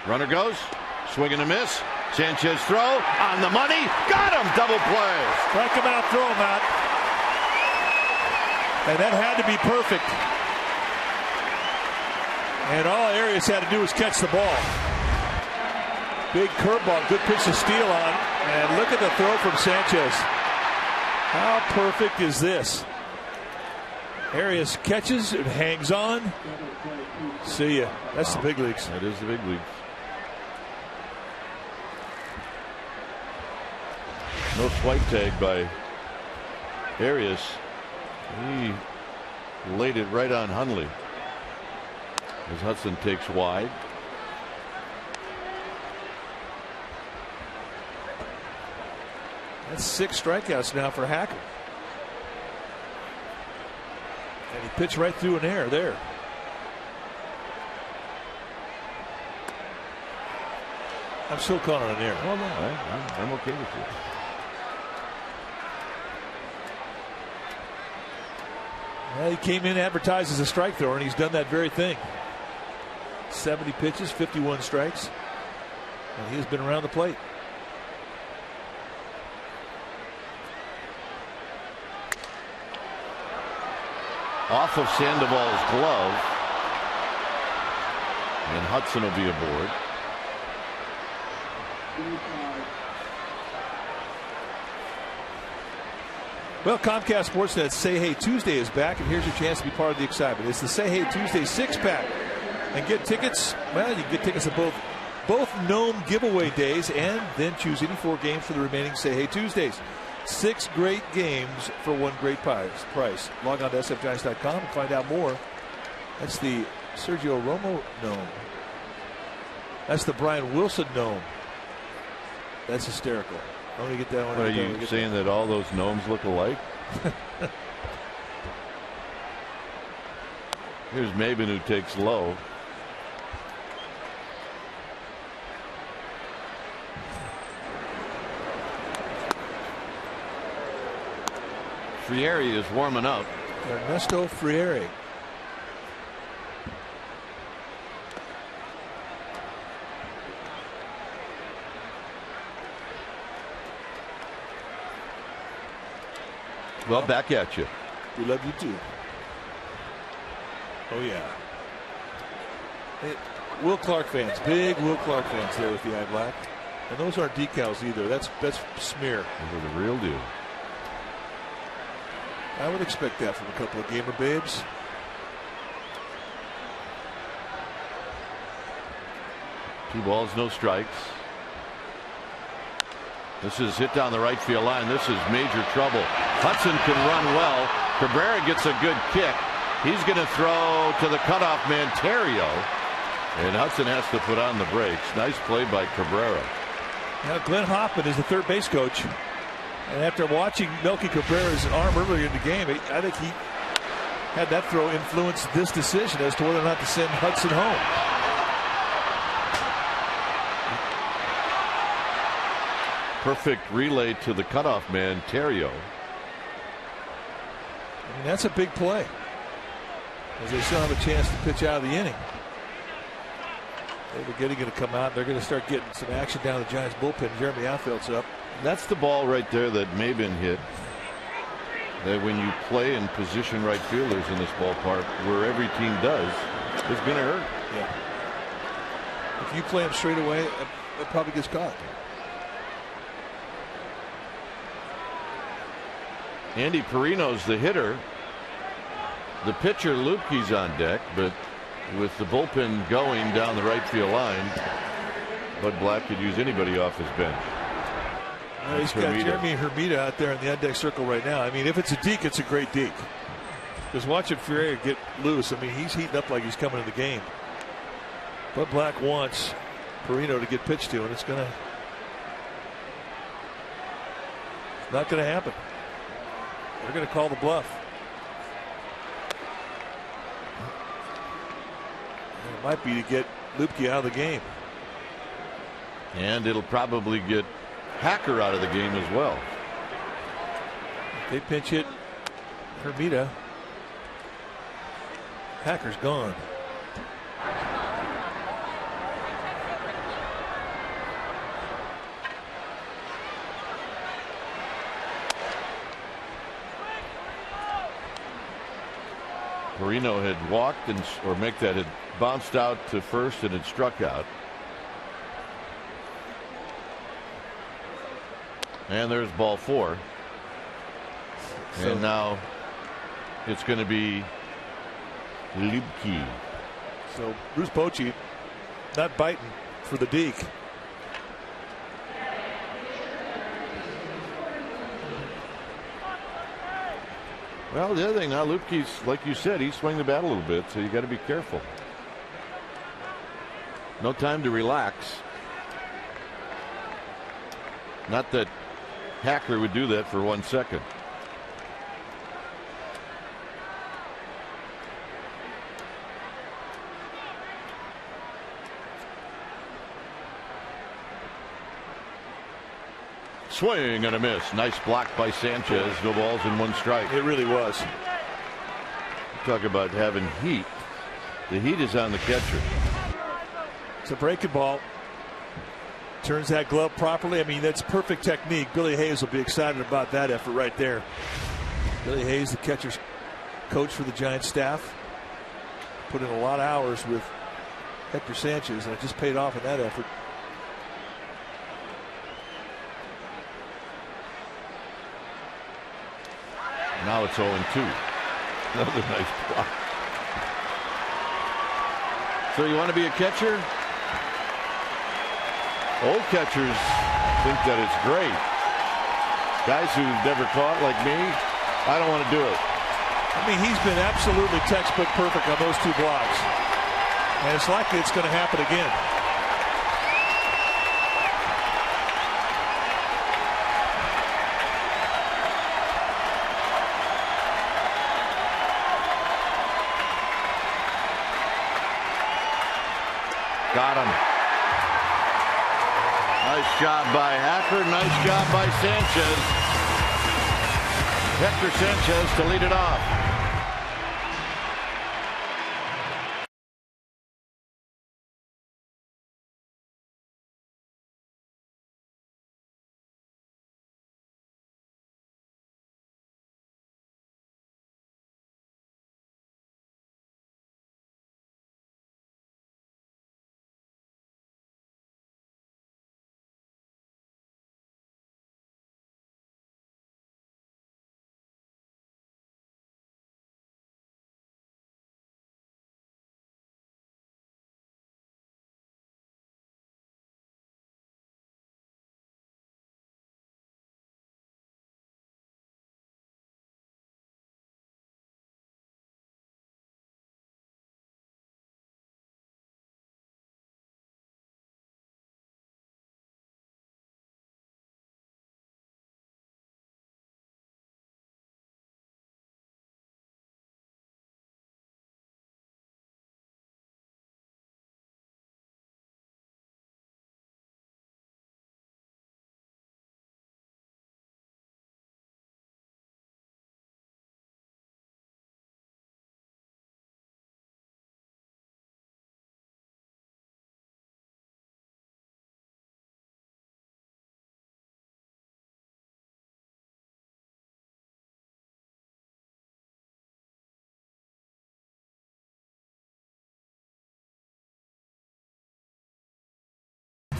Runner goes, swing and a miss. Sanchez throw on the money, got him, double play. Strike him out, throw him out. And that had to be perfect. And all Arias had to do was catch the ball. Big curveball, good pitch to steal on. And look at the throw from Sanchez. How perfect is this? Arias catches and hangs on. See ya. That's the big leagues. That is the big leagues. No swipe tag by Arias. He laid it right on Hundley as Hudson takes wide. That's 6 strikeouts now for Hacker. And he pitched right through an error there. I'm still calling it an error. Well, no, I'm okay with you. Well, he came in advertised as a strike thrower, and he's done that very thing. 70 pitches, 51 strikes, and he has been around the plate. Off of Sandoval's glove, and Hudson will be aboard. Well, Comcast Sportsnet Say Hey Tuesday is back, and here's your chance to be part of the excitement. It's the Say Hey Tuesday 6-pack. And get tickets, well, you can get tickets to both Gnome giveaway days, and then choose any 4 games for the remaining Say Hey Tuesdays. 6 great games for one great price. Log on to sfgiants.com and find out more. That's the Sergio Romo gnome. That's the Brian Wilson gnome. That's hysterical. I'm going to get that one. Are you saying that all those gnomes look alike? Here's Maben, who takes low. Frieri is warming up. Ernesto Frieri. Well, back at you. We love you too. Oh yeah. Hey, Will Clark fans, big Will Clark fans there with the eye black, and those aren't decals either. That's smear. Those are the real deal. I would expect that from a couple of gamer babes. Two balls, no strikes. This is hit down the right field line. This is major trouble. Hudson can run well. Cabrera gets a good kick. He's going to throw to the cutoff man, Terrio. And Hudson has to put on the brakes. Nice play by Cabrera. Now, Glenn Hoffman is the third base coach. And after watching Melky Cabrera's arm earlier in the game, I think he had that throw influence this decision as to whether or not to send Hudson home. Perfect relay to the cutoff man, Terrio. I mean, that's a big play, as they still have a chance to pitch out of the inning. David Getty going to come out. They're going to start getting some action down the Giants bullpen. Jeremy Outfield's up. That's the ball right there that Maben hit. That when you play and position right fielders in this ballpark, where every team does, it's going to hurt. Yeah. If you play them straight away, it probably gets caught. Andy Perino's the hitter. The pitcher, Lupke's on deck, but with the bullpen going down the right field line, Bud Black could use anybody off his bench. Well, he's got Jeremy Hermida out there in the on-deck circle right now. I mean, if it's a deke, it's a great deke. Because watching Ferreira get loose, I mean, he's heating up like he's coming to the game. Bud Black wants Perino to get pitched to, and it's not going to happen. They're going to call the bluff. And it might be to get Lupke out of the game. And it'll probably get Hacker out of the game as well. If they pinch hit Hermida, Hacker's gone. Perino had walked had bounced out to first and had struck out. And there's ball 4. And now it's going to be Lupke. So Bruce Bochy not biting for the deke. Well, the other thing now, Lupke's, like you said, he's swinging the bat a little bit, so you got to be careful. No time to relax. Not that Hacker would do that for 1 second. Swing and a miss. Nice block by Sanchez. No balls and 1 strike. It really was. Talk about having heat. The heat is on the catcher. It's a breaking ball. Turns that glove properly. I mean, that's perfect technique. Billy Hayes will be excited about that effort right there. Billy Hayes, the catcher's coach for the Giants staff, put in a lot of hours with Hector Sanchez, and it just paid off in that effort. Now it's 0-2. Another nice block. So you want to be a catcher? Old catchers think that it's great. Guys who've never caught like me, I don't want to do it. I mean, he's been absolutely textbook perfect on those 2 blocks. And it's likely it's going to happen again. Got him. Nice job by Hacker. Nice job by Sanchez. Hector Sanchez to lead it off.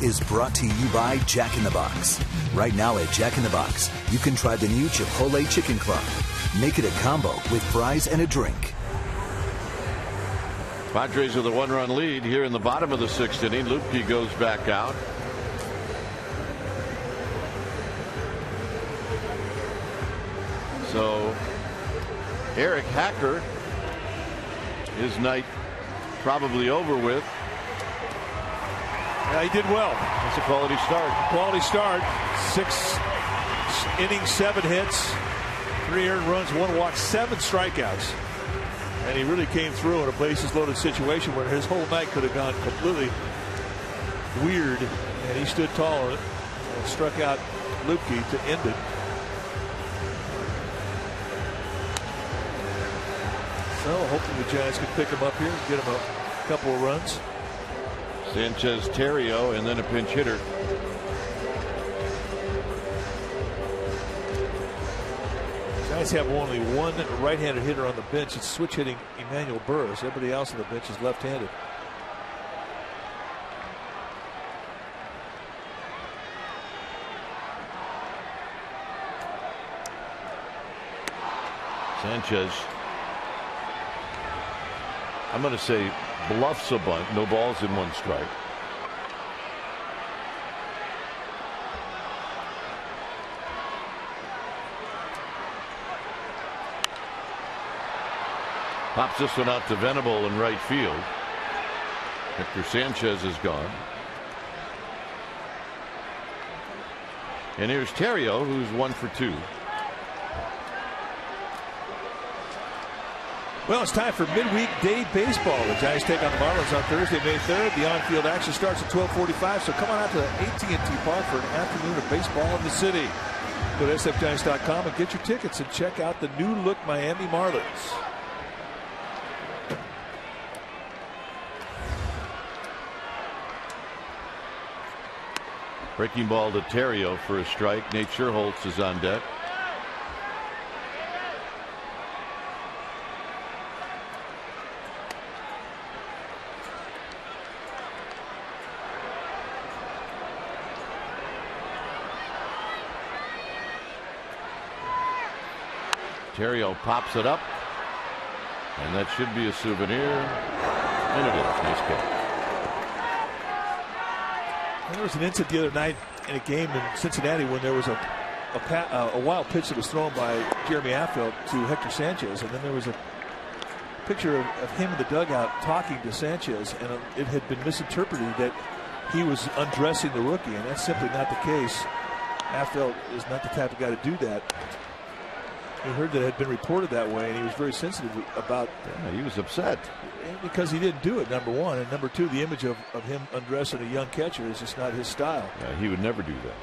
Is brought to you by Jack in the Box. Right now at Jack in the Box, you can try the new Chipotle Chicken Club. Make it a combo with fries and a drink. Padres with a 1-run lead here in the bottom of the 6th inning. Lupke goes back out. So Eric Hacker, his night probably over with. Yeah, he did well. That's a quality start. Quality start. 6 innings, 7 hits, 3 earned runs, 1 walk, 7 strikeouts. And he really came through in a bases loaded situation where his whole night could have gone completely weird. And he stood tall and struck out Lupke to end it. So hopefully the Giants can pick him up here and get him a couple of runs. Sanchez, Terrio, and then a pinch hitter. Giants have only 1 right-handed hitter on the bench. It's switch hitting Emmanuel Burris. Everybody else on the bench is left-handed. Sanchez, I'm going to say, bluffs a bunt. No balls in 1 strike. Pops this one out to Venable in right field. Hector Sanchez is gone. And here's Terrio, who's 1 for 2. Well, it's time for midweek day baseball. The Giants take on the Marlins on Thursday, May 3rd. The on-field action starts at 12:45, so come on out to AT&T Park for an afternoon of baseball in the city. Go to sfgiants.com and get your tickets and check out the new-look Miami Marlins. Breaking ball to Terrio for a strike. Nate Scherholtz is on deck. Terrio pops it up, and that should be a souvenir, and it is. Nice catch. There was an incident the other night in a game in Cincinnati when there was a a wild pitch that was thrown by Jeremy Affeldt to Hector Sanchez, and then there was a picture of him in the dugout talking to Sanchez, and it had been misinterpreted that he was undressing the rookie, and that's simply not the case. Affeldt is not the type of guy to do that. He heard that it had been reported that way, and he was very sensitive about. Yeah, he was upset because he didn't do it, number one, and number two, the image of him undressing a young catcher is just not his style. Yeah, he would never do that.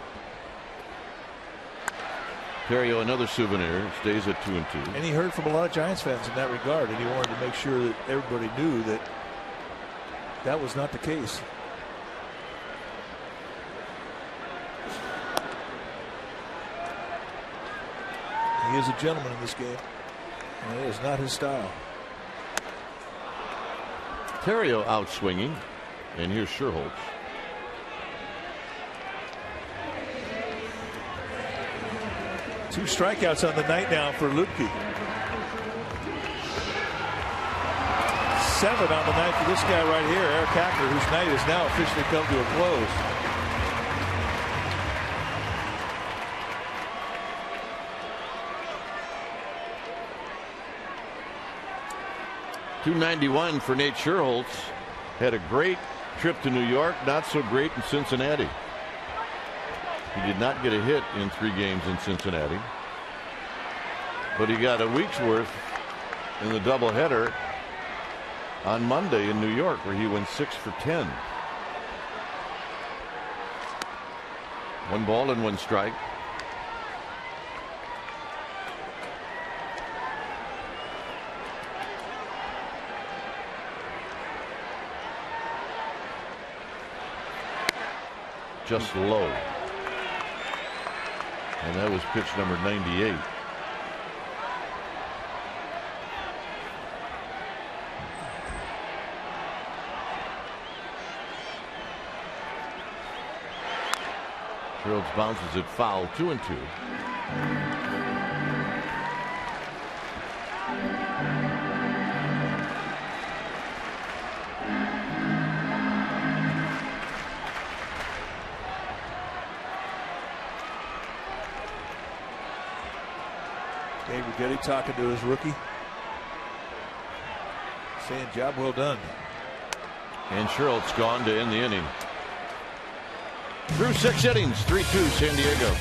Terrio, another souvenir, stays at 2-2. And he heard from a lot of Giants fans in that regard, and he wanted to make sure that everybody knew that that was not the case. He is a gentleman in this game, and it is not his style. Terrio out swinging, and here's Sherholtz. Two strikeouts on the night now for Lupke. 7 on the night for this guy right here, Eric Hacker, whose night has now officially come to a close. .291 for Nate Sherholtz. Had a great trip to New York, not so great in Cincinnati. He did not get a hit in 3 games in Cincinnati, but he got a week's worth in the doubleheader on Monday in New York, where he went 6 for 10. 1 ball and 1 strike. Just low. And that was pitch number 98. Sherholtz bounces it foul, 2-2. Dave Rigetti talking to his rookie, saying job well done. And Sherholtz gone to end the inning. Through 6 innings, 3-2 San Diego.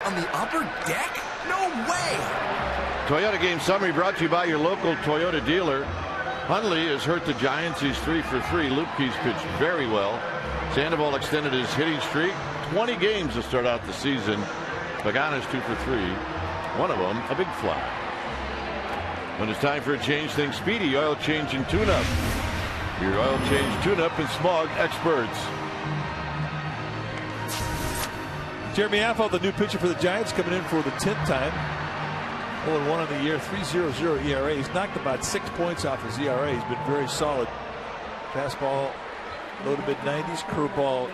On the upper deck? No way! Toyota game summary brought to you by your local Toyota dealer. Hundley has hurt the Giants. He's 3 for 3. Lupke's pitched very well. Sandoval extended his hitting streak. 20 games to start out the season. Pagano's 2 for 3. One of them a big fly. When it's time for a change, think Speedy Oil Change and Tune-Up. Your oil change, tune-up, and smog experts. Jeremy Affeldt, the new pitcher for the Giants, coming in for the 10th time. 0-1 on the year, 3.00 ERA. He's knocked about 6 points off his ERA. He's been very solid. Fastball, low to mid-90s. Curveball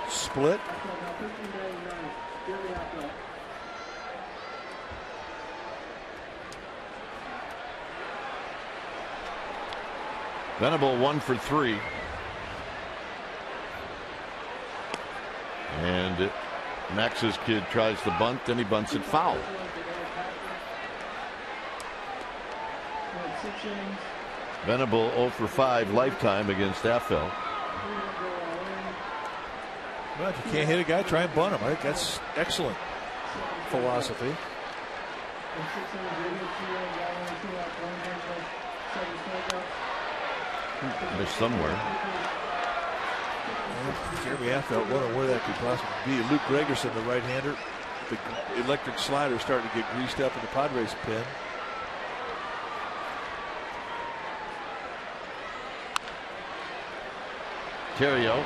split. Venable 1 for 3. And Max's kid tries to bunt, then he bunts it foul. Venable 0 for 5 lifetime against Affeldt. Well, if you can't hit a guy, try and bunt him. I think that's excellent philosophy. Missed somewhere. Jeremy Affeldt, wondering where that could possibly be. Luke Gregerson, the right-hander, the electric slider starting to get greased up in the Padres pen. Terrio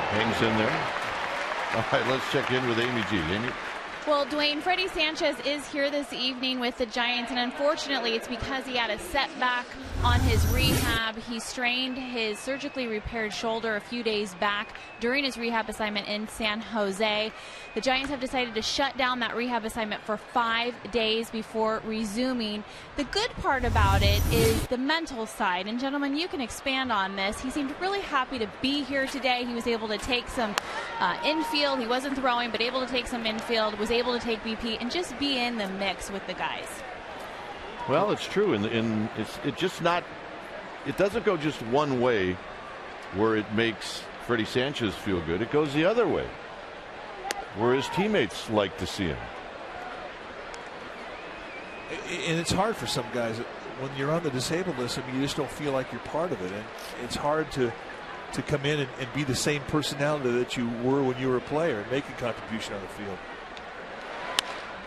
hangs in there. All right, let's check in with Amy G. Amy? Well, Dwayne, Freddie Sanchez is here this evening with the Giants, and unfortunately it's because he had a setback on his rehab. He strained his surgically repaired shoulder a few days back during his rehab assignment in San Jose. The Giants have decided to shut down that rehab assignment for 5 days before resuming. The good part about it is the mental side, and gentlemen, you can expand on this. He seemed really happy to be here today. He was able to take some infield. He wasn't throwing, but able to take some infield, was able to take BP and just be in the mix with the guys. Well, it's true, and it's just not. It doesn't go just one way, where it makes Freddie Sanchez feel good. It goes the other way, where his teammates like to see him. And it's hard for some guys when you're on the disabled list. I mean, you just don't feel like you're part of it, and it's hard to come in and be the same personality that you were when you were a player and make a contribution on the field.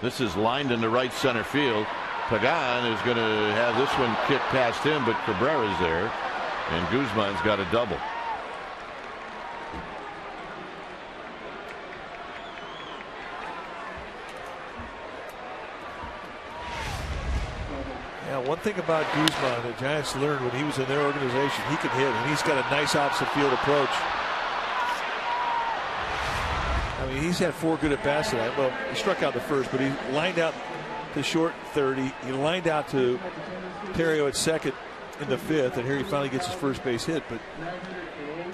This is lined into right center field. Pagan is going to have this one kicked past him, but Cabrera's there, and Guzman's got a double. Yeah, one thing about Guzman, the Giants learned when he was in their organization, he can hit, and he's got a nice opposite field approach. I mean, he's had 4 good at bats tonight. Well, he struck out the first, but he lined out to short 30. He lined out to Terrio at second in the 5th, and here he finally gets his first base hit, but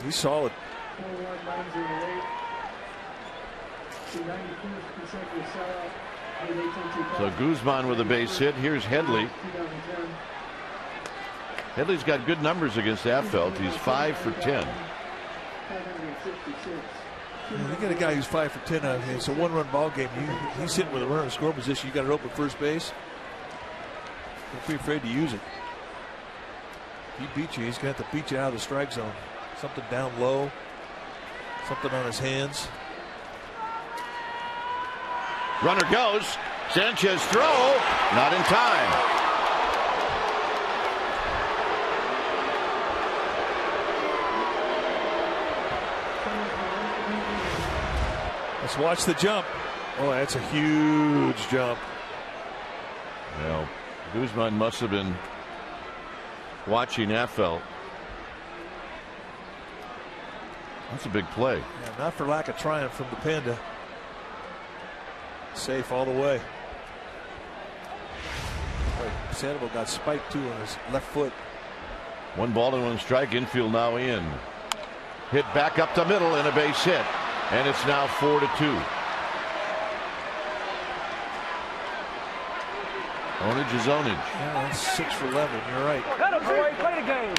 he's solid. So Guzman with a base hit. Here's Headley. Headley's got good numbers against Affeldt. He's 5 for 10. You get a guy who's 5 for 10 out here. It's a 1-run ball game. He's sitting with a runner in score position. You got it open first base. Don't be afraid to use it. He beat you. He's going to have to beat you out of the strike zone. Something down low. Something on his hands. Runner goes. Sanchez throw. Not in time. Let's watch the jump. Oh, that's a huge jump. Well, Guzman must have been watching Affeldt. That's a big play. Yeah, not for lack of trying from the Panda. Safe all the way. Sandoval got spiked too on his left foot. 1 ball and 1 strike. Infield now in. Hit back up the middle and a base hit. And it's now 4-2. Ownage is ownage. Yeah, that's 6 for 11. You're right. Play the game.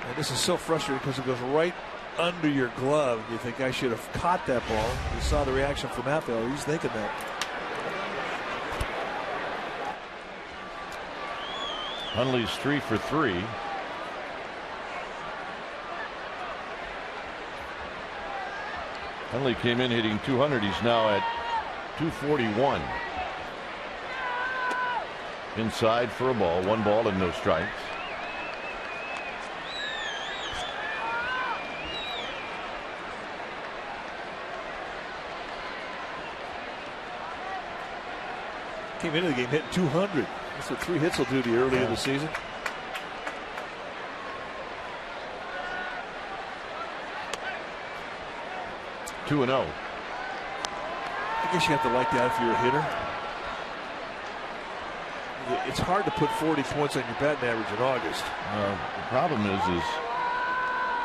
And this is so frustrating because it goes right under your glove. You think I should have caught that ball. You saw the reaction from Affeldt. He's thinking that. Hundley's 3 for 3. Hundley came in hitting 200. He's now at 241. inside for a ball. 1 ball and no strikes. Came into the game hitting 200. That's what 3 hits will do to you early in the season. – 2-0. I guess you have to like that if you're a hitter. It's hard to put 40 points on your batting average in August. The problem is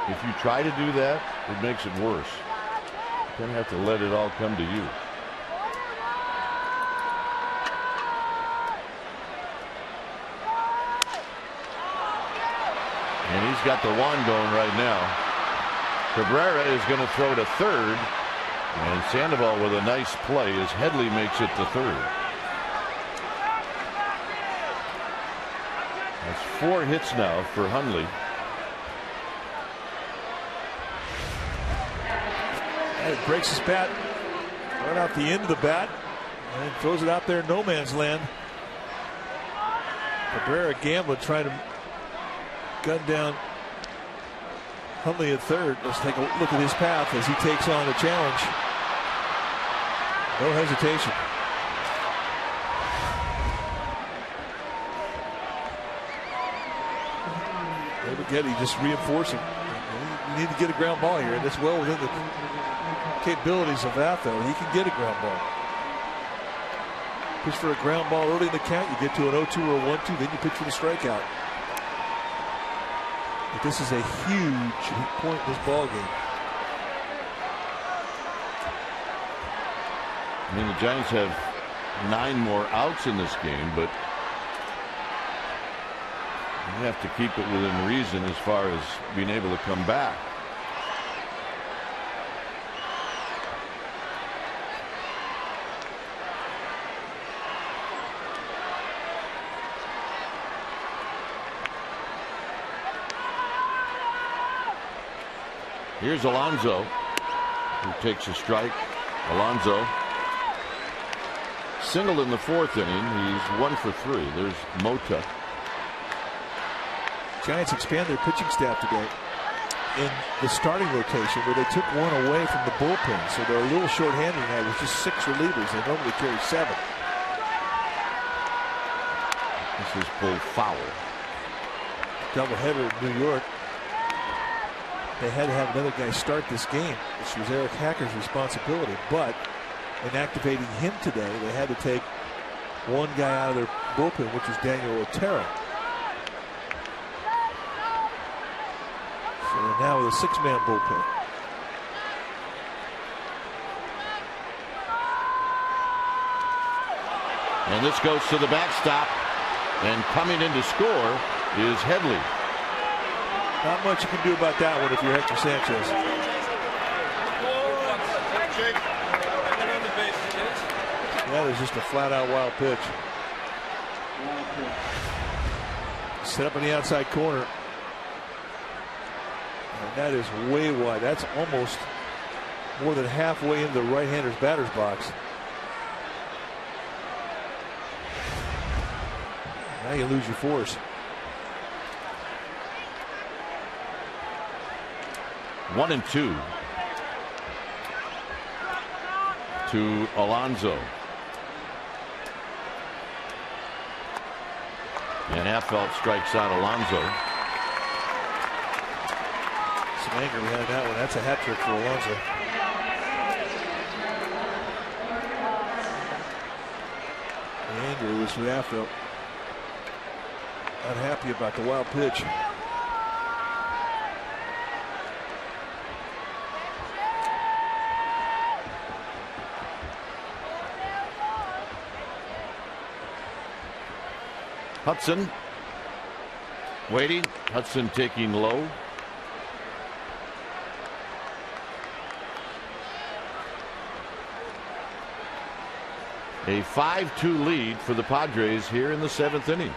if you try to do that, it makes it worse. You kind of have to let it all come to you. And he's got the 1 going right now. Cabrera is going to throw to third. And Sandoval with a nice play as Headley makes it to third. That's 4 hits now for Hundley. And it breaks his bat right out the end of the bat and throws it out there in no man's land. Cabrera gambling, trying to gun down Hundley at third. Let's take a look at his path as he takes on the challenge. No hesitation. Again, just reinforcing. You need to get a ground ball here, and it's well within the capabilities of that, though. He can get a ground ball. Pitch for a ground ball early in the count. You get to an 0-2 or a 1-2, then you pitch for the strikeout. But this is a huge point in this ball game. I mean, the Giants have 9 more outs in this game, but you have to keep it within reason as far as being able to come back. Here's Alonso, who takes a strike. Alonso singled in the 4th inning. He's 1 for 3. There's Mota. Giants expand their pitching staff today in the starting rotation, where they took 1 away from the bullpen, so they're a little short-handed now with just 6 relievers. They normally carry 7. This is pulled foul. Doubleheader in New York. They had to have another guy start this game, which was Eric Hacker's responsibility. But in activating him today, they had to take 1 guy out of their bullpen, which was Daniel Otero. So they're now with a 6-man bullpen. And this goes to the backstop. And coming in to score is Headley. Not much you can do about that one if you're Hector Sanchez. That is just a flat-out wild pitch. Set up in the outside corner. And that is way wide. That's almost more than halfway into the right-hander's batter's box. Now you lose your force. 1-2 to Alonso. And Affelt strikes out Alonso. Some anger behind that one. That's a hat trick for Alonso. The anger was with Affelt. Unhappy about the wild pitch. Hudson waiting. Hudson taking low. A 5-2 lead for the Padres here in the 7th inning.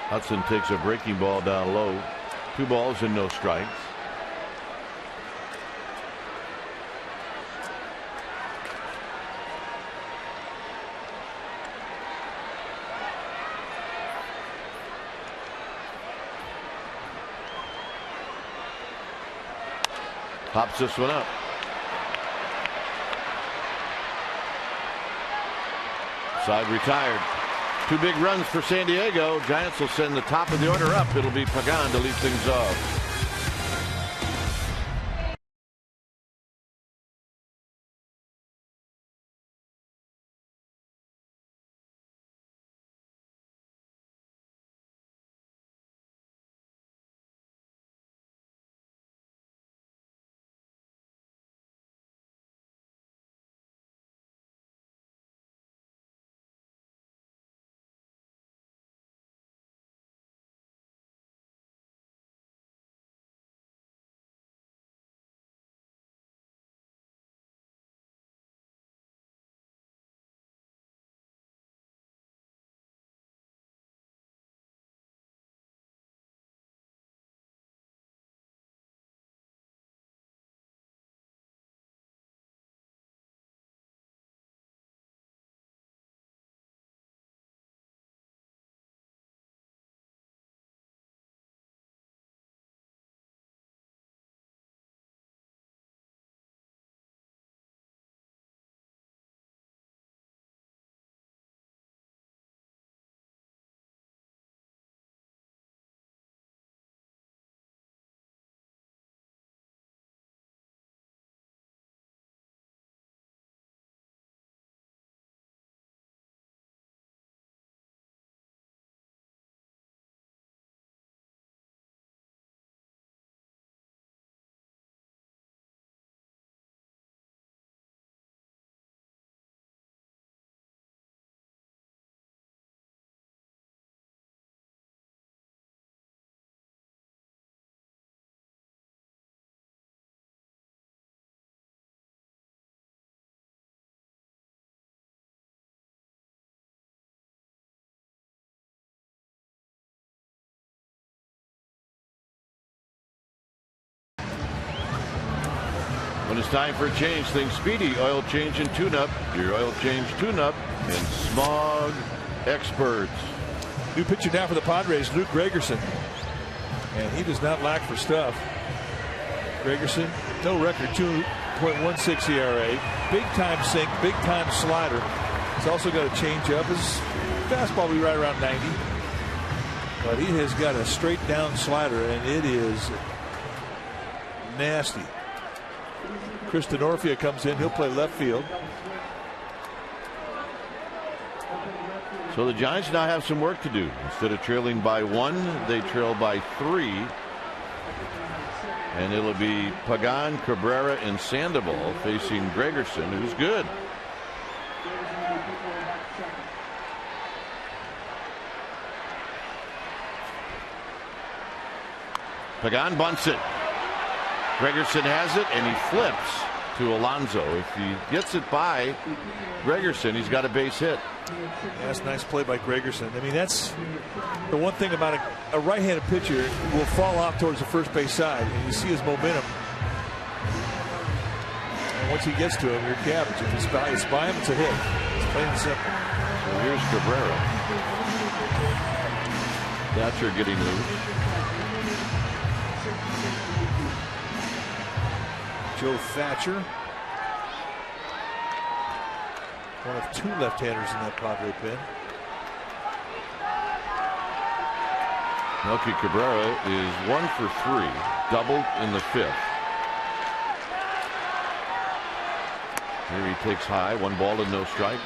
Hudson takes a breaking ball down low. 2 balls and no strikes. Pops this one up. Side retired. 2 big runs for San Diego. Giants will send the top of the order up. It'll be Pagan to lead things off. When it's time for a change, think Speedy Oil Change and Tune-Up. Your oil change tune-up and smog experts. New pitcher now for the Padres, Luke Gregerson. And he does not lack for stuff. Gregerson, no record, 2.16 ERA. Big time sink, big time slider. He's also got a changeup. His fastball will be right around 90. But he has got a straight down slider, and it is nasty. Chris Denorfia comes in. He'll play left field. So the Giants now have some work to do. Instead of trailing by 1, they trail by 3. And it'll be Pagan, Cabrera, and Sandoval facing Gregerson, who's good. Pagan bunts it. Gregerson has it, and he flips to Alonso. If he gets it by Gregerson, he's got a base hit. Yeah, that's a nice play by Gregerson. I mean, that's the one thing about a right-handed pitcher will fall off towards the first base side, and you see his momentum. And once he gets to him, you're cabbage. If it's by him, it's a hit. It's plain and simple. So here's Cabrera. Thatcher getting loose. Joe Thatcher, one of 2 left-handers in that Padre pen. Melky Cabrera is 1 for 3, doubled in the 5th. Here he takes high, 1 ball and no strikes.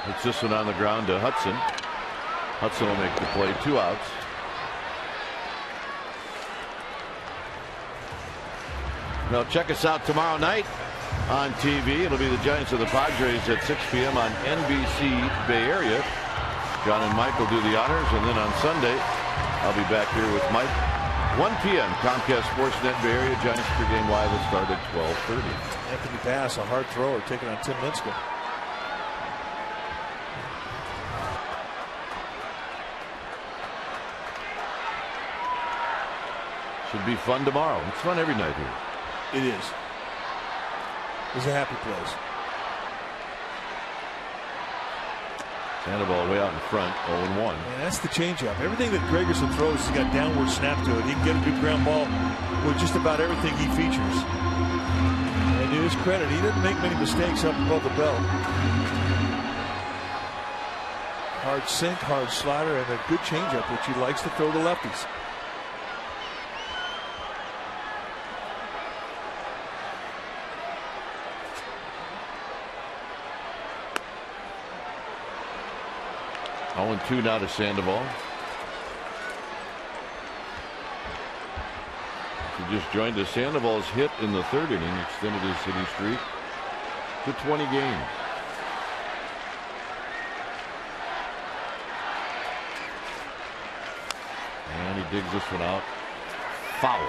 It's this one on the ground to Hudson. Hudson will make the play, 2 outs. Now check us out tomorrow night on TV. It'll be the Giants of the Padres at 6 p.m. on NBC Bay Area. John and Mike will do the honors, and then on Sunday I'll be back here with Mike. 1 p.m. Comcast Sportsnet Bay Area. Giants pregame live will start at 12:30. Anthony Bass, a hard thrower, taking on Tim Lincecum. Should be fun tomorrow. It's fun every night here. It is. is a happy place. Sandoval way out in front, 0-1. And that's the changeup. Everything that Gregerson throws has got downward snap to it. He can get a good ground ball with just about everything he features. And to his credit, he didn't make many mistakes up above the belt. Hard sink, hard slider, and a good changeup, which he likes to throw to lefties. Oh, 2 now to Sandoval. He just joined us. Sandoval's hit in the 3rd inning extended his hitting streak to 20 games. And he digs this one out. Foul.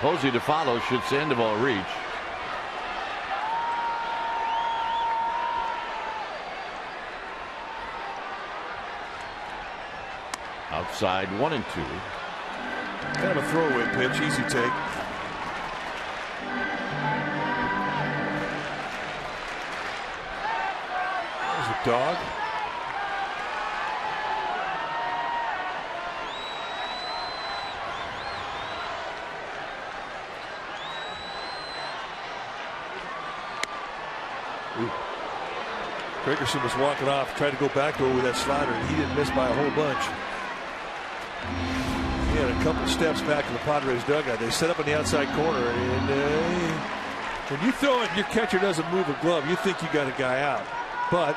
Posey to follow should Sandoval reach. Outside 1-2. Kind of a throwaway pitch, easy take. There's a dog. Gregerson was walking off, tried to go back to it with that slider, and he didn't miss by a whole bunch. He had a couple steps back to the Padres dugout. They set up in the outside corner, and when you throw it and your catcher doesn't move a glove, you think you got a guy out. But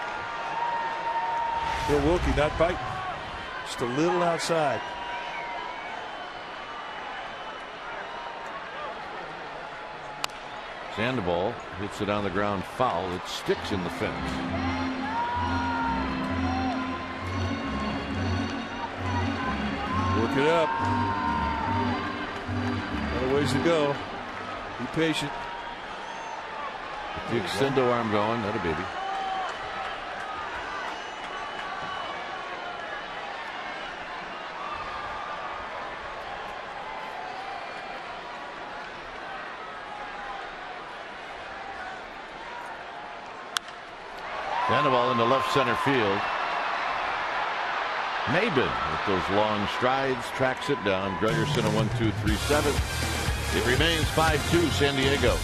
Bill Wilkie not biting, just a little outside. Sandoval hits it on the ground foul. It sticks in the fence. Work it up. Got a ways to go. Be patient. The extendo arm going. That a baby. Sandoval into left center field. Maben with those long strides tracks it down. Gregerson a 1-2-3 7th. It remains 5-2 San Diego.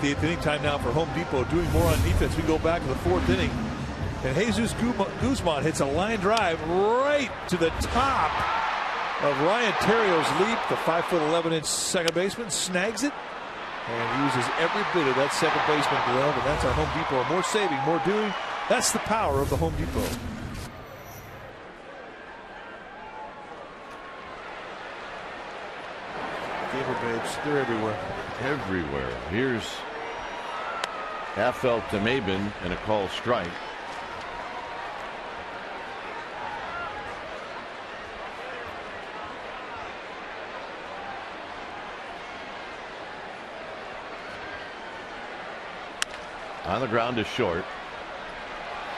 The 8th inning time now for Home Depot, doing more on defense. We go back to the 4th inning, And Jesus Guzman hits a line drive right to the top of Ryan Terrio's leap. The 5'11" second baseman snags it and uses every bit of that second baseman glove. And that's our Home Depot. More saving, more doing. That's the power of the Home Depot. Gamer babes, they're everywhere. Everywhere. Here's Affelt to Maben and a call strike. On the ground is short.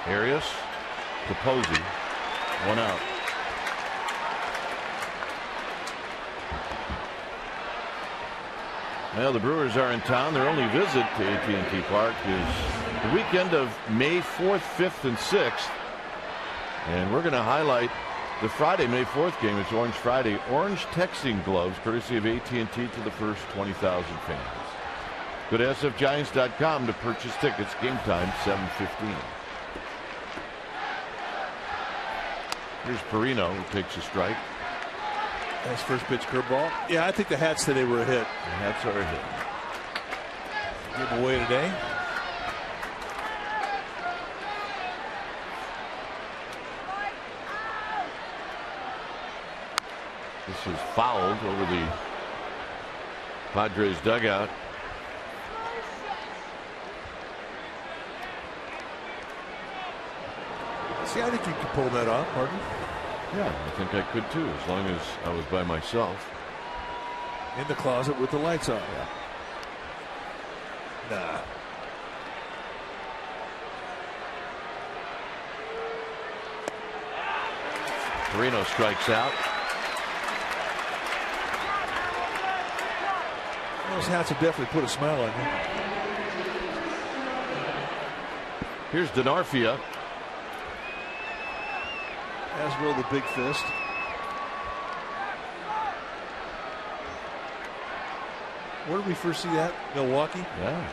Arias to Posey. One out. Well, the Brewers are in town. Their only visit to AT&T Park is the weekend of May 4th, 5th, and 6th. And we're going to highlight the Friday, May 4th game. It's Orange Friday. Orange texting gloves, courtesy of AT&T, to the first 20,000 fans. Go to sfgiants.com to purchase tickets. Game time, 7:15. Here's Perino, who takes a strike. Nice first pitch curveball. Yeah, I think the Hats today were a hit. The Hats are a hit. Give them away today. This is fouled over the Padres dugout. See, I think you could pull that off, pardon? Yeah, I think I could too, as long as I was by myself. In the closet with the lights on. Yeah. Nah. Perino strikes out. Those Hats have definitely put a smile on you. Here's Denarfia. Aswell the big fist. Where did we first see that? Milwaukee? Yeah.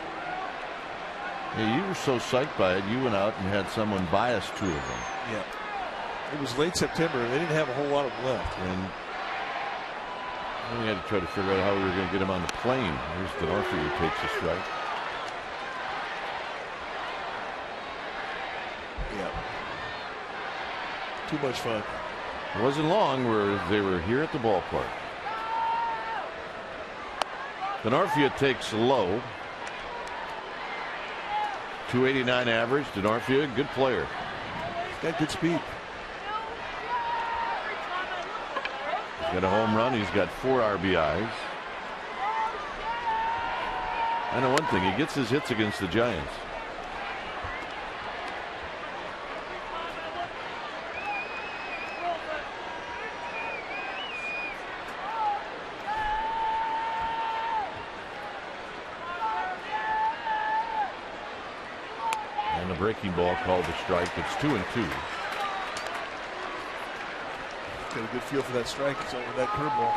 Yeah, you were so psyched by it, you went out and had someone bias 2 of them. Yeah. It was late September, and they didn't have a whole lot of them left. And then we had to try to figure out how we were going to get him on the plane. Here's Denarfia who takes a strike. Yeah. Too much fun. It wasn't long where they were here at the ballpark. Denarfia takes low. 289 average. Denarfia, good player. He's got good speed. He's got a home run. He's got 4 RBIs. I know one thing. He gets his hits against the Giants. And a breaking ball called a strike. It's 2-2. Got a good feel for that strike. It's over that curveball.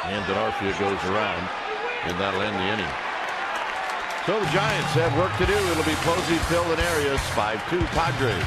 And Denarfia goes around, and that'll end the inning. So the Giants have work to do. It'll be Posey, Phil, and Arias. 5-2 Padres.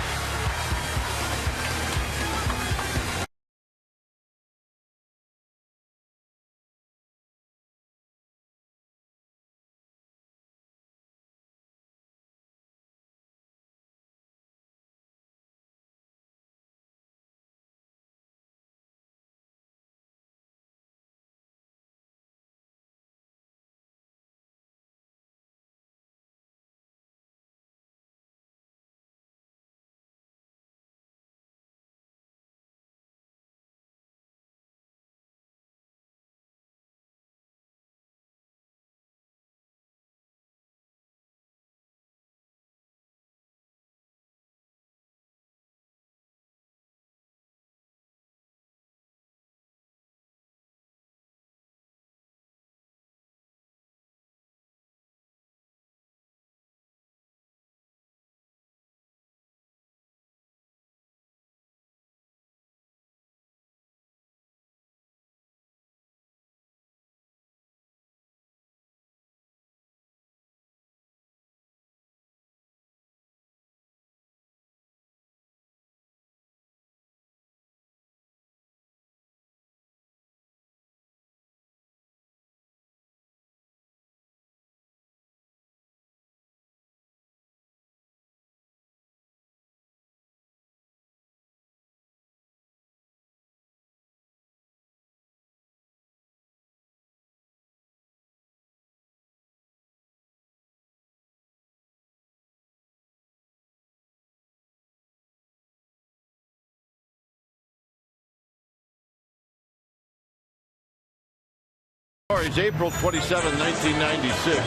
April 27, 1996.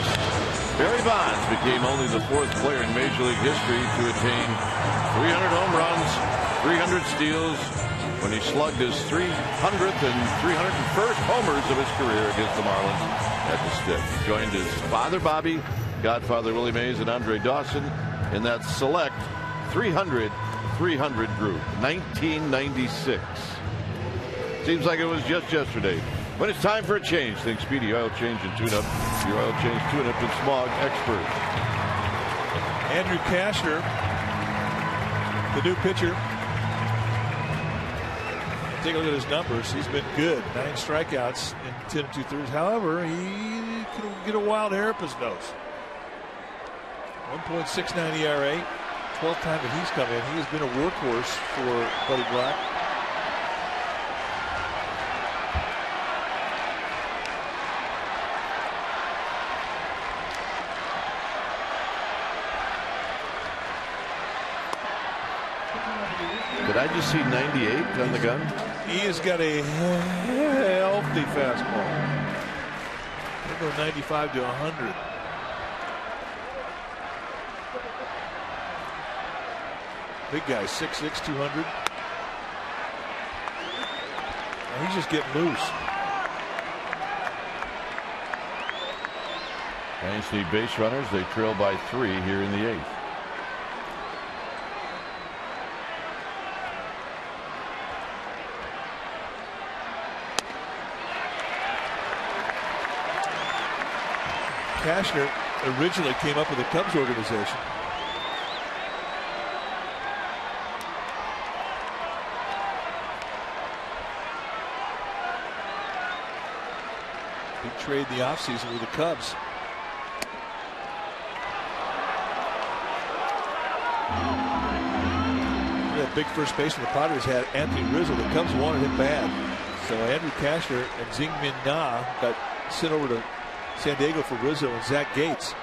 Barry Bonds became only the 4th player in Major League history to attain 300 home runs, 300 steals, when he slugged his 300th and 301st homers of his career against the Marlins at the Stick. Joined his father Bobby, godfather Willie Mays, and Andre Dawson in that select 300 group. 1996. Seems like it was just yesterday. But it's time for a change. Think Speedy Oil Change and Tune-Up. Your oil change, tune-up, and smog expert. Andrew Cashner, the new pitcher. Take a look at his numbers. He's been good. 9 strikeouts in 10 2/3. However, he can get a wild hair up his nose. 1.69 ERA. 12th time that he's come in. He has been a workhorse for Buddy Black. Did I just see 98 on the gun? He has got a healthy fastball. He'll go 95 to 100. Big guy, 6'6", 200. And he's just getting loose. Giants need base runners. They trail by 3 here in the 8th. Cashner originally came up with the Cubs organization. Big trade in the offseason with the Cubs. That big first baseman the Padres had, Anthony Rizzo. The Cubs wanted him bad. So Andrew Cashner and Zing-Min Na got sent over to San Diego for Rizzo and Zach Gates.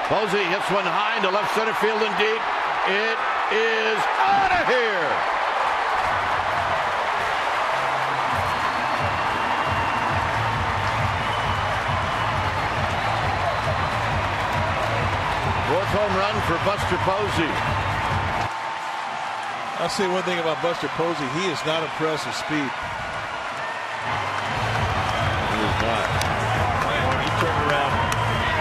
Posey hits one high into left center field and deep. It is out of here. Fourth home run for Buster Posey. I'll say one thing about Buster Posey. He is not impressed with speed. He turned around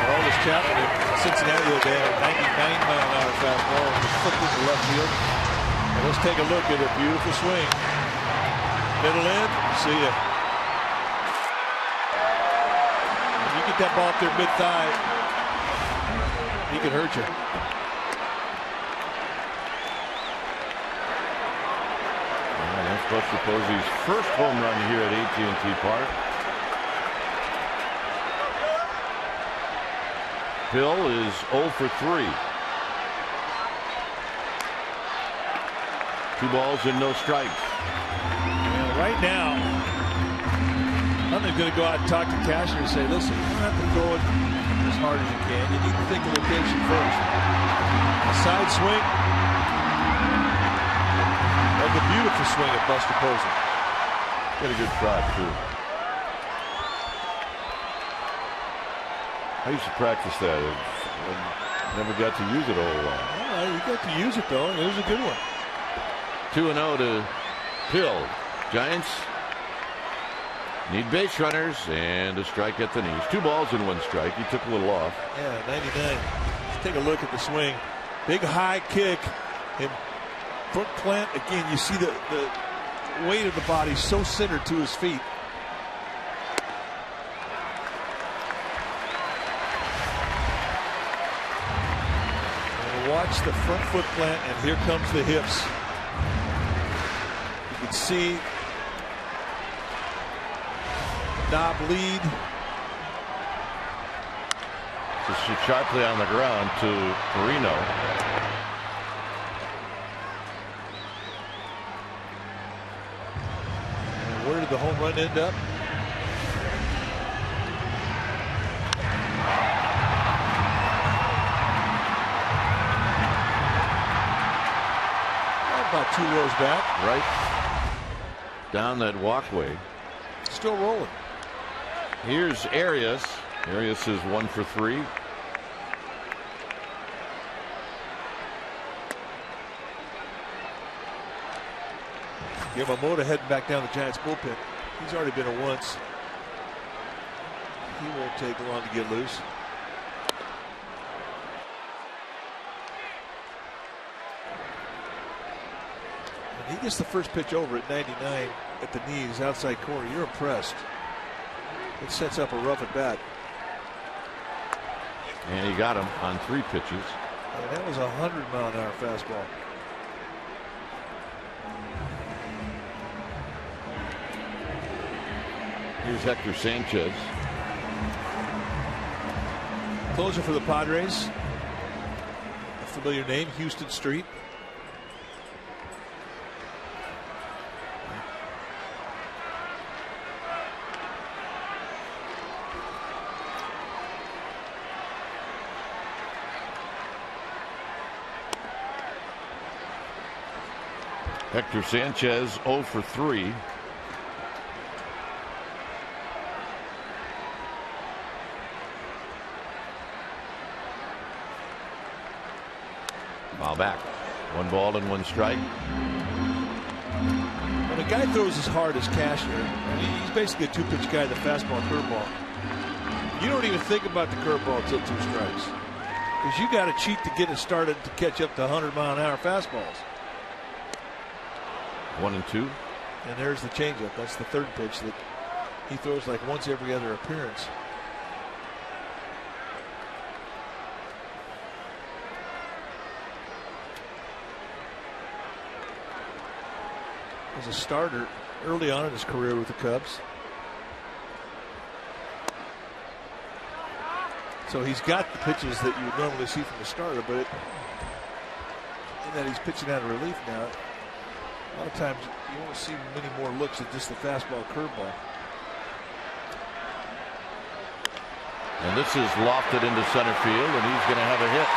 Aroldis Chapman in Cincinnati the other day at a 99-mile-an-hour fastball and just flipped into left field. And let's take a look at a beautiful swing. Middle in, see ya. If you get that ball up there mid-thigh, he can hurt you. That's Buster Posey's first home run here at AT&T Park. Bill is 0 for 3. 2 balls and no strikes. Yeah, right now, I'm going to go out and talk to Cashner and say, listen, you don't have to throw it as hard as you can. You need to think of location first. A side swing. Like a beautiful swing at Buster Posey. Got a good shot, too. I used to practice that. I never got to use it a whole lot. Well, you got to use it, though. It was a good one. 2-0 to Pill. Giants need base runners and a strike at the knees. 2 balls and 1 strike. He took a little off. Yeah, 99. Let's take a look at the swing. Big high kick. And foot plant. Again, you see the weight of the body so centered to his feet. Watch the front foot plant, and here comes the hips. You can see the knob lead. Just sharply on the ground to Perino. And where did the home run end up? About 2 rows back. Right down that walkway. Still rolling. Here's Arias. Arias is 1 for 3. Yamamoto heading back down the Giants bullpen. He's already been a once. He won't take long to get loose. When he gets the first pitch over at 99 at the knees, outside corner, you're impressed. It sets up a rough at bat. And he got him on 3 pitches. And that was a 100-mile-an-hour fastball. Here's Hector Sanchez. Closer for the Padres. A familiar name, Houston Street. Hector Sanchez 0 for 3. Foul back. 1 ball and 1 strike. When a guy throws as hard as Cashner, he's basically a 2-pitch guy, the fastball, curveball. You don't even think about the curveball until 2 strikes. Because you got to cheat to get it started to catch up to 100-mile-an-hour fastballs. 1 and 2. And there's the changeup. That's the 3rd pitch that he throws like once every other appearance. As a starter early on in his career with the Cubs. So he's got the pitches that you would normally see from a starter, but in that he's pitching out of relief now, a lot of times you won't see many more looks at just the fastball, curveball. And this is lofted into center field, and he's going to have a hit.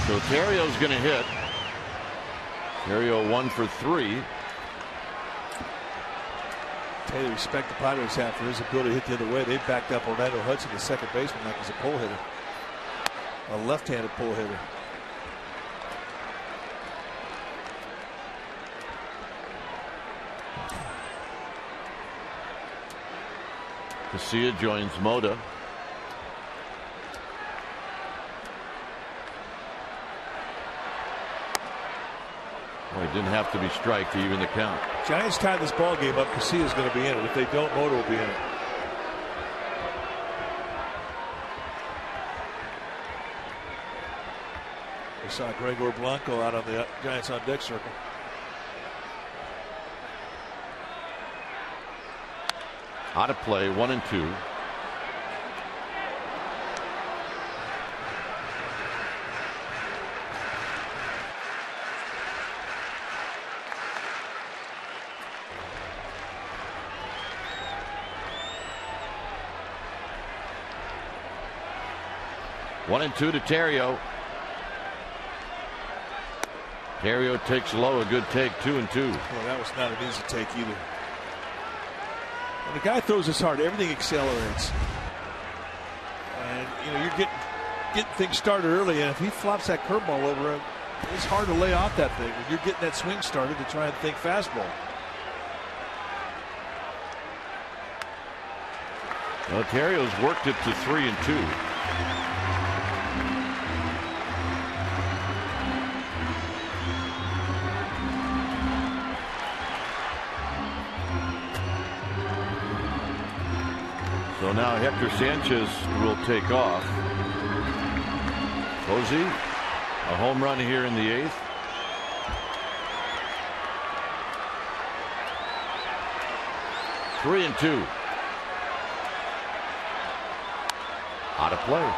So Terrio's going to hit. Terrio 1 for 3. Tell you, respect the Padres have for his ability to hit the other way. They backed up Orlando Hudson, the second baseman, like he's a pull hitter, a left-handed pull hitter. Casilla joins Moda. Well, he didn't have to be strike to even the count. Giants tie this ball game up. Casilla's going to be in it. If they don't, Moda will be in it. We saw Gregor Blanco out on the Giants on deck circle. Out of play, 1 and 2. One and 2 to Terrio. Terrio takes low, a good take, 2 and 2. Well, that was not an easy take either. When the guy throws this hard, everything accelerates. And you know, you're getting things started early, and if he flops that curveball over him, it's hard to lay off that thing when you're getting that swing started to try and think fastball. Well, Terrio's worked it to 3 and 2. So now Hector Sanchez will take off. Posey, a home run here in the 8th. Three and 2. Out of play.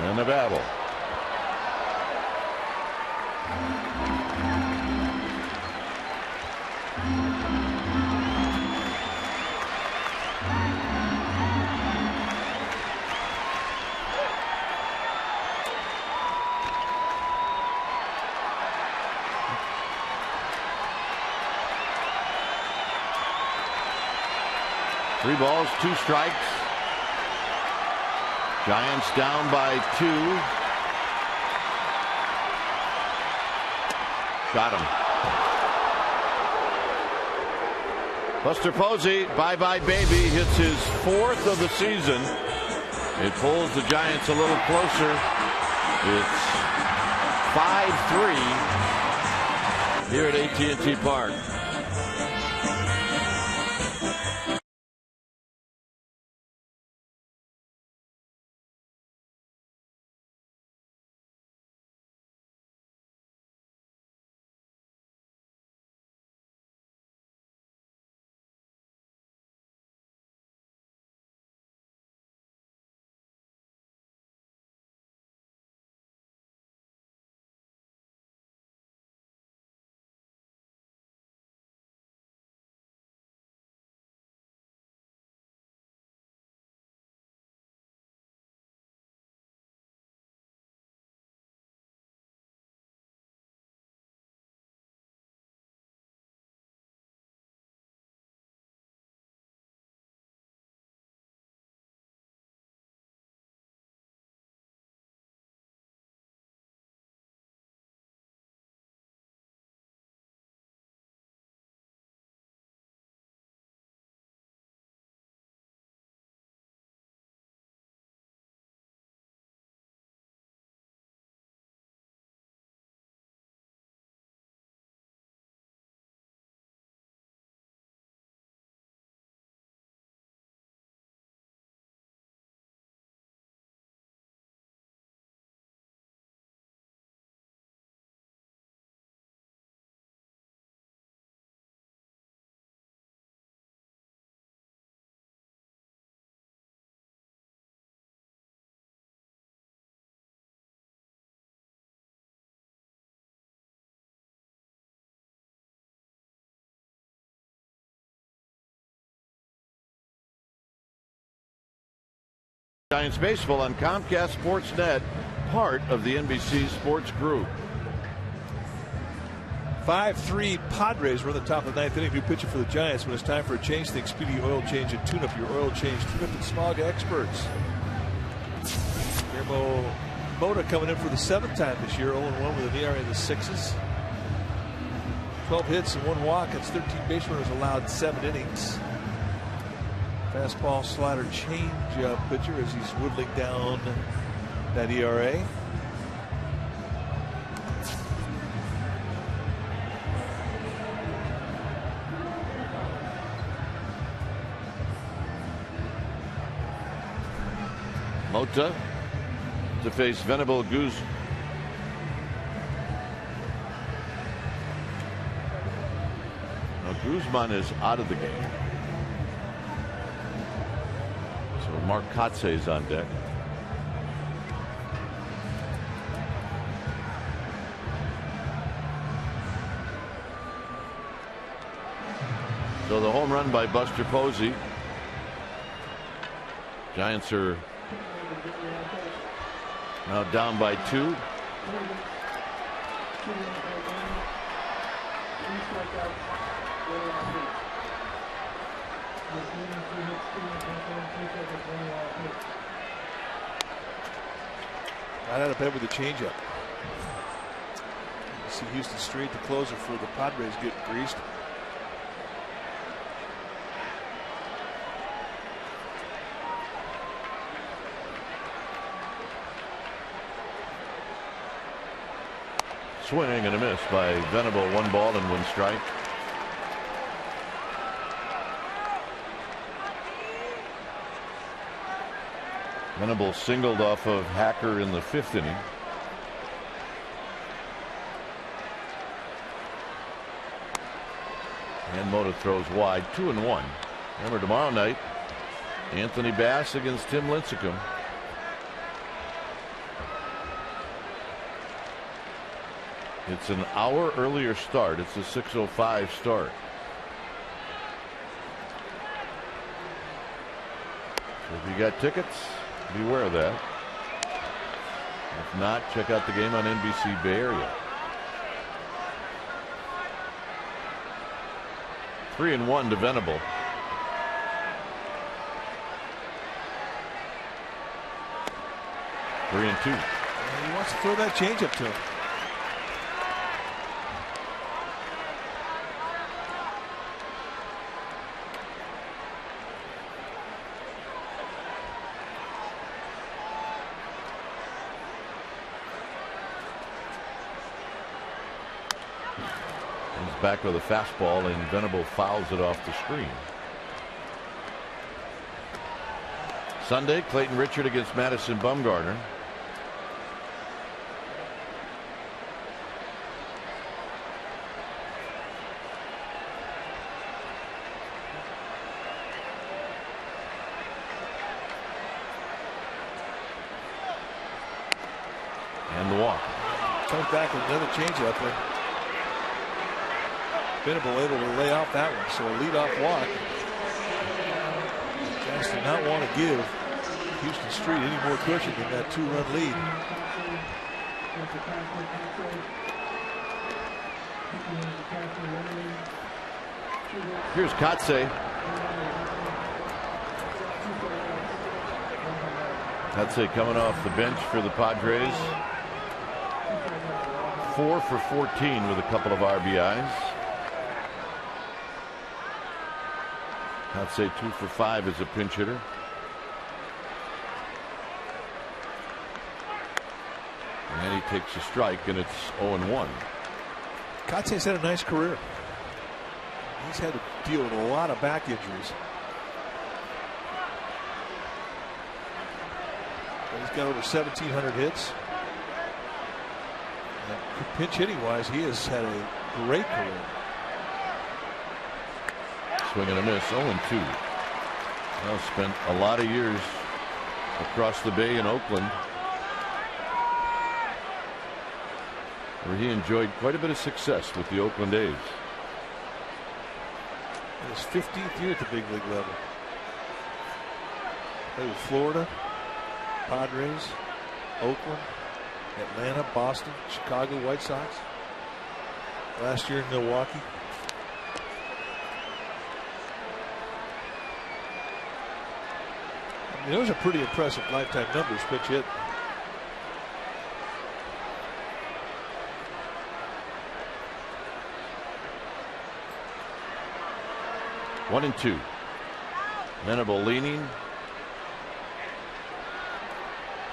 And a battle. 3 balls, 2 strikes. Giants down by 2. Got him. Buster Posey, bye-bye baby, hits his 4th of the season. It pulls the Giants a little closer. It's 5-3 here at AT&T Park. Giants baseball on Comcast Sportsnet, part of the NBC Sports Group. 5-3 Padres. We're in the top of the 9th inning. New pitcher for the Giants. When it's time for a change, think Speedy Oil Change and Tune Up, your oil change tune-up and smog experts. Guillermo Mota coming in for the 7th time this year, 0-1 with an ERA in the 6s. 12 hits and 1 walk. It's 13 base runners allowed, 7 innings. Fastball, slider, change pitcher as he's whittling down that ERA. Mota to face Venable Guz. Now Guzman is out of the game. Mark Kotze is on deck. So the home run by Buster Posey. Giants are now down by 2. Right out of bed with a changeup. You see Houston Street, the closer for the Padres, getting greased. Swing and a miss by Venable. 1 ball and 1 strike. Venable singled off of Hacker in the 5th inning. And Mota throws wide, 2-1. Remember, tomorrow night, Anthony Bass against Tim Lincecum. It's an hour earlier start. It's a 6:05 start. So if you got tickets, beware of that. If not, check out the game on NBC Bay Area. 3-1 to Venable. 3-2. And he wants to throw that changeup to him. He's back with a fastball, and Venable fouls it off the screen. Sunday, Clayton Richard against Madison Bumgarner. And the walk. Comes back with another changeup there. Venable able to lay off that one, so a leadoff walk. Giants did not want to give Houston Street any more cushion than that 2-run lead. Here's Kotze. Kotze coming off the bench for the Padres. 4 for 14 with a couple of RBIs. Kotze 2 for 5 as a pinch hitter. And he takes a strike, and it's 0-1. Kotze's had a nice career. He's had to deal with a lot of back injuries. But he's got over 1,700 hits. And pinch hitting wise, he has had a great career. Swing and a miss, 0-2. Well, spent a lot of years across the bay in Oakland, where he enjoyed quite a bit of success with the Oakland A's. His 15th year at the big league level. Played with Florida, Padres, Oakland, Atlanta, Boston, Chicago White Sox. Last year in Milwaukee. I mean, those are pretty impressive lifetime numbers, pitch hit. One and two. Venable leaning.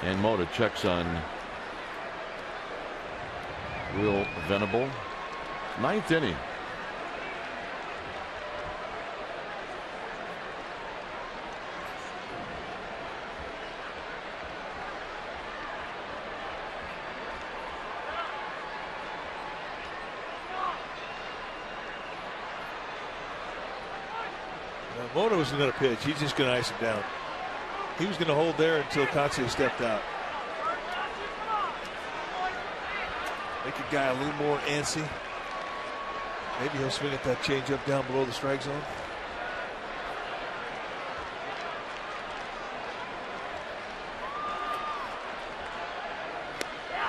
And Mota checks on Will Venable. Ninth inning. Mota was going to pitch. He's just going to ice him down. He was going to hold there until Kotze stepped out. Make a guy a little more antsy. Maybe he'll swing at that changeup down below the strike zone.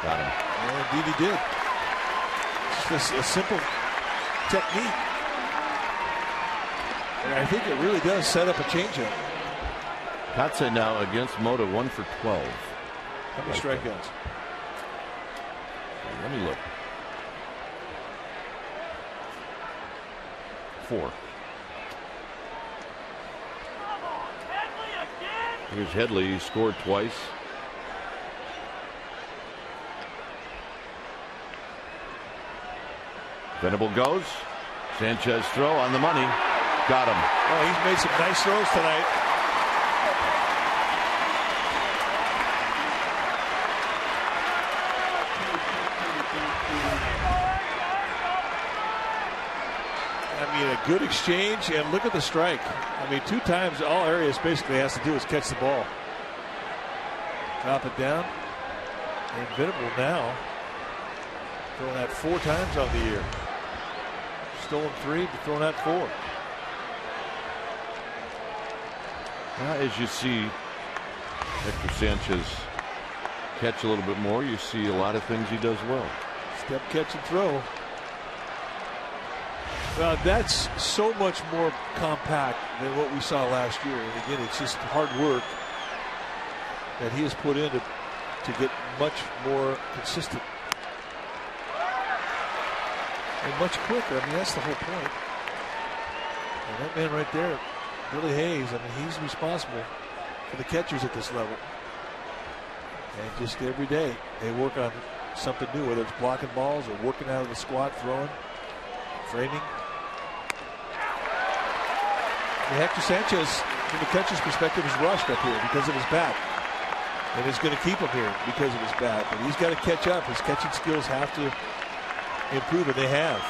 Got him. And indeed he did. Just a simple technique. And I think it really does set up a changeup. Kotze now against Mota, 1 for 12. How many strikeouts? Let me look. 4. Here's Headley. He scored twice. Venable goes. Sanchez throw on the money. Got him. Oh, he's made some nice throws tonight. I mean, a good exchange, and look at the strike. I mean, 2 times, all Arias basically has to do is catch the ball. Drop it down. And Venable now throwing that 4 times on the year. Stolen 3, but throwing that 4. As you see Hector Sanchez catch a little bit more, you see a lot of things he does well. Step, catch, and throw. That's so much more compact than what we saw last year. And again, it's just hard work that he has put into to get much more consistent and much quicker. I mean, that's the whole point. And that man right there, Billy Hayes, I mean, he's responsible for the catchers at this level. And just every day they work on something new, whether it's blocking balls or working out of the squat, throwing, framing. And Hector Sanchez, from the catcher's perspective, is rushed up here because of his bat. And he's going to keep him here because of his bat. But he's got to catch up. His catching skills have to improve, and they have.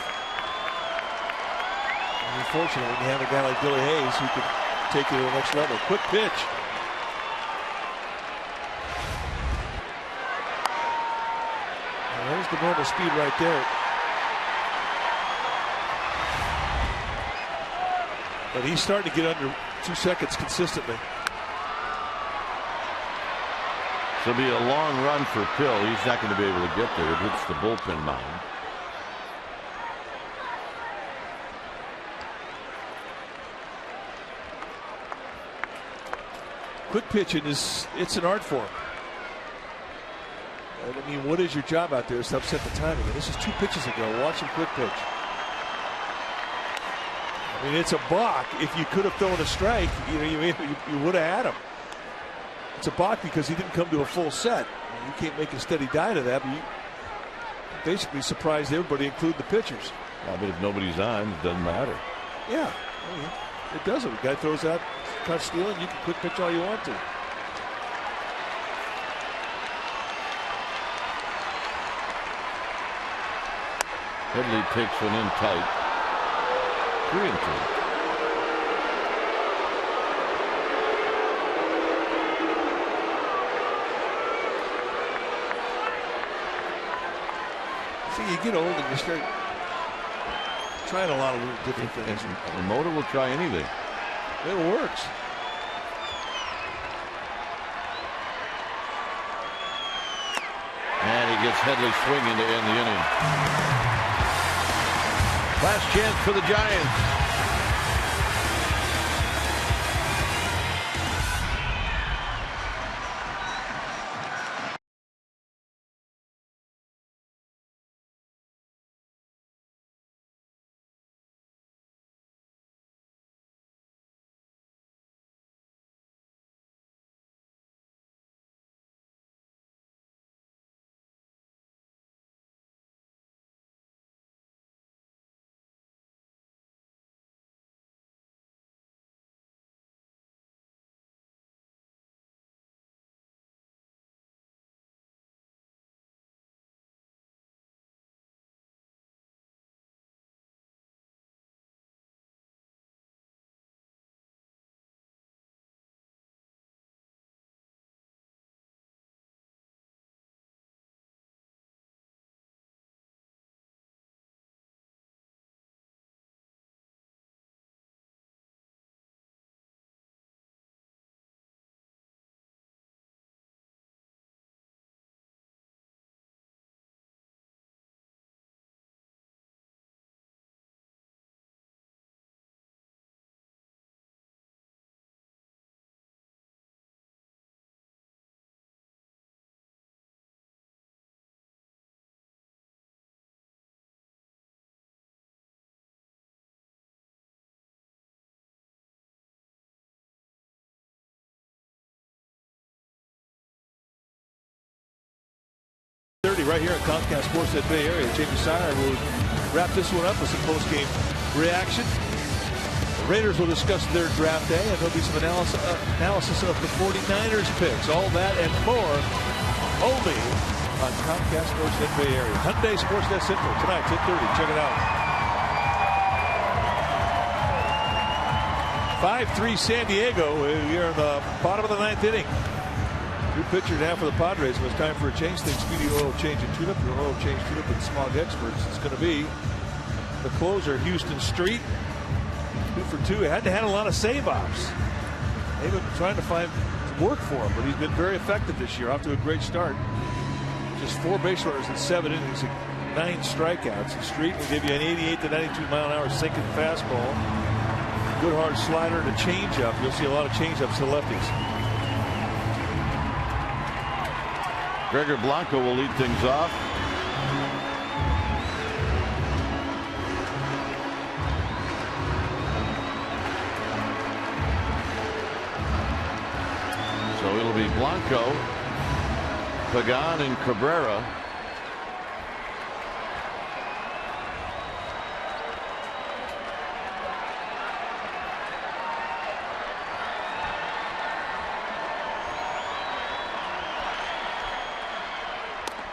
And unfortunately, when you have a guy like Billy Hayes who can take you to the next level. Quick pitch. And there's the normal speed right there. But he's starting to get under 2 seconds consistently. It'll be a long run for Pill. He's not going to be able to get there. It hits the bullpen mound. Quick pitching it's an art form. And I mean, what is your job out there is to upset the timing. And this is 2 pitches ago. Watch him quick pitch. I mean, it's a balk. If you could have thrown a strike, you would have had him. It's a balk because he didn't come to a full set. You can't make a steady diet of that, but you basically surprised everybody, including the pitchers. I mean, if nobody's on, it doesn't matter. Yeah, I mean, it doesn't. The guy throws out, cut stealing, you can quick pitch all you want to. Headley takes one in tight. 3-2. See, you get old and you start trying a lot of little different things. The motor will try anything. It works. And he gets Headley swinging to end the inning. Last chance for the Giants. Right here at Comcast Sportsnet Bay Area. Jamie Sire will wrap this one up with some post-game reaction. The Raiders will discuss their draft day, and there'll be some analysis of the 49ers picks. All that and more only on Comcast Sportsnet Bay Area. Hyundai Sportsnet Central tonight, 10:30. Check it out. 5-3 San Diego. We're in the bottom of the 9th inning. New pitcher now for the Padres. It was time for a change. Think Speedy Oil Change and Tune-Up. Your oil change tune-up with Smog Experts. It's going to be the closer, Houston Street. 2 for 2. He hadn't had a lot of save-offs. They've been trying to find work for him, but he's been very effective this year. Off to a great start. Just 4 base runners in 7 innings, 9 strikeouts. And Street will give you an 88 to 92 mile an hour sinking fastball. Good hard slider and a changeup. You'll see a lot of changeups to lefties. Gregor Blanco will lead things off. So it'll be Blanco, Pagan, and Cabrera.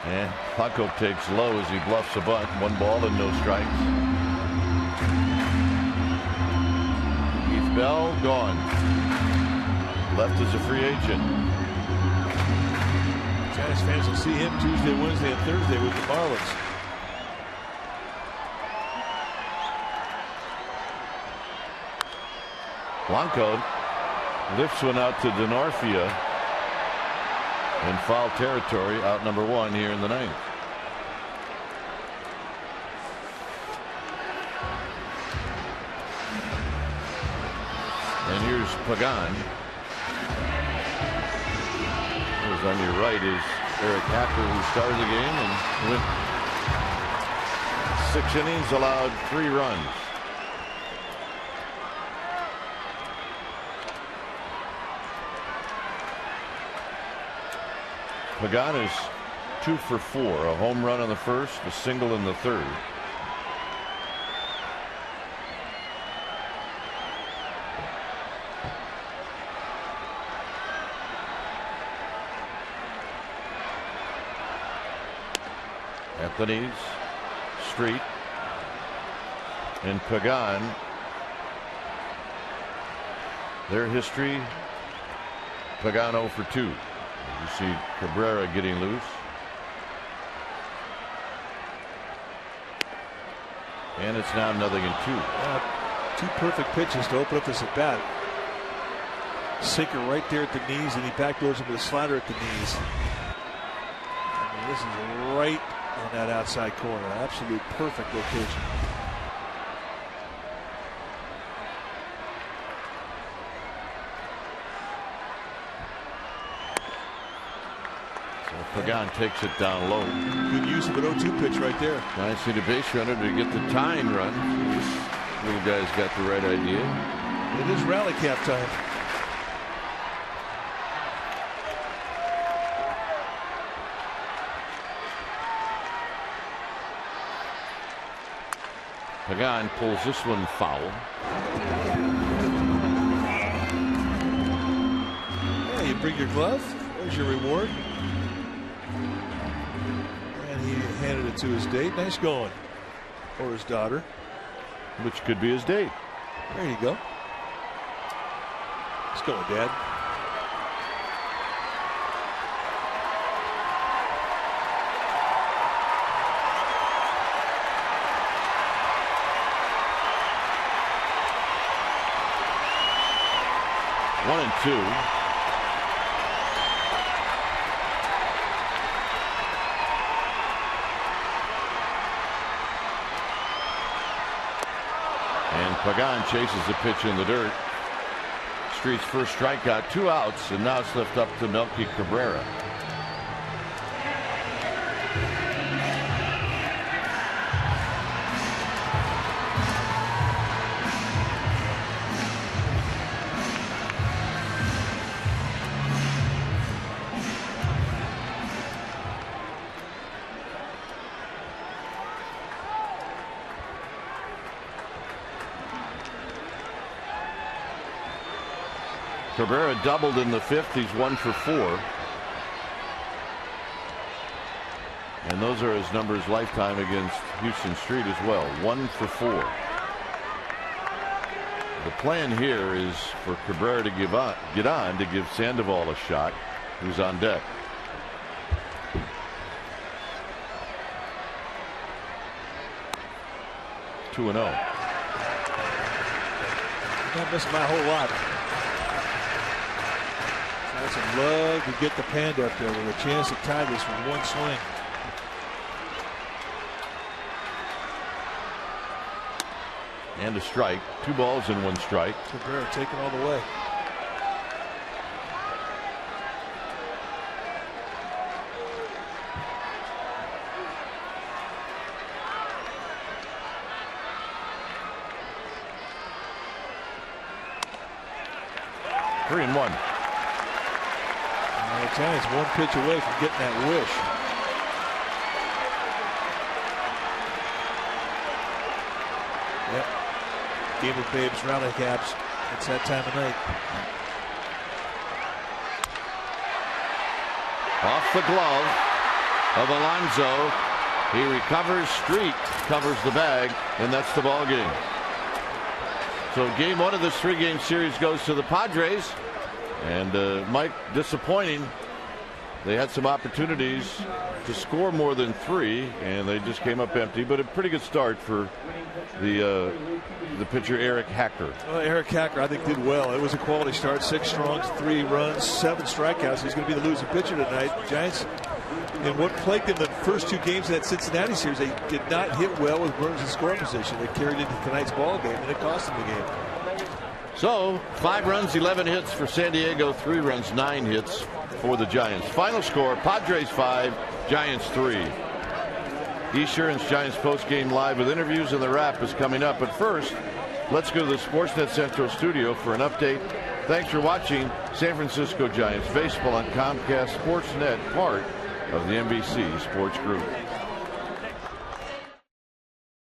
And Blanco takes low as he bluffs a bunt. 1 ball and no strikes. Keith Bell gone. Left as a free agent. Giants fans will see him Tuesday, Wednesday, and Thursday with the Marlins. Blanco lifts one out to Denorfia in foul territory, out number 1 here in the 9th. And here's Pagan. On your right is Eric Hacker, who started the game and went 6 innings, allowed 3 runs. Pagan is 2 for 4, a home run on the first, a single in the third. Anthony's, Street, and Pagan. Their history, Pagan 0 for 2. You see Cabrera getting loose. And it's now 0-2. 2 perfect pitches to open up this at bat. Sinker right there at the knees, and he backdoors him with a slider at the knees. I mean, this is right on that outside corner. Absolute perfect location. So Pagan takes it down low. Good use of an 0-2 pitch right there. Nice to the base runner to get the tying run. This little guy's got the right idea. It is rally cap time. Pagan pulls this one foul. Yeah, you bring your glove. There's your reward. And he handed it to his date. Nice going. Or his daughter. Which could be his date. There you go. Let's go, Dad. One and 2. And Pagan chases the pitch in the dirt. Street's first strikeout, 2 outs, and now it's left up to Melky Cabrera. Cabrera doubled in the 5th. He's 1 for 4. And those are his numbers lifetime against Houston Street as well. 1 for 4. The plan here is for Cabrera to get on to give Sandoval a shot, who's on deck. Two and 0. Not missing by a whole lot. Johnson love to get the Panda up there with a chance to tie this with 1 swing. And a strike. 2 balls and 1 strike. Cabrera taking all the way. 3-1. The Giants one pitch away from getting that wish. Yep. Game of babes, rally caps. It's that time of night. Off the glove of Alonso. He recovers. Street covers the bag, and that's the ball game. So game one of this 3-game series goes to the Padres. And Mike, disappointing. They had some opportunities to score more than 3, and they just came up empty. But a pretty good start for the pitcher Eric Hacker. Well, Eric Hacker, I think, did well. It was a quality start. 6 strong, 3 runs, 7 strikeouts. He's going to be the losing pitcher tonight. The Giants, and what plagued them the first 2 games of that Cincinnati series, they did not hit well with runners in scoring position. They carried into tonight's ball game, and it cost them the game. So 5 runs, 11 hits for San Diego, 3 runs, 9 hits for the Giants. Final score, Padres 5, Giants 3. Eashearn's Giants postgame live with interviews, and the wrap is coming up. But first, let's go to the Sportsnet Central studio for an update. Thanks for watching San Francisco Giants baseball on Comcast Sportsnet, part of the NBC Sports Group.